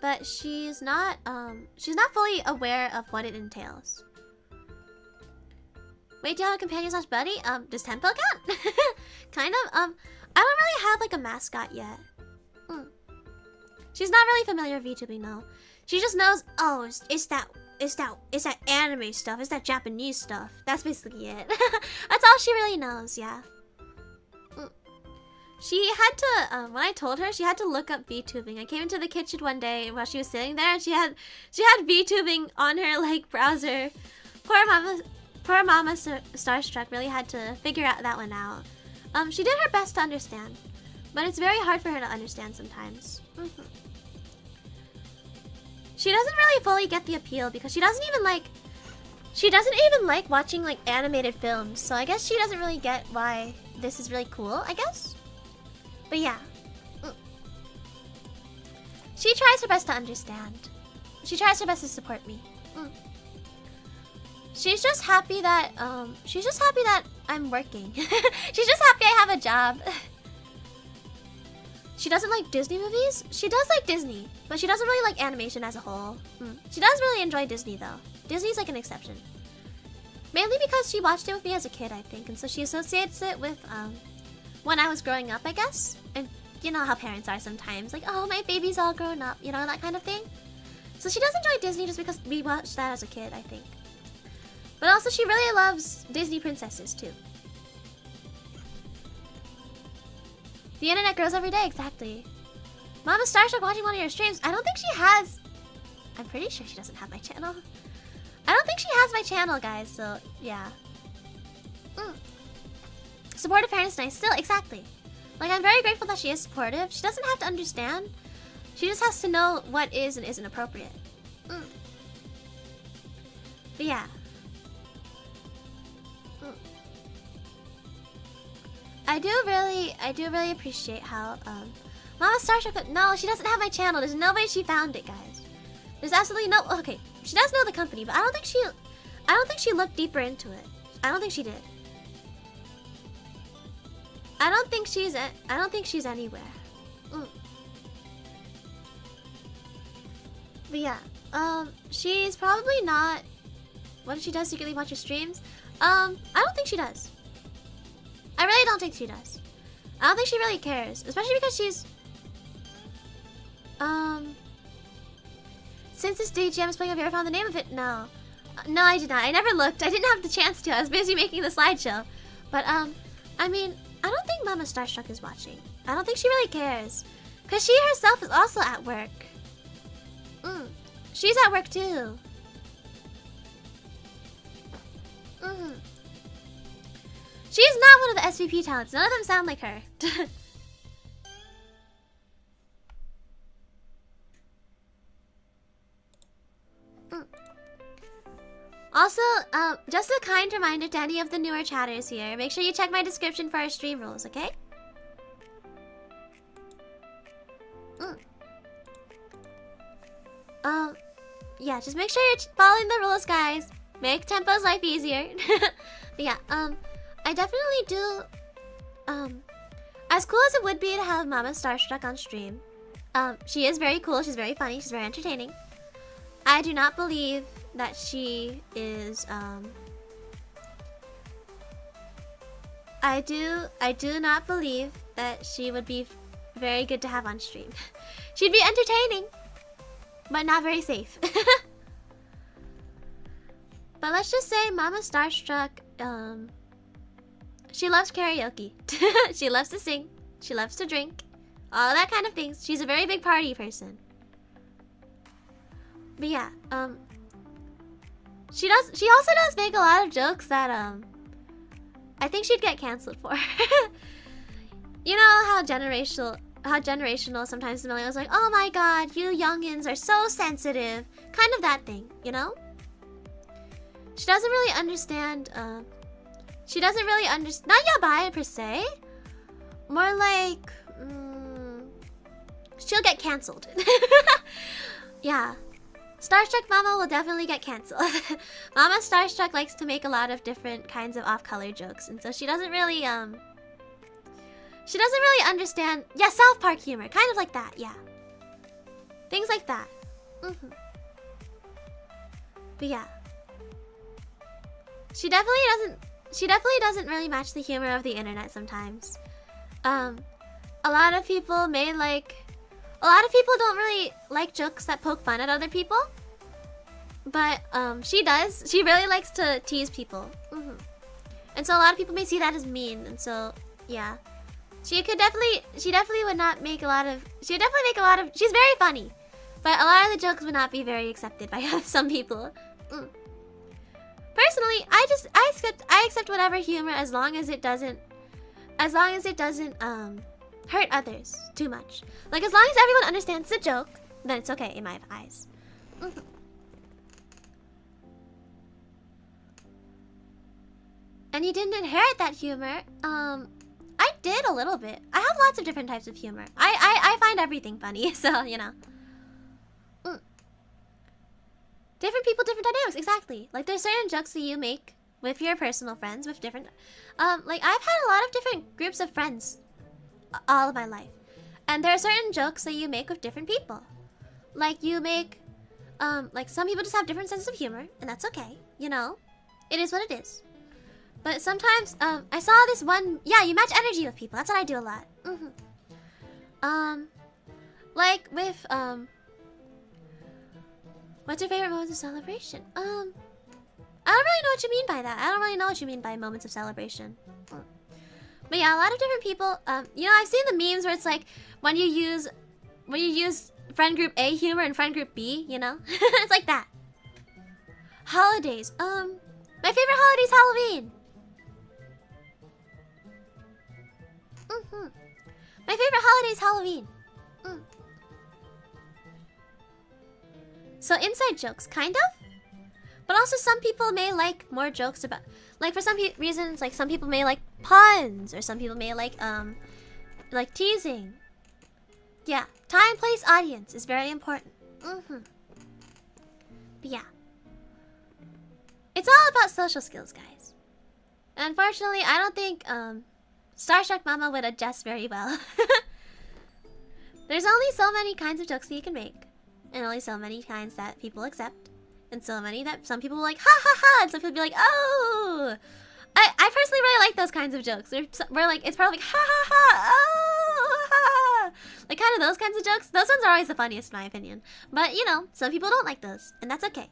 but she's not fully aware of what it entails. Wait, do you have a companion slash buddy? Does Tempo count? Kind of, I don't really have like a mascot yet. She's not really familiar with VTubing though. She just knows, oh, it's that anime stuff, it's that Japanese stuff. That's basically it. That's all she really knows, yeah. She had to, when I told her, she had to look up VTubing. I came into the kitchen one day while she was sitting there, and she had VTubing on her like browser. Poor Mama Starstruck really had to figure that one out. She did her best to understand, but it's very hard for her to understand sometimes. She doesn't really fully get the appeal because she doesn't even like watching like animated films. So I guess she doesn't really get why this is really cool, I guess. But yeah. She tries her best to understand. She tries her best to support me. She's just happy that I'm working. She's just happy I have a job. She doesn't like Disney movies. She does like Disney, but she doesn't really like animation as a whole. She does really enjoy Disney though. Disney's like an exception. Mainly because she watched it with me as a kid, I think, and so she associates it with when I was growing up, I guess. And you know how parents are sometimes, like, oh, my baby's all grown up, you know, that kind of thing. So she does enjoy Disney just because we watched that as a kid, I think. But also she really loves Disney princesses too. The internet grows every day, exactly. Mama Starstruck watching one of your streams. I don't think she has. I'm pretty sure she doesn't have my channel. I don't think she has my channel, guys, so yeah. Supportive parents nice. Still, exactly. Like, I'm very grateful that she is supportive. She doesn't have to understand. She just has to know what is and isn't appropriate. But yeah. I do really appreciate how Mama Starstruck. No, she doesn't have my channel. There's no way she found it, guys. There's absolutely no. Okay, she does know the company, but I don't think she looked deeper into it. I don't think she did. I don't think she's anywhere. But yeah, she's probably not. What if she does secretly watch your streams? I don't think she does. I really don't think she does. I don't think she really cares, especially because she's. Since this DGM is playing, have you ever found the name of it? No. No, I did not. I never looked. I didn't have the chance to. I was busy making the slideshow. But, I mean, I don't think Mama Starstruck is watching. I don't think she really cares. Because she herself is also at work. She's at work, too. She's not one of the SVP talents. None of them sound like her. Also, just a kind reminder to any of the newer chatters here. Make sure you check my description for our stream rules, okay? Yeah, just make sure you're following the rules, guys. Make Tempo's life easier. But yeah, I definitely do, as cool as it would be to have Mama Starstruck on stream, she is very cool, she's very funny, she's very entertaining. I do not believe that she is, I do not believe that she would be very good to have on stream. She'd be entertaining, but not very safe. But let's just say Mama Starstruck, she loves karaoke. She loves to sing. She loves to drink. All that kind of things. She's a very big party person. But yeah, she also does make a lot of jokes that I think she'd get canceled for. You know how generational sometimes the millennials are like, oh my god, you youngins are so sensitive. Kind of that thing, you know? She doesn't really understand, not yabai per se. More like, she'll get canceled. Yeah. Starstruck Mama will definitely get canceled. Mama Starstruck likes to make a lot of different kinds of off-color jokes, and so she doesn't really understand, yeah, South Park humor, kind of like that, yeah. Things like that. But yeah. She definitely doesn't really match the humor of the internet sometimes. A lot of people don't really like jokes that poke fun at other people. But she does. She really likes to tease people. And so a lot of people may see that as mean, and so yeah. She definitely would not make a lot of, she's very funny. But a lot of the jokes would not be very accepted by some people. Personally, I accept whatever humor as long as it doesn't hurt others too much. Like, as long as everyone understands the joke, then it's okay in my eyes. And you didn't inherit that humor. I did a little bit. I have lots of different types of humor. I find everything funny, so you know. Different people, different dynamics, exactly. Like, there's certain jokes that you make with your personal friends, with different... like, I've had a lot of different groups of friends all of my life. And there are certain jokes that you make with different people. Like, you make... like, some people just have different senses of humor, and that's okay, you know? It is what it is. But sometimes, I saw this one... Yeah, you match energy with people. That's what I do a lot. Like, with, what's your favorite moments of celebration? I don't really know what you mean by that. I don't really know what you mean by moments of celebration. But yeah, a lot of different people, you know, I've seen the memes where it's like, when you use friend group A humor and friend group B, you know? It's like that. Holidays. My favorite holiday is Halloween. My favorite holiday is Halloween. So inside jokes, kind of. But also some people may like more jokes about, like for some reasons, like some people may like puns, or some people may like teasing. Yeah, time, place, audience is very important. But yeah. It's all about social skills, guys. And unfortunately, I don't think Starstruck Mama would adjust very well. There's only so many kinds of jokes that you can make, and only so many kinds that people accept, and so many that some people will like ha ha ha, and some people be like, oh. I personally really like those kinds of jokes. We're like, it's probably like ha ha ha, oh ha, like kind of those kinds of jokes. Those ones are always the funniest in my opinion. But you know, some people don't like those, and that's okay.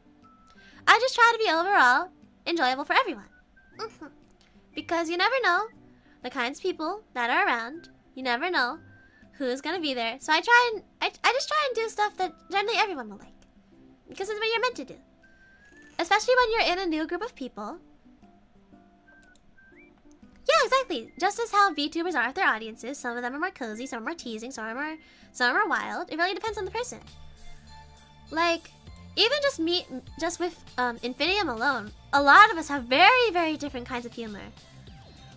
I just try to be overall enjoyable for everyone. Because you never know the kinds of people that are around. You never know who's gonna be there. So I just try and do stuff that generally everyone will like. Because it's what you're meant to do. Especially when you're in a new group of people. Yeah, exactly. Just as how VTubers are with their audiences. Some of them are more cozy, some are more teasing, some are wild. It really depends on the person. Like, even just with Infinium alone, a lot of us have very, very different kinds of humor.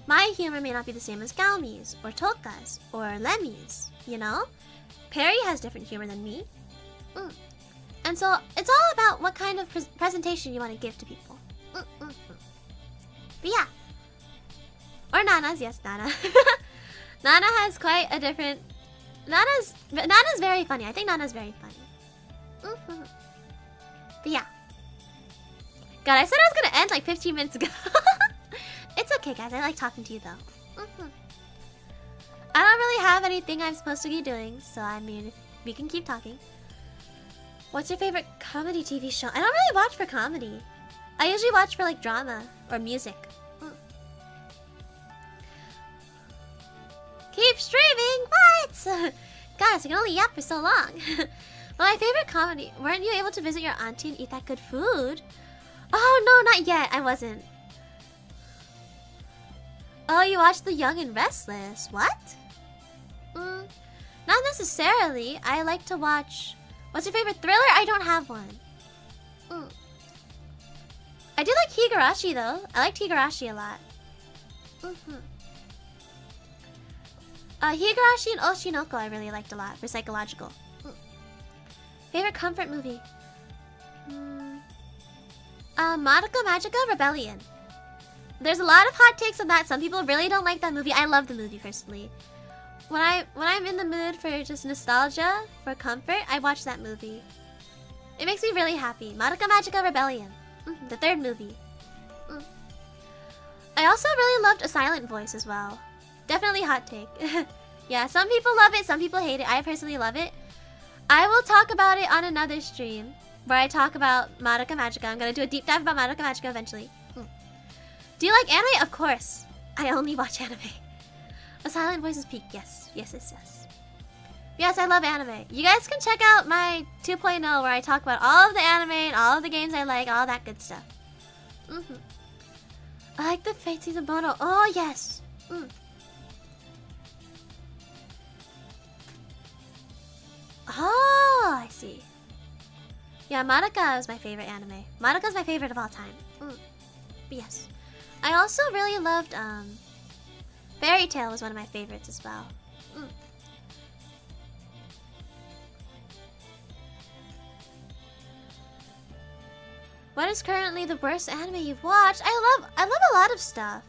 My humor may not be the same as Galmi's, or Toka's, or Lemmy's, you know? Perry has different humor than me. And so, it's all about what kind of presentation you want to give to people. But yeah. Or Nana's, yes, Nana. Nana has quite a different... Nana's very funny. I think Nana's very funny. But yeah. God, I said I was gonna end like 15 minutes ago. It's okay, guys. I like talking to you, though. I don't really have anything I'm supposed to be doing, so I mean, we can keep talking. What's your favorite comedy TV show? I don't really watch for comedy. I usually watch for like drama or music. Keep streaming! What? Guys, I can only yap for so long. Well, my favorite comedy. Weren't you able to visit your auntie and eat that good food? Oh, no, not yet. I wasn't. Oh, you watched The Young and Restless. What? Not necessarily. I like to watch... What's your favorite thriller? I don't have one. I do like Higurashi, though. I liked Higurashi a lot. Higurashi and Oshinoko I really liked a lot for psychological. Favorite comfort movie? Madoka Magica Rebellion. There's a lot of hot takes on that. Some people really don't like that movie. I love the movie personally. When I'm in the mood for just nostalgia, for comfort, I watch that movie. It makes me really happy. Madoka Magica Rebellion. The third movie. I also really loved A Silent Voice as well. Definitely hot take. Yeah, some people love it, some people hate it. I personally love it. I will talk about it on another stream where I talk about Madoka Magica. I'm gonna do a deep dive about Madoka Magica eventually. Do you like anime? Of course. I only watch anime. A Silent Voice is peak. Yes. Yes, I love anime. You guys can check out my 2.0 where I talk about all of the anime and all of the games I like, all that good stuff. I like the Fate Season Bono. Oh, yes. Oh, I see. Yeah, Madoka was my favorite anime. Madoka's my favorite of all time. But yes. I also really loved, Fairy Tail was one of my favorites as well. What is currently the worst anime you've watched? I love a lot of stuff.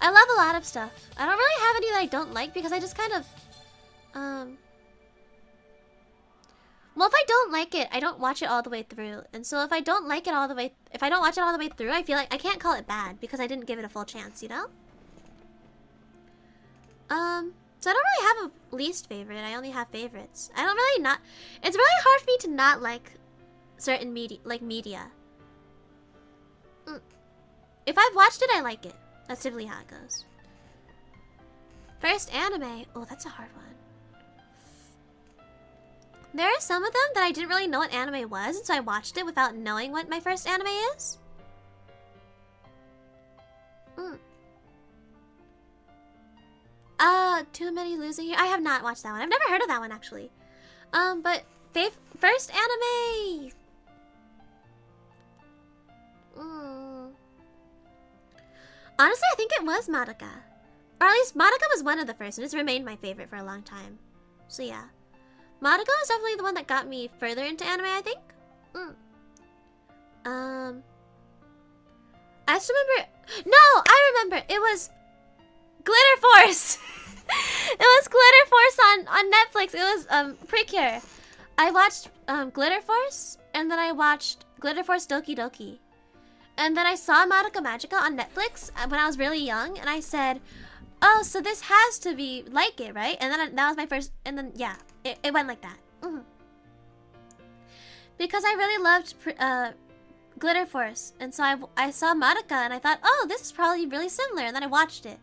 I love a lot of stuff. I don't really have any that I don't like because I just kind of, well, if I don't like it, I don't watch it all the way through. And so if I don't like it all the way, if I don't watch it all the way through, I feel like I can't call it bad because I didn't give it a full chance, you know? So I don't really have a least favorite. I only have favorites. I don't really not... It's really hard for me to not like certain media. If I've watched it, I like it. That's typically how it goes. First anime. Oh, that's a hard one. There are some of them that I didn't really know what anime was, and so I watched it without knowing what my first anime is. Too Many Losing Here. I have not watched that one. I've never heard of that one, actually. But first anime. Honestly, I think it was Madoka. Or at least Madoka was one of the first, and it's remained my favorite for a long time. So yeah. Madoka was definitely the one that got me further into anime, I think. I just remember... No! I remember! It was... Glitter Force! It was Glitter Force on Netflix. It was, Precure. I watched, Glitter Force, and then I watched Glitter Force Doki Doki. And then I saw Madoka Magica on Netflix when I was really young, and I said, oh, so this has to be like it, right? And then that was my first... And then, yeah, it went like that. Because I really loved Glitter Force, and so I saw Madoka, and I thought, oh, this is probably really similar, and then I watched it.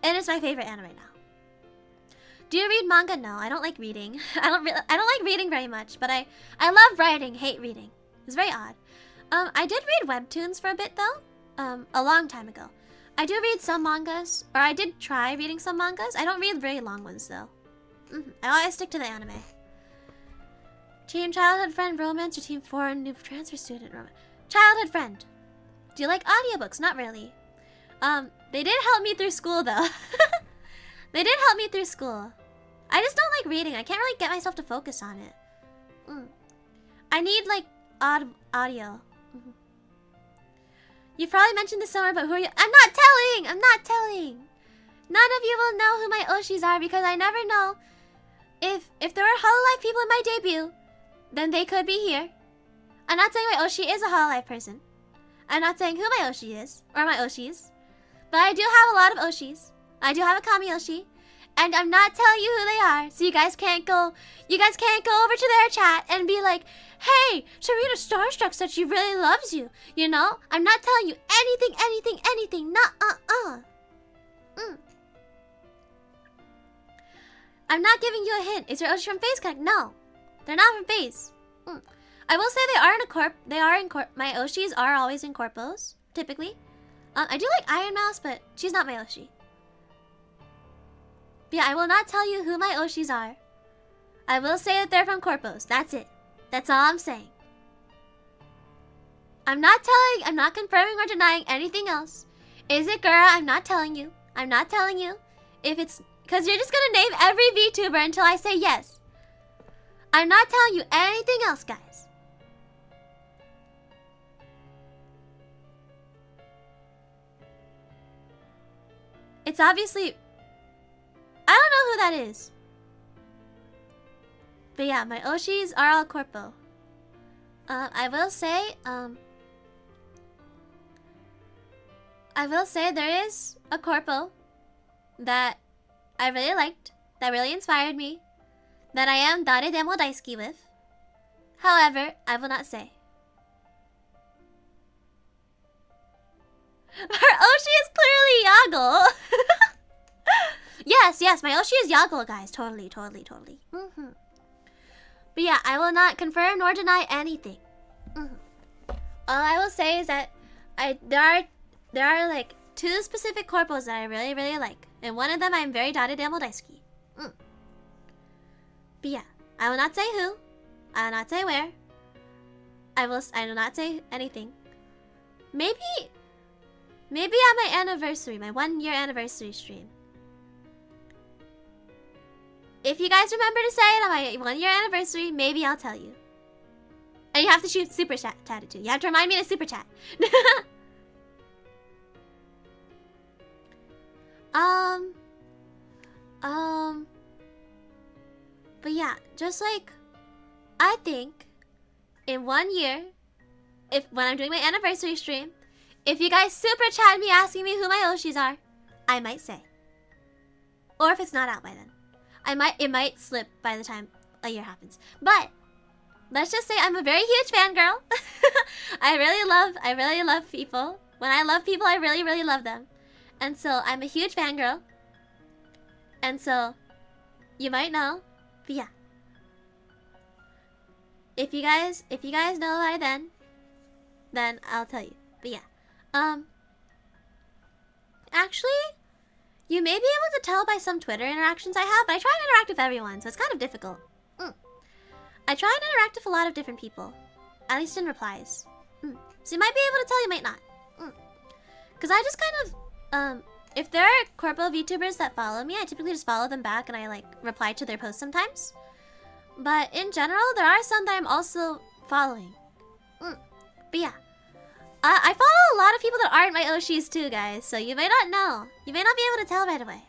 And it's my favorite anime now. Do you read manga? No, I don't like reading. I don't like reading very much, but I love writing, hate reading. It's very odd. I did read webtoons for a bit though, a long time ago. I do read some mangas, or I did try reading some mangas. I don't read very long ones though. I always stick to the anime. Team childhood friend romance or team foreign new transfer student romance? Childhood friend. Do you like audiobooks? Not really. They did help me through school though. They did help me through school. I just don't like reading. I can't really get myself to focus on it. I need like audio. You probably mentioned this somewhere, but who are you? I'm not telling! I'm not telling! None of you will know who my Oshis are because I never know. If there are Hololive people in my debut, then they could be here. I'm not saying my Oshi is a Hololive person. I'm not saying who my Oshi is, or my Oshis. But I do have a lot of Oshis. I do have a Kami Oshi. And I'm not telling you who they are, so you guys can't go over to their chat and be like, hey, Serena Starstruck said she really loves you. You know? I'm not telling you anything. I'm not giving you a hint. Is your Oshi from FaZe Connect? No. They're not from FaZe. I will say they are in corp. My Oshis are always in corpos, typically. I do like Iron Mouse, but she's not my Oshi. But yeah, I will not tell you who my Oshis are. I will say that they're from corpos. That's it. That's all I'm saying. I'm not confirming or denying anything else. Is it girl? I'm not telling you. I'm not telling you. If it's... Because you're just gonna name every VTuber until I say yes. I'm not telling you anything else, guys. It's obviously... I don't know who that is. But yeah, my Oshis are all corpo. I will say there is a corpo that I really liked, that really inspired me, that I am Dare Demo Daisuki with. However, I will not say. Her Oshi is clearly Yago. Yes, my Oshi is Yago, guys. Totally. But yeah, I will not confirm nor deny anything. All I will say is that there are like 2 specific corpos that I really like, and one of them I'm very Dare Demo Daisuki. But yeah, I will not say who. I will not say where. I will not say anything. Maybe on my anniversary, my 1-year anniversary stream. If you guys remember to say it on my 1-year anniversary, maybe I'll tell you. And you have to shoot super chat it too. You have to remind me to super chat. But yeah, just like, I think in 1 year, when I'm doing my anniversary stream, if you guys super chat me asking me who my Oshis are, I might say. Or if it's not out by then. It might slip by the time a year happens. But let's just say I'm a very huge fangirl. I really love people. When I love people, I really love them. And so I'm a huge fangirl. And so you might know. But yeah. if you guys know by then I'll tell you. But yeah, actually, you may be able to tell by some Twitter interactions I have, but I try and interact with everyone, so it's kind of difficult. I try and interact with a lot of different people, at least in replies. So you might be able to tell, you might not. Because I just kind of, if there are corpo VTubers that follow me, I typically just follow them back and I like reply to their posts sometimes. But in general, there are some that I'm also following. But yeah. I follow a lot of people that aren't my Oshis too, guys. So you may not know. You may not be able to tell right away.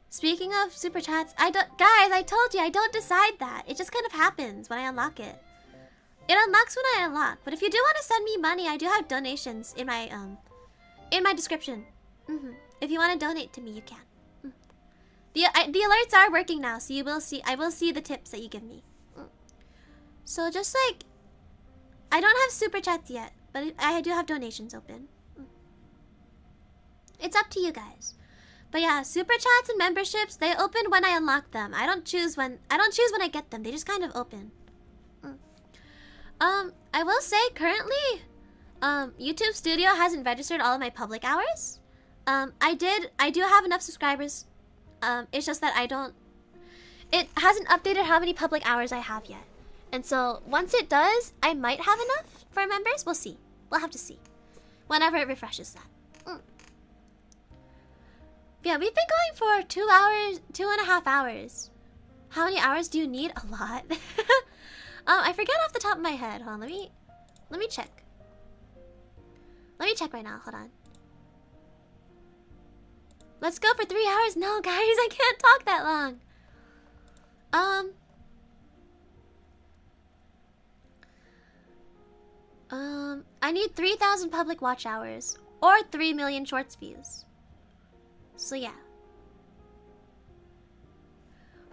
Speaking of super chats, guys, I told you I don't decide that. It just kind of happens when I unlock it. It unlocks when I unlock. But if you do want to send me money, I do have donations in my description. If you want to donate to me, you can. The alerts are working now, so I will see the tips that you give me. So just like, I don't have super chats yet, but I do have donations open. It's up to you guys. But yeah, super chats and memberships, they open when I unlock them. I don't choose when I get them. They just kind of open. I will say currently, YouTube Studio hasn't registered all of my public hours. I do have enough subscribers. It's just that it hasn't updated how many public hours I have yet. And so once it does, I might have enough for members. We'll see. We'll have to see. Whenever it refreshes that. Yeah, we've been going for 2.5 hours. How many hours do you need? A lot. I forget off the top of my head. Hold on, let me check. Let me check right now. Hold on. Let's go for 3 hours. No, guys, I can't talk that long. I need 3,000 public watch hours or 3 million shorts views. So yeah.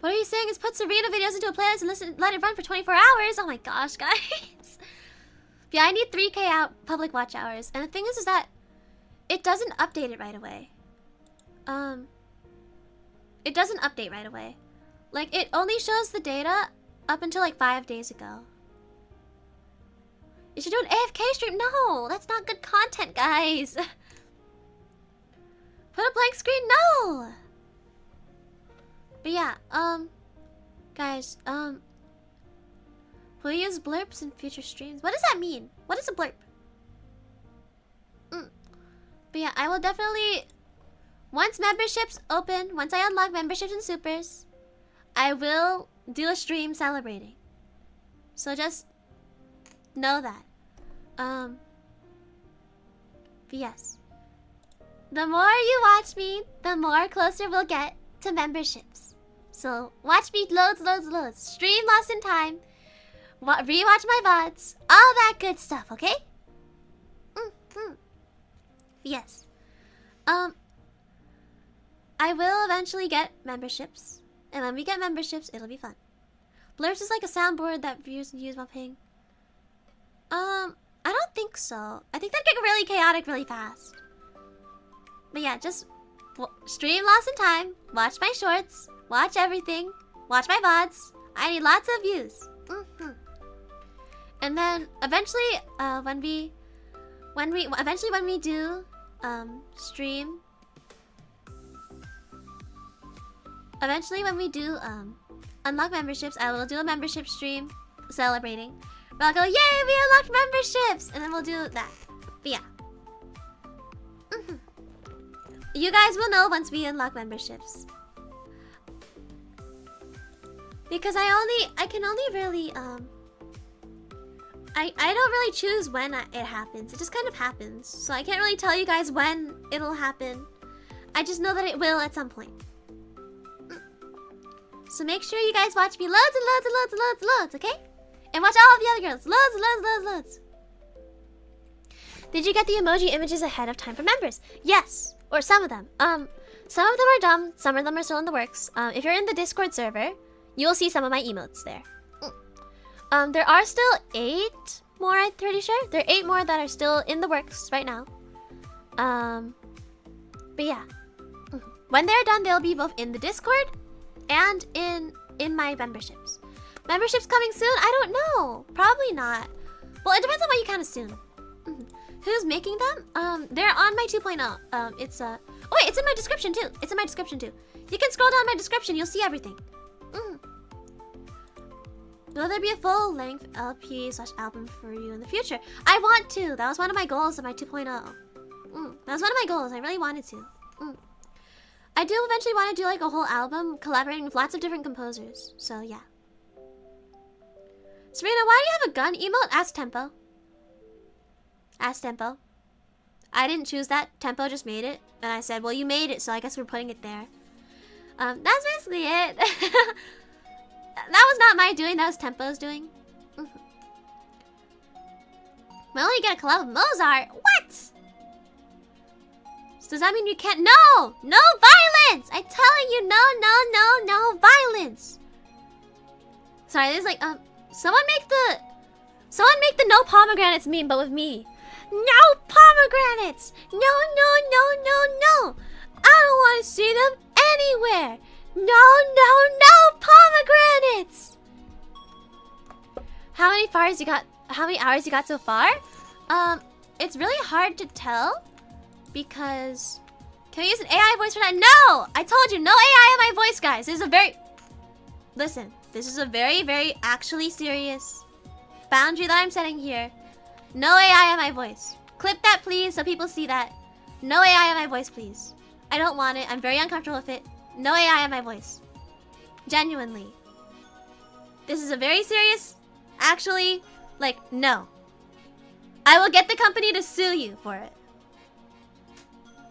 What are you saying is put Serena videos into a playlist and let it run for 24 hours? Oh my gosh, guys. Yeah, I need 3K out public watch hours. And the thing is that it doesn't update it right away. It doesn't update right away. Like, it only shows the data up until like 5 days ago. You should do an AFK stream. No, that's not good content, guys. Put a blank screen? No! But yeah, guys, we'll use blurps in future streams. What does that mean? What is a blurp? But yeah, I will definitely, once memberships open, once I unlock memberships and supers, I will do a stream celebrating. So just know that. But yes. The more you watch me, the more closer we'll get to memberships. So watch me loads. Stream Lost in Time. Rewatch my VODs. All that good stuff, okay? Yes. I will eventually get memberships. And when we get memberships, it'll be fun. Blurps is like a soundboard that viewers can use while paying. I don't think so. I think that'd get really chaotic really fast. But yeah, just stream Lost in Time, watch my shorts, watch everything, watch my VODs. I need lots of views. And then eventually, when we do stream, unlock memberships, I will do a membership stream celebrating. But I'll go, yay, we unlocked memberships, and then we'll do that. But yeah. You guys will know once we unlock memberships. Because I can only really, I don't really choose when it happens. It just kind of happens. So I can't really tell you guys when it'll happen. I just know that it will at some point. So make sure you guys watch me loads, okay? And watch all of the other girls. Loads. Did you get the emoji images ahead of time for members? Yes. Or some of them. Some of them are dumb. Some of them are still in the works. If you're in the Discord server, you will see some of my emotes there. There are still 8 more, I'm pretty sure. There are 8 more that are still in the works right now. But yeah. When they're done, they'll be both in the Discord and in my memberships. Memberships coming soon? I don't know. Probably not. Well, it depends on what you count as soon. Who's making them? They're on my 2.0. It's oh wait, it's in my description too. It's in my description too. You can scroll down my description. You'll see everything. Will there be a full-length LP/album for you in the future? I want to. That was one of my goals of my 2.0. That was one of my goals. I really wanted to. I do eventually want to do like a whole album collaborating with lots of different composers. So yeah. Serena, why do you have a gun emote? Ask Tempo. Ask Tempo. I didn't choose that. Tempo just made it. And I said, well, you made it, so I guess we're putting it there. That's basically it. That was not my doing. That was Tempo's doing. Well, you get a collab with Mozart. What? So does that mean you can't? No! No violence! I'm telling you, no violence. Sorry, there's like, someone make the no pomegranates meme, but with me. No pomegranates! No. I don't want to see them anywhere. No pomegranates! How many hours you got so far? It's really hard to tell because can we use an AI voice for that? No! I told you, no AI in my voice, guys. This is a very actually serious boundary that I'm setting here. No AI in my voice. Clip that, please, so people see that. No AI in my voice, please. I don't want it. I'm very uncomfortable with it. No AI in my voice. Genuinely. This is a very serious, actually, like, no. I will get the company to sue you for it.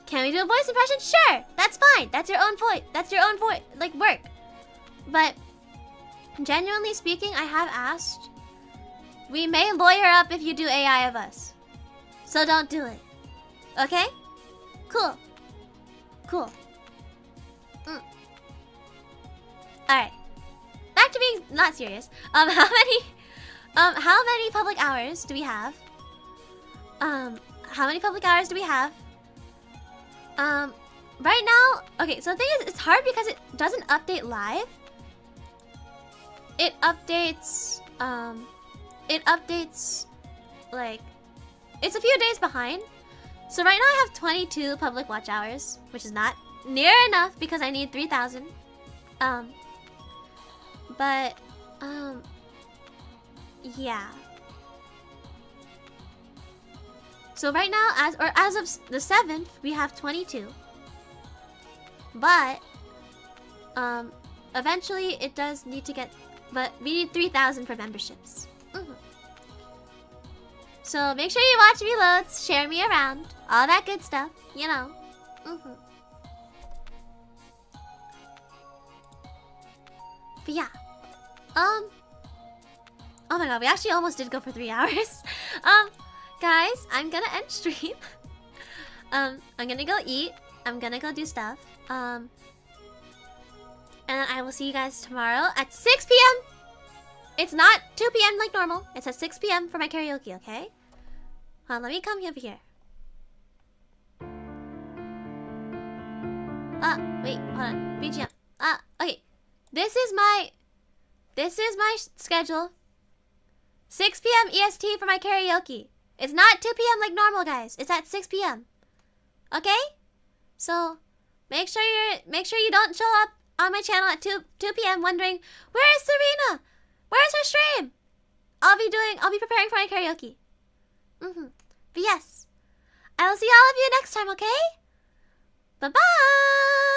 Can we do a voice impression? Sure, that's fine. That's your own voice. That's your own voice, like, work. But, genuinely speaking, I have asked. We may lawyer up if you do AI of us. So don't do it. Okay? Cool. Alright. Back to being not serious. How many public hours do we have? How many public hours do we have? Right now, okay, so the thing is, it's hard because it doesn't update live. It updates, like, it's a few days behind. So right now I have 22 public watch hours, which is not near enough because I need 3,000. Yeah. So right now, as of the 7th, we have 22. But, eventually it does need to get, but we need 3,000 for memberships. So make sure you watch reloads, share me around, all that good stuff, you know. But yeah. Oh my god, we actually almost did go for 3 hours. Guys, I'm gonna end stream. I'm gonna go eat. I'm gonna go do stuff. And I will see you guys tomorrow at 6 p.m. It's not 2 p.m. like normal. It's at 6 p.m. for my karaoke, okay? Let me come over here. Wait, hold on. BGM. Okay. This is my schedule. 6 p.m. EST for my karaoke. It's not 2 p.m. like normal, guys. It's at 6 p.m. Okay? So, make sure you don't show up on my channel at 2 p.m. wondering, where is Serena? Where's her stream? I'll be preparing for my karaoke. But yes, I will see all of you next time, okay? Bye-bye!